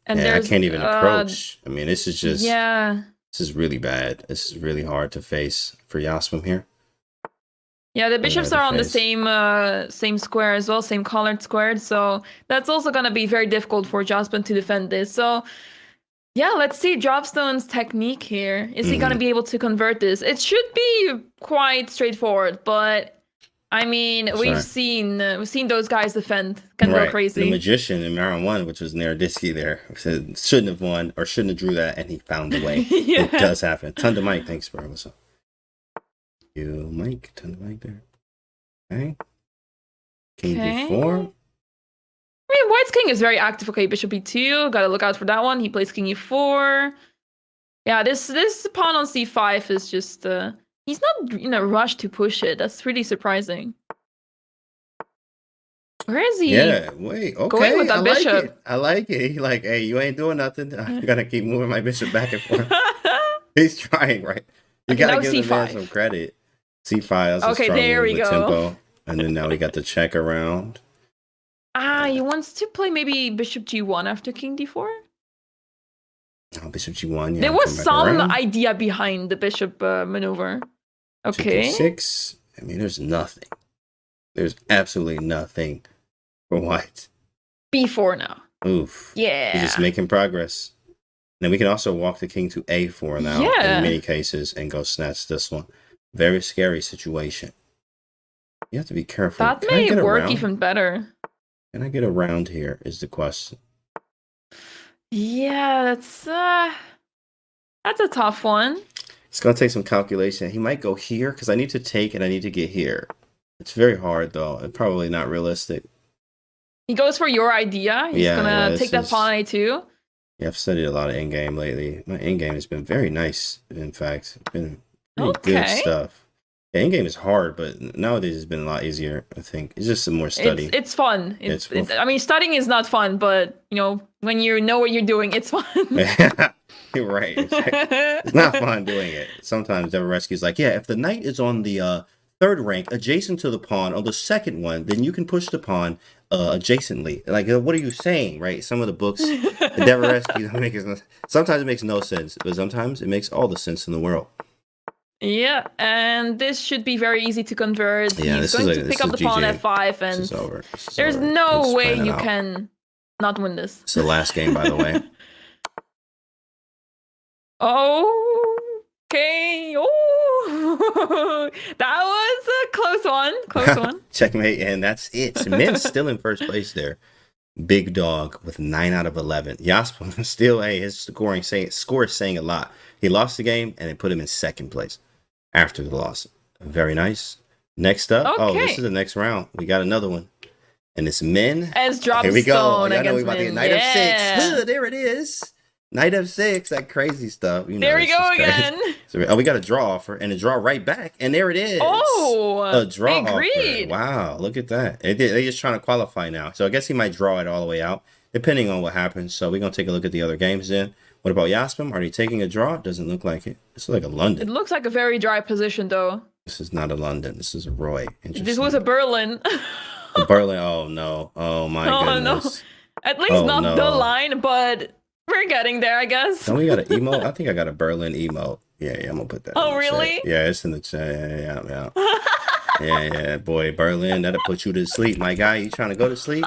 And I can't even approach. I mean, this is just... Yeah. This is really bad. This is really hard to face for Jasmine here. Yeah, the bishops are on the same square as well, same colored square. So that's also going to be very difficult for Jasmine to defend this. So yeah, let's see Dropstone's technique here. Is he going to be able to convert this? It should be quite straightforward, but I mean, we've seen those guys defend. Can go crazy. The magician in round 1, which was Naroditsky there, said shouldn't have won or shouldn't have drew that, and he found a way. Yeah. It does happen. Ton to Mike. Thanks, bro. What's up? You, Mike. Ton to Mike there. Okay. King d4. I mean, White's king is very active. Okay, bishop e2. Gotta look out for that one. He plays king e4. Yeah, this pawn on c5 is just... he's not in a rush to push it. That's really surprising. Where is he? Yeah, wait. Okay, going with that bishop. I like it. He's like, hey, you ain't doing nothing. I'm gonna keep moving my bishop back and forth. He's trying, right? You gotta give the man some credit. c5. That's okay, there we go. Tempo. And then now we got the check around. He wants to play maybe bishop g1 after king d4. Oh, bishop g1. Yeah, there was some idea behind the bishop maneuver. Okay. 6. I mean, there's nothing. There's absolutely nothing for White. b4 now. Oof. Yeah. He's just making progress. Then we can also walk the king to a4 now in many cases and go snatch this one. Very scary situation. You have to be careful. That may work even better. Can I get around here is the question. Yeah, that's a tough one. It's going to take some calculation. He might go here because I need to take and I need to get here. It's very hard, though. It's probably not realistic. He goes for your idea. He's going to take that pawn on a2. Yeah, I've studied a lot of endgame lately. My endgame has been very nice, in fact. It's been really good stuff. Yeah, endgame is hard, but nowadays it's been a lot easier, I think. It's just some more study. It's fun. I mean, studying is not fun, but, you know, when you know what you're doing, it's fun. You're right. It's not fun doing it. Sometimes Devil Rescue's like, yeah, if the knight is on the third rank adjacent to the pawn on the second one, then you can push the pawn adjacently. Like, what are you saying, right? Some of the books, the Devil Rescue, sometimes it makes no sense, but sometimes it makes all the sense in the world. Yeah, and this should be very easy to convert. Yeah, he's going to pick up the pawn at f5, and there's no way you can not win this. It's the last game, by the way. Okay. Oh, that was a close one. Close one. Checkmate, and that's it. Min's still in first place there. Big dog with 9 out of 11. Jasper still, his score is saying a lot. He lost the game, and it put him in second place after the loss. Very nice. Next up, this is the next round. We got another one. And it's Min. As Dropstone. Here we go. Y'all know we about to get Knight f6. There it is. Knight f6, that crazy stuff. You know, there we go again. So, we got a draw offer and a draw right back. And there it is. A draw offer. Wow, look at that. They're just trying to qualify now. So I guess he might draw it all the way out, depending on what happens. So we're going to take a look at the other games then. What about Jasper? Are they taking a draw? Doesn't look like it. This looks like a London. It looks like a very dry position, though. This is not a London. This is a Roy. This was a Berlin. A Berlin. Oh, no. Oh, my goodness. No. At least not the line, but we're getting there, I guess. Don't we got an emote? I think I got a Berlin emote. Yeah, I'm going to put that in the really? Chat. Yeah, it's in the chat. Yeah. Yeah, boy, Berlin, that'll put you to sleep. My guy, you trying to go to sleep?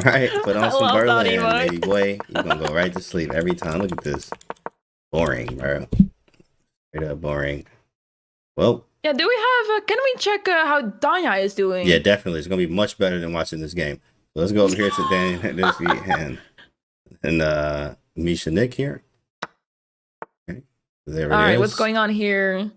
Right, put on some Berlin, baby boy. You're going to go right to sleep every time. Look at this. Boring, bro. Straight up boring. Well. Yeah, do we have, can we check how Danya is doing? Yeah, definitely. It's going to be much better than watching this game. So let's go over here to Dan and Misha Nick here. Okay. There it is. All right, what's going on here?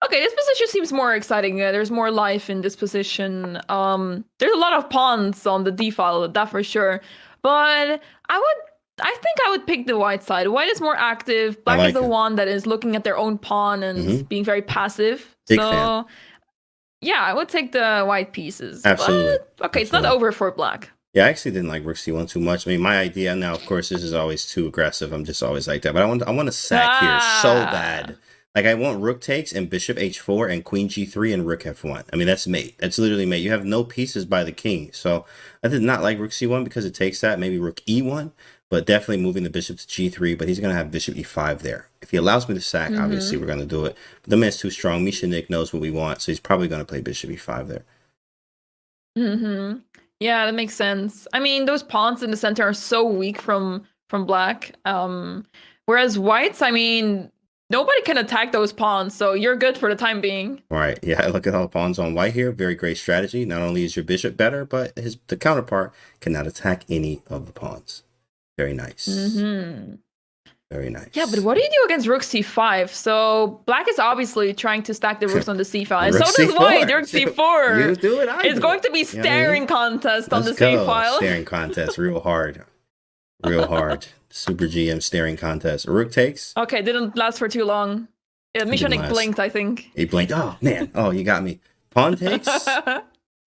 Okay, this position seems more exciting. There's more life in this position. There's a lot of pawns on the d file, that for sure. But I would I think I would pick the white side. White is more active. I Black is like the it. one that is looking at their own pawn and being very passive. Big fan. So yeah, I would take the white pieces. Absolutely. But okay, it's not Absolutely. over for black. Yeah, I actually didn't like rook c1 too much. I mean, my idea now, of course, this is always too aggressive. I'm just always like that. But I want to sack here so bad. Like, I want rook takes and bishop h4 and queen g3 and rook f1. I mean, that's mate. That's literally mate. You have no pieces by the king. So I did not like rook c1 because it takes that. Maybe rook e1, but definitely moving the bishop to g3. But he's going to have bishop e5 there. If he allows me to sack, obviously we're going to do it. But the man's too strong. Misha Nick knows what we want, so he's probably going to play bishop e5 there. Yeah, that makes sense. I mean, those pawns in the center are so weak from black. Whereas whites, I mean, nobody can attack those pawns, so you're good for the time being. All right, yeah, look at all the pawns on white here. Very great strategy. Not only is your bishop better, but the counterpart cannot attack any of the pawns. Very nice. Very nice. Yeah, but what do you do against rook c5? So black is obviously trying to stack the rooks on the c5. Rook So does C4. white. Rook c4. You do it. It's going to be staring contest on the c file. Staring contest, real hard, real hard. Super GM staring contest. Rook takes. Okay, didn't last for too long. Yeah, Mishonik blinked, I think. He blinked. Oh man. Oh, you got me. Pawn takes.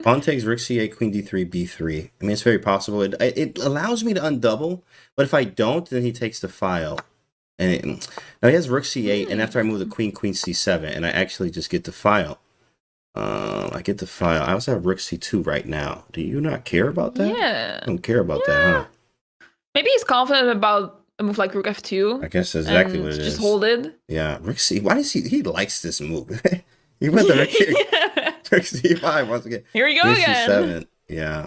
Pawn takes rook c8, queen d3, b3. I mean, it's very possible. It allows me to undouble, but if I don't, then he takes the file. And now he has rook c8, and after I move the queen, queen c7, and I actually just get the file. I get the file. I also have rook c2 right now. Do you not care about that? Yeah. I don't care about that, huh? Maybe he's confident about a move like rook f2. I guess that's exactly what it is. Just hold it. Yeah, rook c. Why does he likes this move? He went the rook c5 once again. Here we go again. C7. Yeah.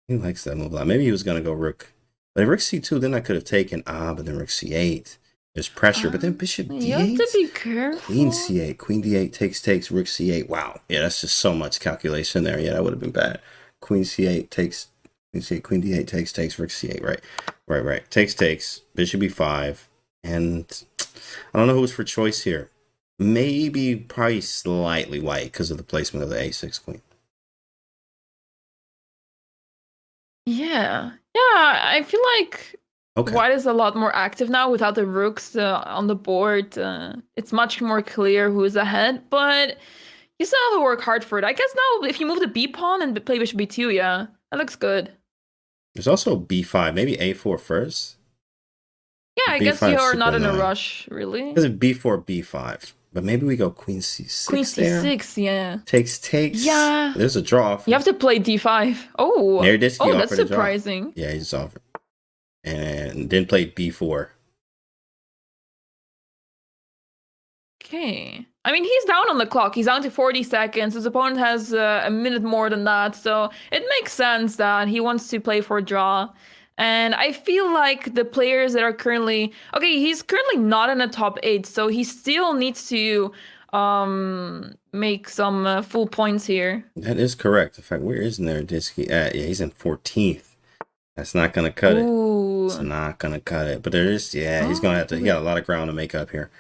He likes that move a lot. Maybe he was gonna go rook. But if rook c2, then I could have taken, but then rook c8. There's pressure, but then bishop d8. You have to be careful. Queen c8, queen d8, takes, rook c8. Wow. Yeah, that's just so much calculation there. Yeah, that would have been bad. Queen c8 takes, queen c8, queen d8, takes, rook c8. Right. Takes, bishop e5. And I don't know who's for choice here. Maybe, probably slightly white because of the placement of the a6 queen. Yeah, I feel like white is a lot more active now without the rooks on the board. It's much more clear who is ahead, but you still have to work hard for it. I guess now if you move the b pawn and play bishop b2, yeah, that looks good. There's also b5, maybe a4 first. Yeah, I guess you're not in a rush, really. There's a b4, b5. But maybe we go queen c6. Queen c6, yeah. Takes. Yeah. There's a draw. You have to play d5. Oh, that's surprising. Yeah, he just offered. And then played b4. Okay. I mean, he's down on the clock. He's down to 40 seconds. His opponent has a minute more than that. So it makes sense that he wants to play for a draw. And I feel like the players that are currently... Okay, he's currently not in the top 8, so he still needs to make some full points here. That is correct. In fact, where is Nerditsky at? Yeah, he's in 14th. That's not going to cut it. It's not going to cut it. But there is... Yeah, he's going to have to... He got a lot of ground to make up here.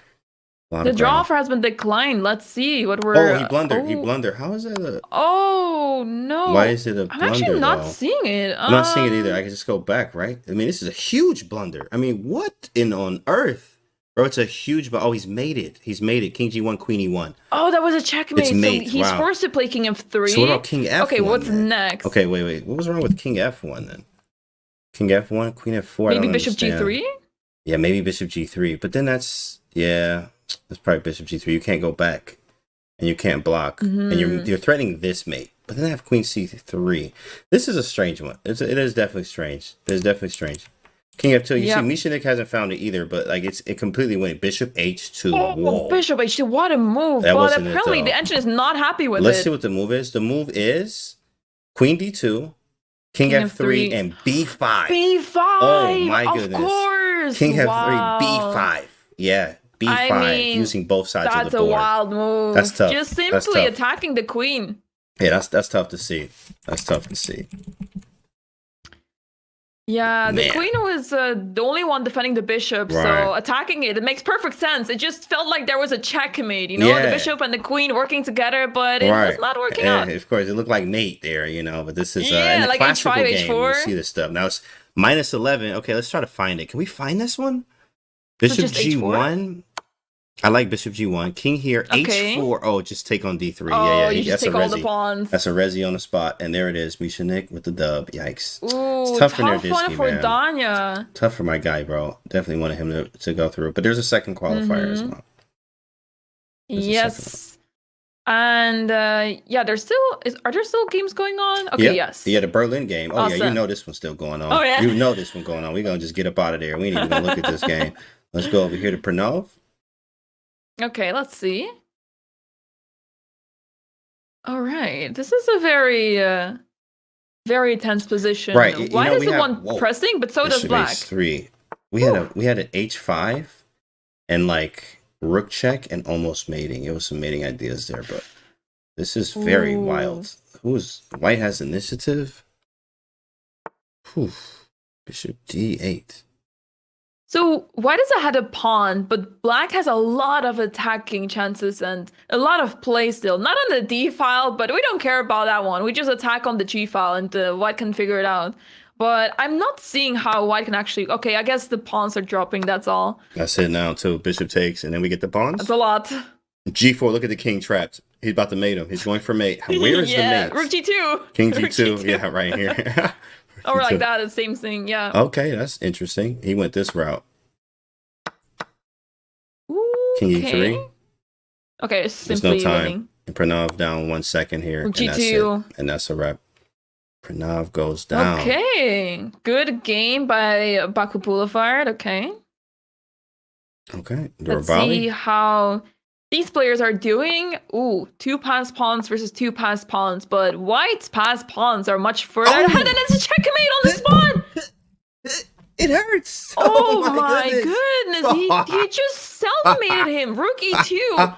The draw offer has been declined. Let's see what we're... Oh, he blundered. He blundered. How is that a... Oh, no. Why is it a blunder, I'm actually not though? seeing it. I'm not seeing it either. I can just go back, right? I mean, this is a huge blunder. I mean, what on earth? Bro, it's a huge... Oh, he's made it. He's made it. King G1, Queen E1. Oh, that was a checkmate. It's made. So he's forced to play King F3. So what about King F1? Okay, what's then? next? Okay, wait. What was wrong with King F1 then? King F1, Queen F4. Maybe Bishop G3? Yeah, maybe Bishop G3. But then that's... Yeah... That's probably Bishop G3. You can't go back, and you can't block, and you're threatening this mate. But then I have Queen C3. This is a strange one. It is definitely strange. It is definitely strange. King F2. You see, Mishanik hasn't found it either, but like it completely went. Bishop H2. Oh, Bishop H2. What a move! That but apparently the engine is not happy with it. Let's see what the move is. The move is Queen D2, King F3, and B5. B5. Oh my goodness! Of course. King F3, B5. Yeah. B5, using both sides of the board. That's a wild move. That's tough. Just simply attacking the queen. Yeah, that's tough to see. That's tough to see. Yeah, the Man. queen was the only one defending the bishop, Right. so attacking it makes perfect sense. It just felt like there was a checkmate, the Yeah. bishop and the queen working together, but it was Right. not working out. Of course, it looked like mate there, but this is in Yeah, the like classical h5, game, you'll h4. see this stuff. Now it's -11. Okay, let's try to find it. Can we find this one? Bishop just G1. I like Bishop G1. King here, Okay. H4. Oh, just take on D3. Oh, yeah, you just that's take a all the resi. pawns. That's a resi on the spot, and there it is. Mishanik with the dub. Yikes. Ooh, It's tough for one Nerdisky, for man. Danya. Tough for my guy, bro. Definitely wanted him to go through. But there's a second qualifier as well. Yes. And yeah, are there still games going on? Okay, yep. yes. Yeah, the Berlin game. Oh, Awesome. yeah, you know this one's still going on. Oh, yeah. You know this one going on. We're going to just get up out of there. We ain't even going to look at this game. Let's go over here to Pranav. Okay, let's see. All right. This is a very tense position. Right. White is the one pressing, but so does black. H3. We had an H5 and like rook check and almost mating. It was some mating ideas there, but this is very wild. White has initiative? Whew. Bishop D8. So white has had a pawn, but black has a lot of attacking chances and a lot of play still. Not on the D file, but we don't care about that one. We just attack on the G file and white can figure it out. But I'm not seeing how white can actually... Okay, I guess the pawns are dropping, that's all. That's it now, too. Bishop takes, and then we get the pawns. That's a lot. G4, look at the king trapped. He's about to mate him. He's going for mate. Where is the mate? Rook G2. King G2. Yeah, right here. Or like that, the same thing, yeah. Okay, that's interesting. He went this route. Ooh, King E3. Okay, it's simply There's no time. winning. And Pranav down 1 second here. Rook and G2. that's it. And that's a wrap. Pranav goes down. Okay, good game by Baku Boulevard. Okay. Okay. Let's see how these players are doing. Ooh, 2 passed pawns versus 2 passed pawns, but white's passed pawns are much further ahead, and it's a checkmate on the spot. It hurts. Oh my goodness. He just self-mated him. Rook E2.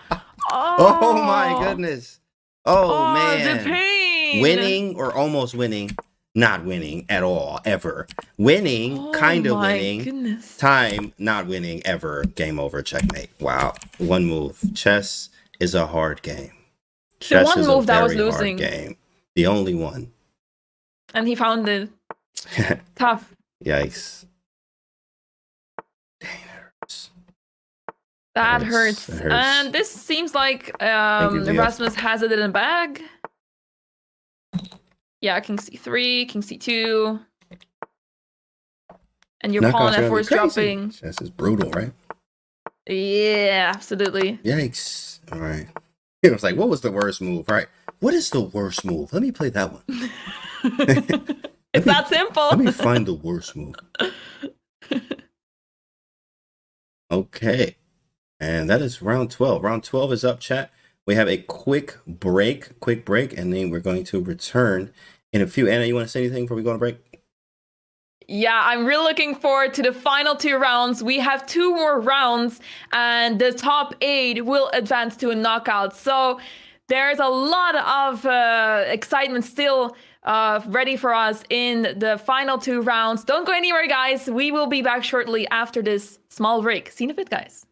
Oh my goodness. Oh man. The pain. Winning or almost winning. Not winning at all, ever. Winning, kind of winning. Goodness. Time, not winning, ever. Game over, checkmate. Wow. One move. Chess is a hard game. Chess the one is move a that was very losing. hard game. The only one. And he found it tough. Yikes. Dang, that hurts. And this seems like Erasmus has it in a bag. Yeah, King C3, King C2. And your pawn F4 is dropping. Chess is brutal, right? Yeah, absolutely. Yikes. All right. It was like, what was the worst move, right? What is the worst move? Let me play that one. It's that simple. Let me find the worst move. Okay. And that is round 12. Round 12 is up, chat. We have a quick break, and then we're going to return in a few. Anna, you want to say anything before we go on a break? Yeah, I'm really looking forward to the final 2 rounds. We have 2 more rounds, and the top 8 will advance to a knockout. So there's a lot of excitement still ready for us in the final 2 rounds. Don't go anywhere, guys. We will be back shortly after this small break. See you in a bit, guys.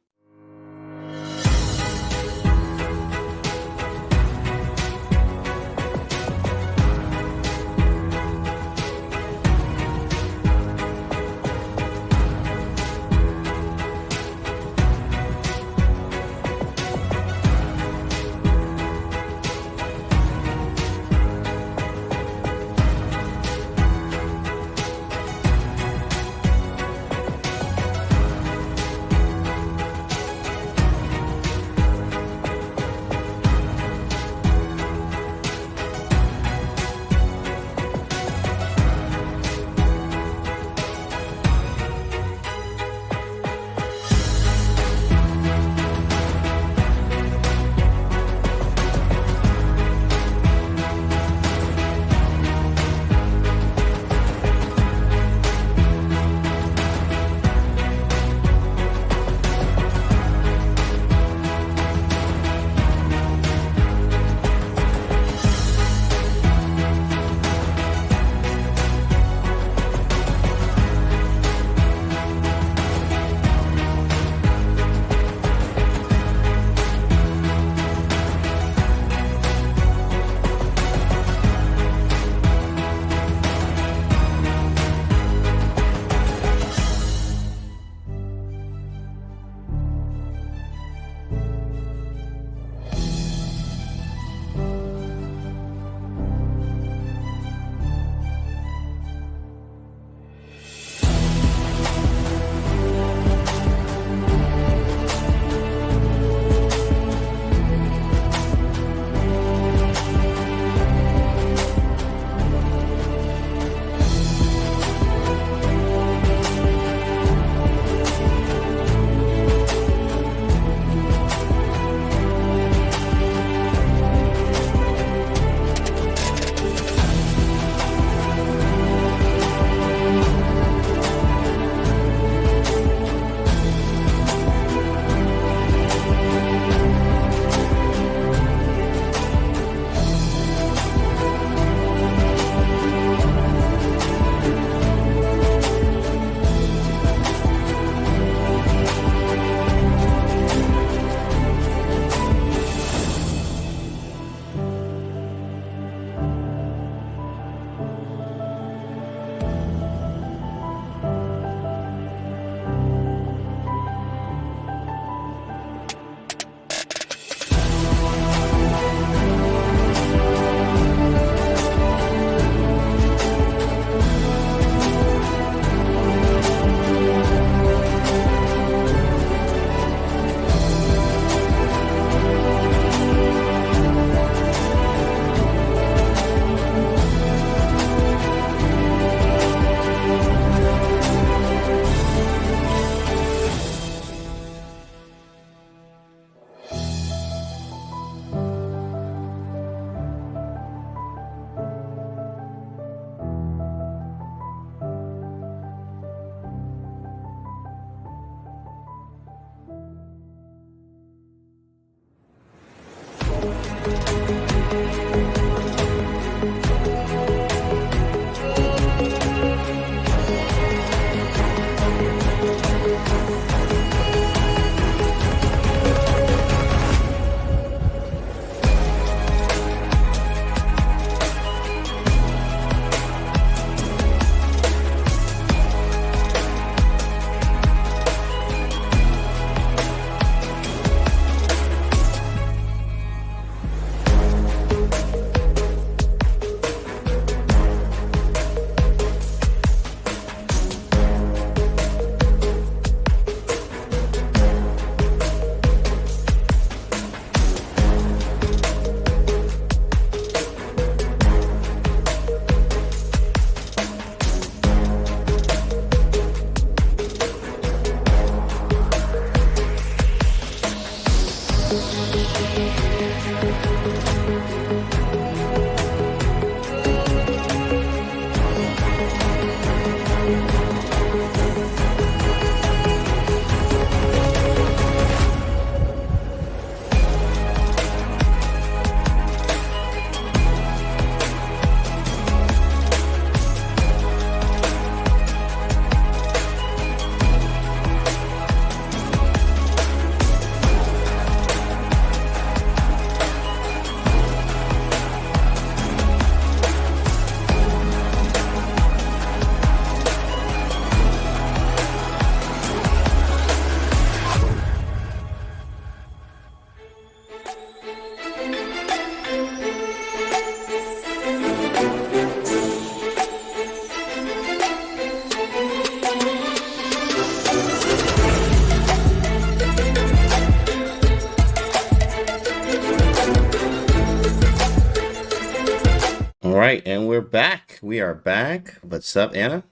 back. We are back. What's up, Anna?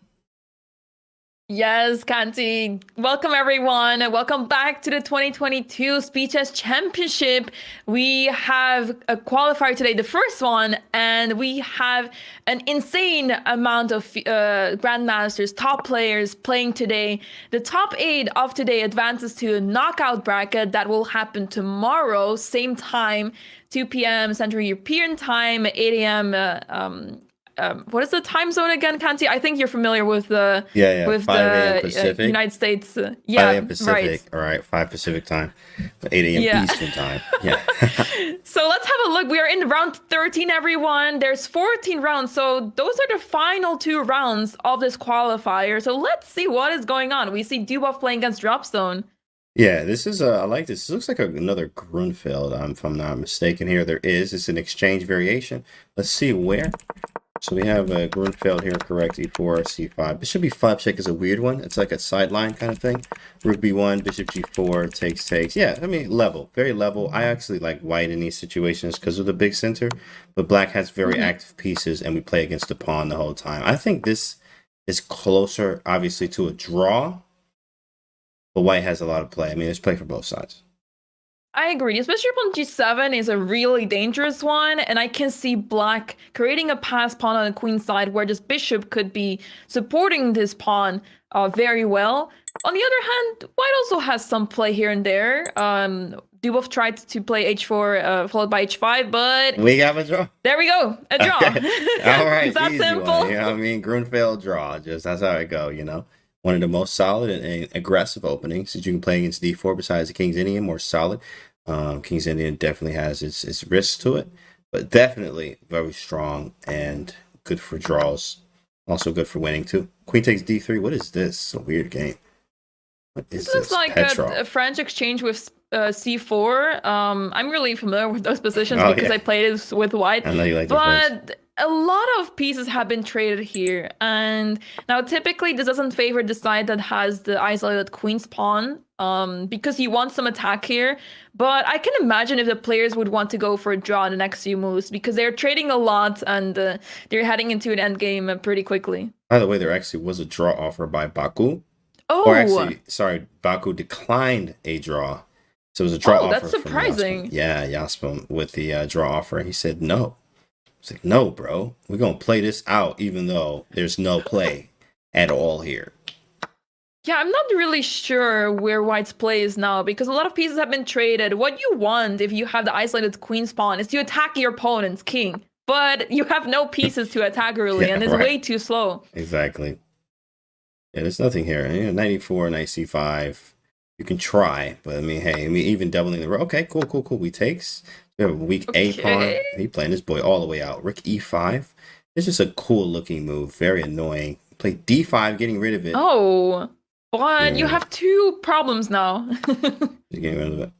Yes, Kanti. Welcome, everyone. Welcome back to the 2022 Speed Chess Championship. We have a qualifier today, the first one, and we have an insane amount of grandmasters, top players playing today. The top 8 of today advances to a knockout bracket that will happen tomorrow, same time, 2 p.m. Central European Time, 8 a.m. What is the time zone again, Kanti? I think you're familiar with the 5 a.m. Pacific. United States. 5 Yeah, a.m. Pacific. right. All right, 5 Pacific time, 8 a.m. Yeah. Eastern time. Yeah. So let's have a look. We are in round 13, everyone. There's 14 rounds, so those are the final 2 rounds of this qualifier. So let's see what is going on. We see Dubov playing against Dropstone. Yeah, this is I like this. This looks like another Grunfeld, if I'm not mistaken here. It's an exchange variation. Let's see where. So we have a Grunfeld here, correct, e4, c5. Bishop b5 check is a weird one. It's like a sideline kind of thing. Rook b1, bishop g4, takes. Yeah, I mean, level, very level. I actually like white in these situations because of the big center, but black has very active pieces, and we play against the pawn the whole time. I think this is closer, obviously, to a draw, but white has a lot of play. I mean, there's play for both sides. I agree. Especially on g7 is a really dangerous one, and I can see black creating a pass pawn on the queen side where this bishop could be supporting this pawn very well. On the other hand, white also has some play here and there. Dubov tried to play h4 followed by h5, but we got a draw. There we go, a draw. Okay. All right, it's that easy simple. One. You know what I mean? Grunfeld draw. Just that's how it go. You know, one of the most solid and aggressive openings that you can play against d4 besides the King's Indian, more solid. King's Indian definitely has its risks to it, but definitely very strong and good for draws. Also good for winning too. Queen takes d3. What is this? It's a weird game. What is this? Looks like a French exchange with c4. I'm really familiar with those positions because I played it with white. I know you like the French. A lot of pieces have been traded here, and now typically this doesn't favor the side that has the isolated queen's pawn, because you want some attack here. But I can imagine if the players would want to go for a draw in the next few moves because they're trading a lot and they're heading into an endgame pretty quickly. By the way, there actually was a draw offer by Baku. Oh, or actually, sorry, Baku declined a draw. So it was a draw offer. That's surprising. Yeah, Jaspom with the draw offer. He said no. It's like, no, bro, we're going to play this out even though there's no play at all here. Yeah, I'm not really sure where white's play is now because a lot of pieces have been traded. What you want if you have the isolated queen's pawn is to attack your opponent's king, but you have no pieces to attack really, and it's way too slow. Exactly. Yeah, there's nothing here. You know, 94, knight c5. You can try, but I mean, hey, even doubling the rook. Okay, cool. We takes. We have a weak A pawn. He playing this boy all the way out. Rook e5. It's just a cool looking move. Very annoying. Play d5, getting rid of it. Oh, but you have 2 problems now. Getting rid of it.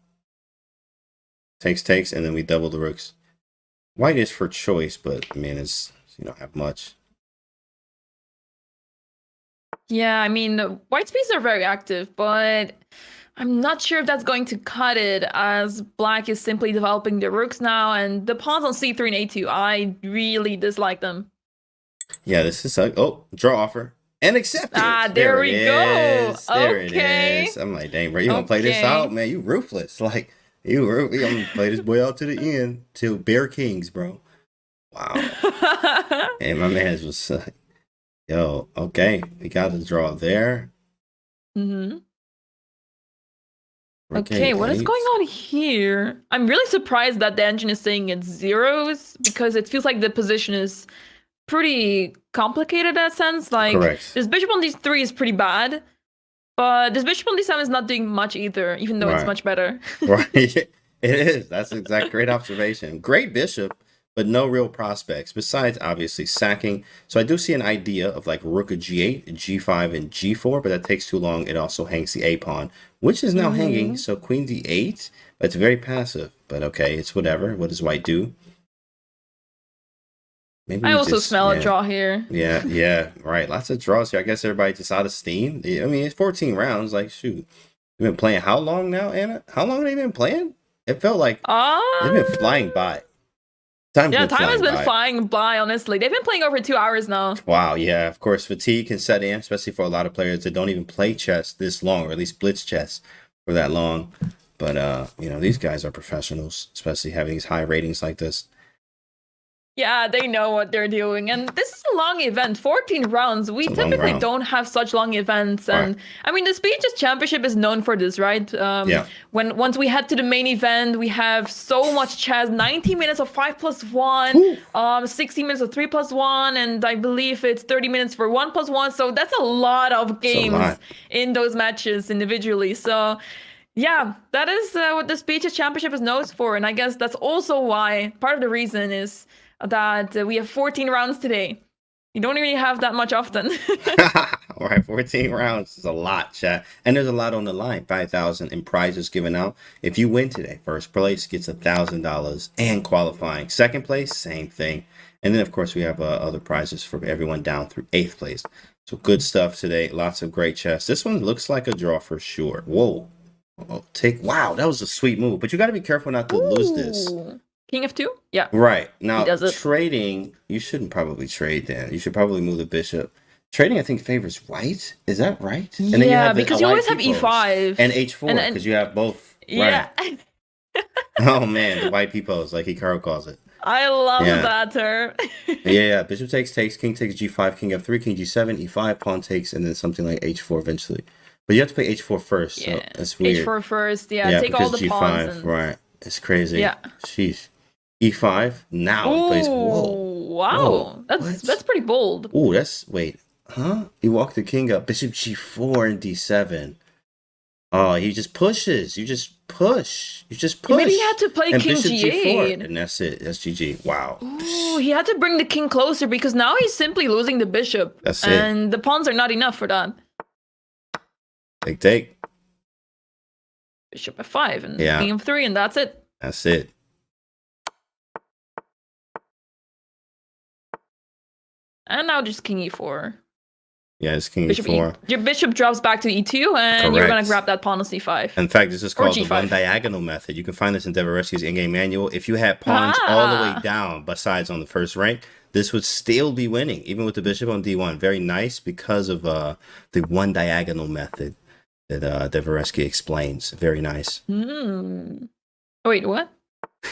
Takes, and then we double the rooks. White is for choice, but I mean, you don't have much. Yeah, I mean, white's pieces are very active, but I'm not sure if that's going to cut it as black is simply developing the rooks now, and the pawns on c3 and a2, I really dislike them. Yeah, this is draw offer and accepted. There we go. There it is. I'm like, dang, bro, you gonna play this out, man? You ruthless. Like, I'm gonna play this boy out to the end till bare kings, bro. Wow. And my man's was yo, okay, we got the draw there. Okay, what is going on here? I'm really surprised that the engine is saying it's zeros because it feels like the position is pretty complicated in that sense. Like, this bishop on d3 is pretty bad, but this bishop on d7 is not doing much either, even though it's much better. Right, it is. That's exact great observation. Great bishop, but no real prospects besides obviously sacking. So I do see an idea of like rook of g8, g5, and g4, but that takes too long. It also hangs the a pawn, which is now hanging. So queen d8, but it's very passive. But okay, it's whatever. What does white do? Maybe I also smell a draw here. Yeah, right. Lots of draws here. I guess everybody just out of steam. I mean, it's 14 rounds. Like, shoot, you've been playing how long now, Anna? How long have they been playing? It felt like they've been flying by. Time's Yeah, been time has flying been by. flying by, honestly. They've been playing over 2 hours now. Wow, yeah, of course, fatigue can set in, especially for a lot of players that don't even play chess this long, or at least blitz chess for that long. But these guys are professionals, especially having these high ratings like this. Yeah, they know what they're doing. And this is a long event, 14 rounds. We It's a long typically round. don't have such long events. Right. And I mean, the Speed Chess Championship is known for this, right? Yeah. Once we head to the main event, we have so much chess, 90 minutes of 5+1, Woo. 60 minutes of 3+1, and I believe it's 30 minutes for 1+1. So that's a lot of It's a games lot. in those matches individually. So yeah, that is what the Speed Chess Championship is known for. And I guess that's also why part of the reason is that we have 14 rounds today. You don't really have that much often. All right, 14 rounds is a lot, chat. And there's a lot on the line. 5,000 in prizes given out. If you win today, first place gets $1,000 and qualifying. Second place, same thing. And then, of course, we have other prizes for everyone down through 8th place. So good stuff today. Lots of great chess. This one looks like a draw for sure. Whoa. Wow, that was a sweet move. But you got to be careful not to lose this. King F2? Yeah. Right. Now, does it. trading, you shouldn't probably trade then. You should probably move the bishop. Trading, I think, favors white. Is that right? And Yeah, then you have because you always have E5. and H4, because you have both. Yeah. Right. Oh, man, the white P-pose, like Hikaru calls it. I love that term. Yeah, bishop takes, king takes G5, king F3, king G7, E5, pawn takes, and then something like H4 eventually. But you have to play H4 first, so that's weird. H4 first, take all the G5, pawns. right. It's crazy. Yeah. Sheesh. E5, now he plays, wow. That's pretty bold. Oh, wait. Huh? He walked the king up. Bishop G4 and D7. Oh, he just pushes. You just push. Maybe he had to play and king Bishop G8. G4. And that's it. That's GG. Wow. Ooh, he had to bring the king closer because now he's simply losing the bishop. That's it. And the pawns are not enough for that. Take. Bishop F5 and king F3, and that's it. That's it. And now just king E4. Yeah, it's king bishop E4. Your bishop drops back to E2, and you're going to grab that pawn on C5. In fact, this is called the one diagonal method. You can find this in Devereski's in-game manual. If you had pawns all the way down, besides on the first rank, this would still be winning, even with the bishop on D1. Very nice because of the one diagonal method that Devereski explains. Very nice. Wait, what?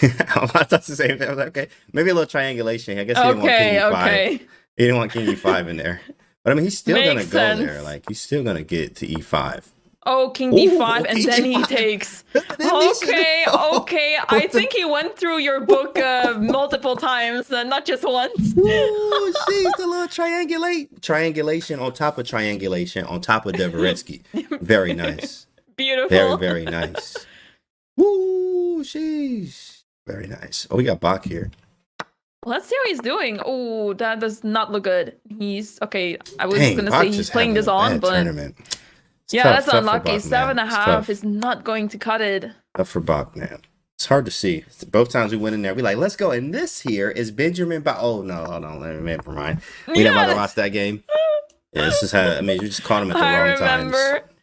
I thought the same thing. I was like, okay, maybe a little triangulation. I guess he didn't want king E5. He didn't want king E5 in there. But I mean, he's still going to go there. Like, he's still going to get to E5. Oh, king D5, and then he takes. Okay. I think he went through your book multiple times, not just once. Oh, she's the little triangulation on top of triangulation on top of Devereski. Very nice. Beautiful. Very, very nice. Woo, sheesh. Very nice. Oh, we got Bach here. Let's see how he's doing. Oh, that does not look good. He's okay. I was gonna say he's playing this on, but yeah, that's unlucky. 7.5 is not going to cut it. Tough for Bach, man. It's hard to see. Both times we went in there, we like, let's go. And this here is Benjamin. Oh no, hold on, never mind. We never about to watch that game. Yeah, this is how. I mean, we just caught him at the wrong times.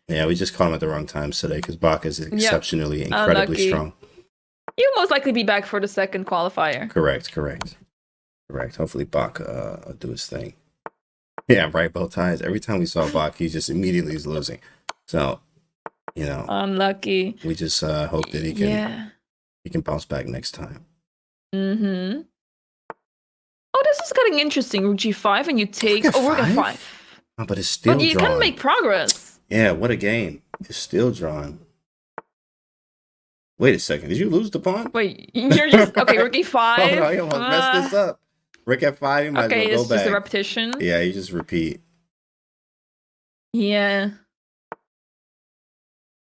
Yeah, we just caught him at the wrong times today because Bach is exceptionally, incredibly strong. He'll most likely be back for the second qualifier. Correct. Hopefully Bach will do his thing. Yeah, right, both times. Every time we saw Bach, he just immediately is losing. So, unlucky. We just hope that he can bounce back next time. Oh, this is getting interesting. Rook G5 and you take rook F5. Oh, but it's still But you drawn. can make progress. Yeah, what a game. It's still drawn. Wait a second. Did you lose the pawn? Wait, you're just rook E5. Oh no, you almost messed this up. Rook F5, you might as well go back. Okay, it's just a repetition. Yeah, you just repeat. Yeah.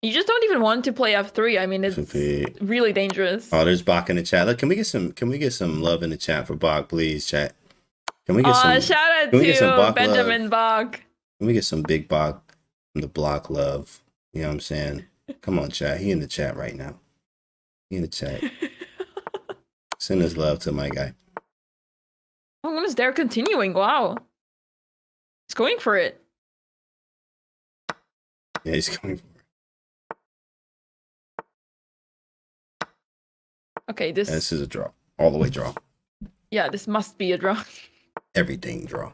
You just don't even want to play F3. I mean, it's really dangerous. Oh, there's Bach in the chat. Look, can we get some love in the chat for Bach, please, chat? Can we get some shout out to Benjamin Bach. Can we get some big Bach from the block love? You know what I'm saying? Come on, chat. He in the chat right now. He in the chat. Send his love to my guy. Oh, what is there continuing? Wow. He's going for it. Yeah, he's going for it. Okay, this is a draw. All the way draw. Yeah, this must be a draw. Everything draw.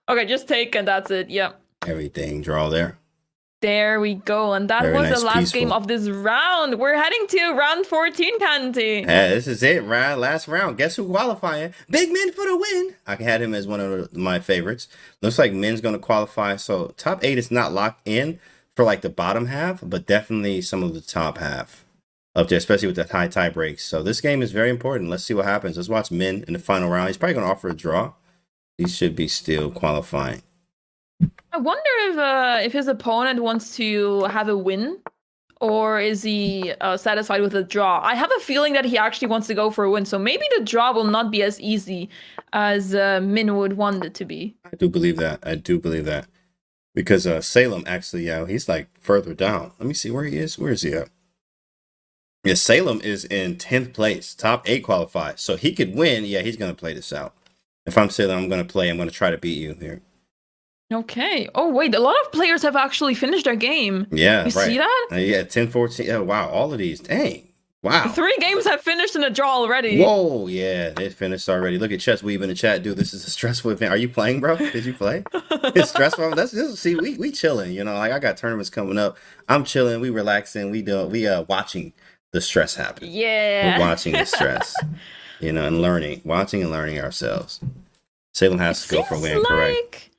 Okay, just take and that's it. Yeah. Everything draw there. There we go. And that Very was nice, the last game peaceful. of this round. We're heading to round 14, Kanti. Hey, this is it, right? Last round. Guess who qualifying? Big Min for the win. I had him as one of my favorites. Looks like Min's going to qualify. So top 8 is not locked in for like the bottom half, but definitely some of the top half up there, especially with the high tie breaks. So this game is very important. Let's see what happens. Let's watch Min in the final round. He's probably going to offer a draw. He should be still qualifying. I wonder if his opponent wants to have a win, or is he satisfied with a draw? I have a feeling that he actually wants to go for a win, so maybe the draw will not be as easy as Min would want it to be. I do believe that. I do believe that. Because Salem actually, yeah, he's like further down. Let me see where he is. Where is he at? Yeah, Salem is in 10th place, top 8 qualified. So he could win. Yeah, he's going to play this out. If I'm Salem, I'm going to try to beat you here. Okay. Oh, wait. A lot of players have actually finished their game. Yeah, you right. see that? Yeah, 10-14. Oh, wow. All of these. Dang. Wow. 3 games have finished in a draw already. Whoa. Yeah, they finished already. Look at Chess Weave in the chat. Dude, this is a stressful event. Are you playing, bro? Did you play? It's stressful. See, we chilling. You know, like I got tournaments coming up. I'm chilling. We relaxing. We watching the stress happen. Yeah. We're watching the stress. You know, and watching and learning ourselves. Salem has to go for a win, correct?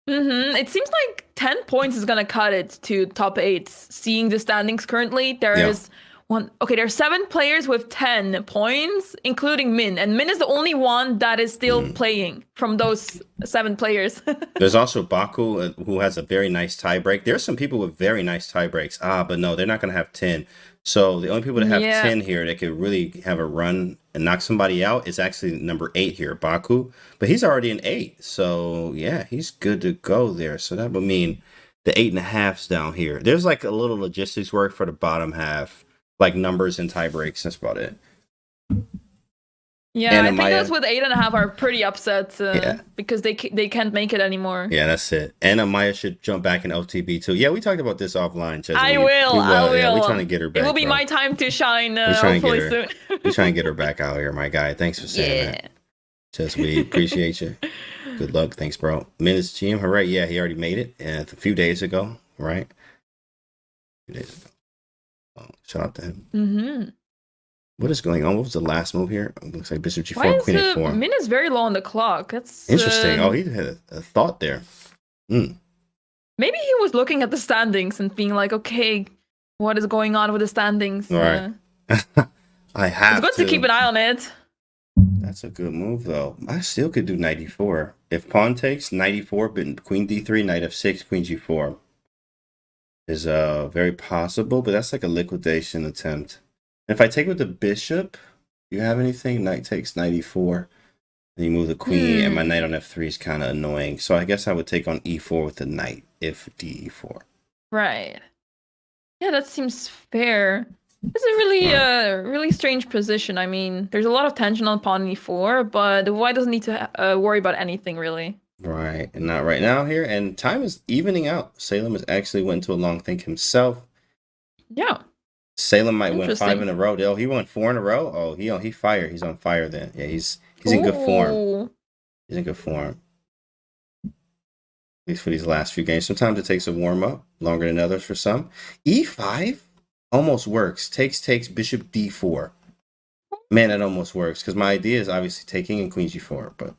It seems like 10 points is gonna cut it to top 8. Seeing the standings currently, there's 7 players with 10 points, including Min, and Min is the only one that is still playing from those 7 players. There's also Baku, who has a very nice tie break. There's some people with very nice tie breaks. But no, they're not gonna have 10. So the only people that have 10 here that could really have a run and knock somebody out is actually number 8 here, Baku. But he's already an 8. So yeah, he's good to go there. So that would mean the 8.5's down here. There's like a little logistics work for the bottom half, like numbers and tie breaks. That's about it. Yeah, I think those with 8.5 are pretty upset because they can't make it anymore. Yeah, that's it. And Amaya should jump back in LTB too. Yeah, we talked about this offline, Chess. I will. Yeah, we're trying to get her back. It will be my time to shine hopefully soon. We're trying to get her back out here, my guy. Thanks for saying that. Chess, we appreciate you. Good luck. Thanks, bro. Minutes GM, hooray. Yeah, he already made it a few days ago, right? A few days ago. Oh, shout out to him. What is going on? What was the last move here? It looks like Bishop G4, Queen A4. Min is very low on the clock. That's interesting. Oh, he had a thought there. Maybe he was looking at the standings and being like, okay, what is going on with the standings? All right. I have It's good to keep an eye on it. That's a good move, though. I still could do 94. If pawn takes 94, but Queen D3, Knight F6, Queen G4 is very possible, but that's like a liquidation attempt. If I take with the bishop, do you have anything? Knight takes 94. Then you move the queen, and my knight on F3 is kind of annoying. So I guess I would take on E4 with the knight, if D4. Right. Yeah, that seems fair. It's a really strange position. I mean, there's a lot of tension on pawn E4, but the white doesn't need to worry about anything, really. Right, and not right now here. And time is evening out. Salem has actually went to a long think himself. Yeah. Salem might win 5 in a row. Oh, he won 4 in a row. Oh, he fired. He's on fire then. Yeah, he's in good form. He's in good form. At least for these last few games. Sometimes it takes a warm up longer than others for some. E5 almost works. Takes Bishop D4. Man, that almost works because my idea is obviously taking in Queen G4, but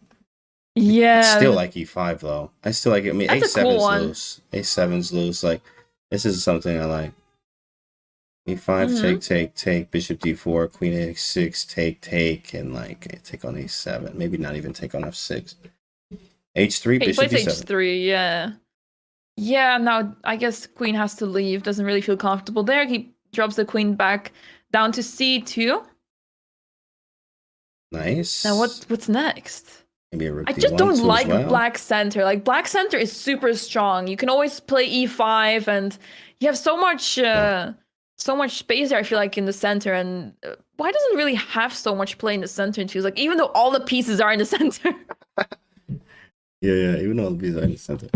I still like E5 though. I still like it. I mean, A7's loose. A7's loose. Like this is something I like. E5, take, Bishop D4, Queen A6, take, and like take on A7. Maybe not even take on F6. H3, Bishop D7. H3, yeah. Yeah, now I guess Queen has to leave. Doesn't really feel comfortable there. He drops the Queen back down to C2. Nice. Now what's next? Maybe a rook I just don't like well. black center. Like black center is super strong. You can always play E5, and you have so much space there, I feel like, in the center, and why doesn't really have so much play in the center? It feels like, even though all the pieces are in the center. yeah, even though all the pieces are in the center.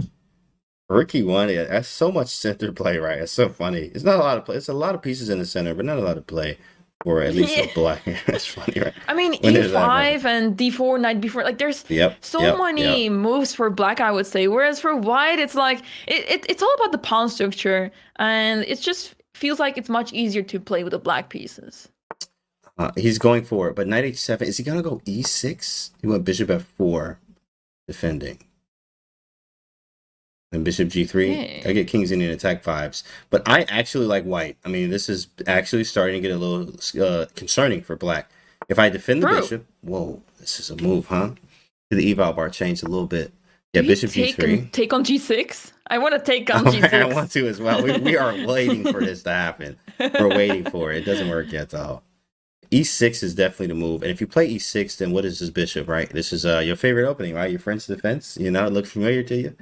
Rook E1, yeah, that's so much center play, right? It's so funny. It's not a lot of play. It's a lot of pieces in the center, but not a lot of play. or at least Yeah. a black. That's funny, right? I mean, When did that E5 and D4, knight B4, like there's so many moves for black, I would say. Whereas for white, it's like it's all about the pawn structure, and it just feels like it's much easier to play with the black pieces. He's going for it, but knight h7. Is he gonna go e6? He went bishop f4, defending. And bishop g3. I get kings in and attack 5s. But I actually like white. I mean, this is actually starting to get a little concerning for black. If I defend the bishop, whoa, this is a move, huh? The eval bar changed a little bit. Yeah, bishop g3. Take on g6? I want to take on g6. I want to as well. We are waiting for this to happen. We're waiting for it. It doesn't work yet, though. E6 is definitely the move. And if you play E6, then what is this bishop, right? This is your favorite opening, right? Your French defense. You know, it looks familiar to you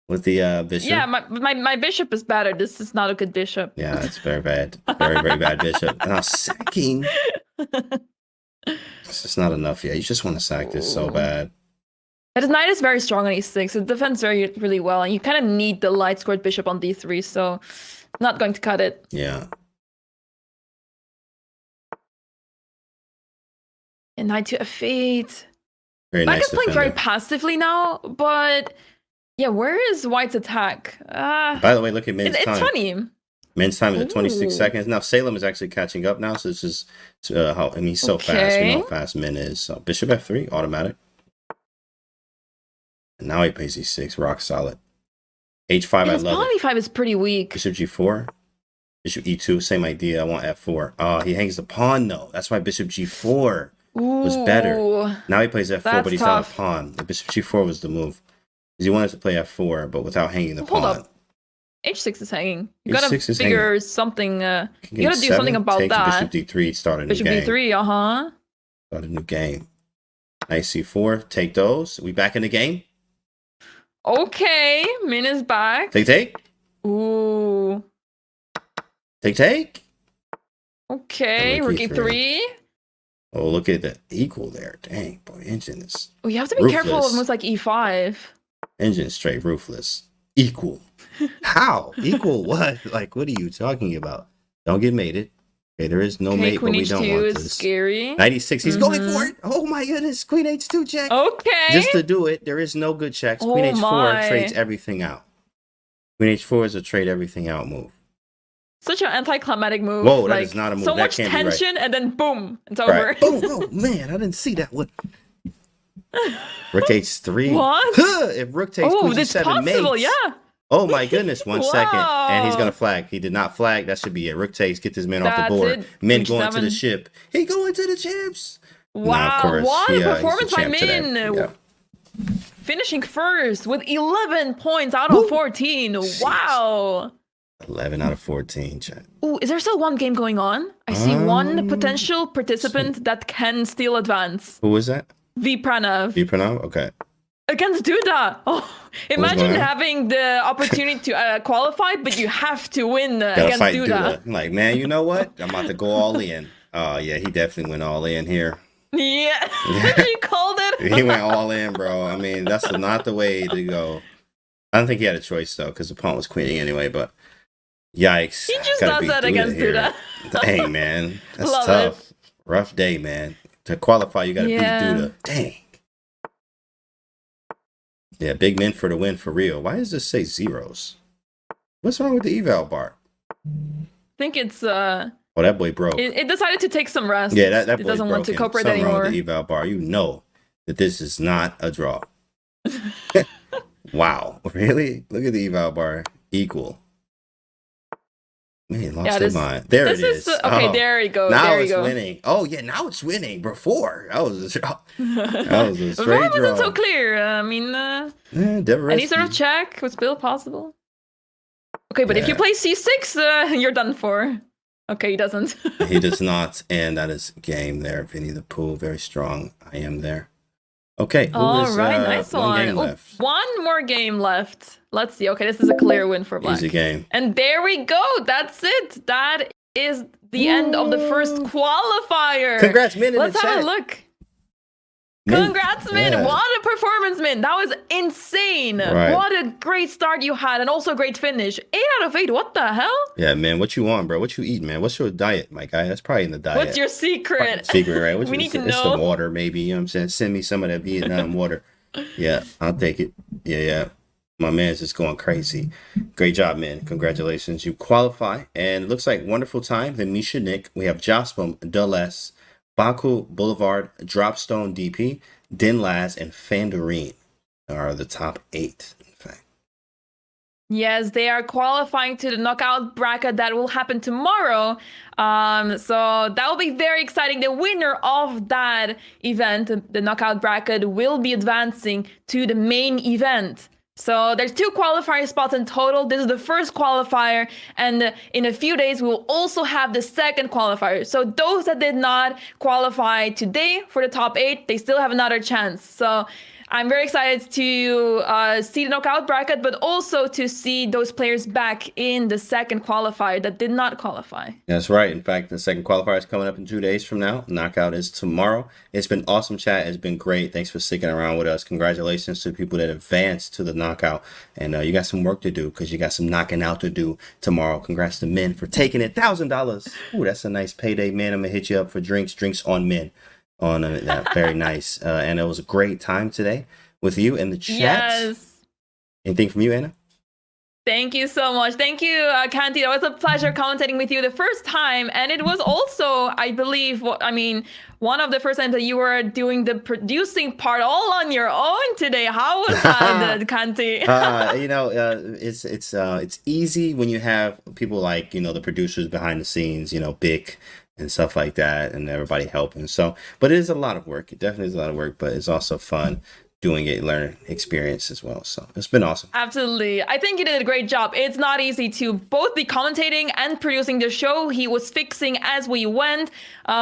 with the bishop. Yeah, my bishop is better. This is not a good bishop. Yeah, it's very bad. Very, very bad bishop. And I'm sacking. This is not enough yet. You just want to sack this so bad. His knight is very strong on E6. It defends really well. And you kind of need the light scored bishop on D3. So not going to cut it. Yeah. And knight to F8. Very Black nice is playing very passively now, but yeah, where is White's attack? By the way, look at men's time. It's funny. Men's time is at 26 seconds. Now Salem is actually catching up now, so this is how he's so fast. We know how fast men is. So bishop f3, automatic. And now he plays e6, rock solid. H5, I love pawn it. e5 is pretty weak. Bishop g4. Bishop e2, same idea. I want f4. Oh, he hangs the pawn though. That's why bishop g4 was better. Now he plays f4, but he's not a pawn. The bishop g4 was the move. Because he wanted to play f4, but without hanging the pawn. Hold up. H6 is hanging. You gotta figure something. You gotta do something about that. Bishop d3, start a new game. Bishop d3, Start a new game. Knight c4, take those. We back in the game? Okay, Min is back. Take. Ooh. Take. Okay, rook e3. Oh, look at the equal there. Dang, boy, engine is Oh, you have to be careful of moves like e5. Engine straight ruthless. Equal. How? Equal what? Like, what are you talking about? Don't get mated. Okay, there is no mate, but we don't want this. Scary. 96, he's going for it. Oh my goodness, queen h2 check. Okay. Just to do it, there is no good checks. Queen h4 trades everything out. Queen h4 is a trade everything out move. Such an anticlimactic move. Whoa, that is not a move. So much tension, and then boom, it's over. Boom, oh man, I didn't see that one. Rook h3. What? If rook takes queen g7 mates. Yeah. Oh my goodness, 1 second. And he's gonna flag. He did not flag. That should be it. Rook takes, get this man off the board. Min going to the ship. He going to the chips. Wow, nah, of course. What a performance by Min. Yeah. Finishing first with 11 points out of 14. Jeez. Wow. 11 out of 14, chat. Ooh, is there still one game going on? I see one potential participant that can still advance. Who is that? V Pranav. V Pranav? Okay. Against Duda. Oh, imagine having the opportunity to qualify, but you have to win against Duda. Like, man, you know what? I'm about to go all in. Oh, yeah, he definitely went all in here. Yeah. You called it. He went all in, bro. I mean, that's not the way to go. I don't think he had a choice, though, because the pawn was queening anyway, but yikes. He just does that against Duda. Dang, man. That's tough. Rough day, man. To qualify, you got to beat Duda. Dang. Yeah, big men for the win for real. Why does this say zeros? What's wrong with the eval bar? I think it's oh, that boy broke. It decided to take some rest. Yeah, that boy doesn't want to cooperate Something anymore. Wrong with the eval bar. You know that this is not a draw. Wow, really? Look at the eval bar. Equal. Man, lost their mind. There it is. Okay, there you go. Now there it's you go. winning. Oh yeah, now it's winning. Before that was a draw. That was a straight draw. That wasn't so clear. I mean, any sort of check was still possible. Okay, but if you play c6, you're done for. Okay, he doesn't. He does not, and that is game there. Vinny the Pooh, very strong. I am there. Okay. All right, nice one. One more game left. Let's see. Okay, this is a clear win for Black. Easy game. And there we go. That's it. That is the end of the first qualifier. Congrats, Min in the chat. Let's have a look. Congrats, Min. Yeah. What a performance, Min. That was insane. Right. What a great start you had and also a great finish. 8 out of 8. What the hell? Yeah, man. What you want, bro? What you eat, man? What's your diet, my guy? That's probably in the diet. What's your secret? Secret, right? We need to It's the know. water, maybe. You know what I'm saying? Send me some of that Vietnam water. Yeah, I'll take it. Yeah. My man's just going crazy. Great job, man. Congratulations. You qualify. And it looks like wonderful time. The Misha Nick. We have Jospom, Dulles, Baku Boulevard, Dropstone DP, Dinlaz, and Fandarine are the top 8, in fact. Yes, they are qualifying to the knockout bracket that will happen tomorrow. So that will be very exciting. The winner of that event, the knockout bracket, will be advancing to the main event. So there's 2 qualifier spots in total. This is the first qualifier, and in a few days we will also have the second qualifier. So those that did not qualify today for the top 8, they still have another chance. So I'm very excited to see the knockout bracket, but also to see those players back in the second qualifier that did not qualify. That's right. In fact, the second qualifier is coming up in 2 days from now. Knockout is tomorrow. It's been awesome, chat. It's been great. Thanks for sticking around with us. Congratulations to the people that advanced to the knockout. And you got some work to do because you got some knocking out to do tomorrow. Congrats to Min for taking it. $1,000. Ooh, that's a nice payday, man. I'm going to hit you up for drinks on Min. On that. Very nice. And it was a great time today with you in the chat. Yes. Anything from you, Anna? Thank you so much. Thank you, Kanti. That was a pleasure commentating with you the first time. And it was also, I believe, one of the first times that you were doing the producing part all on your own today. How was that, Kanti? It's easy when you have people like, the producers behind the scenes, Bick and stuff like that, and everybody helping. So, but it is a lot of work. It definitely is a lot of work, but it's also fun doing it, learning experience as well. So it's been awesome. Absolutely. I think you did a great job. It's not easy to both be commentating and producing the show. He was fixing as we went. So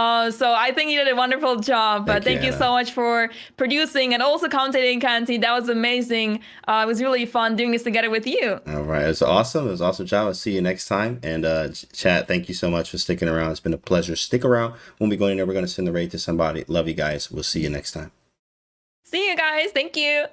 I think you did a wonderful job. But thank you so much for producing and also commentating, Kanti. That was amazing. It was really fun doing this together with you. All right. It's awesome. It was an awesome job. I'll see you next time. And chat, thank you so much for sticking around. It's been a pleasure. Stick around. When we go in there, we're going to send the raid to somebody. Love you guys. We'll see you next time. See you guys. Thank you.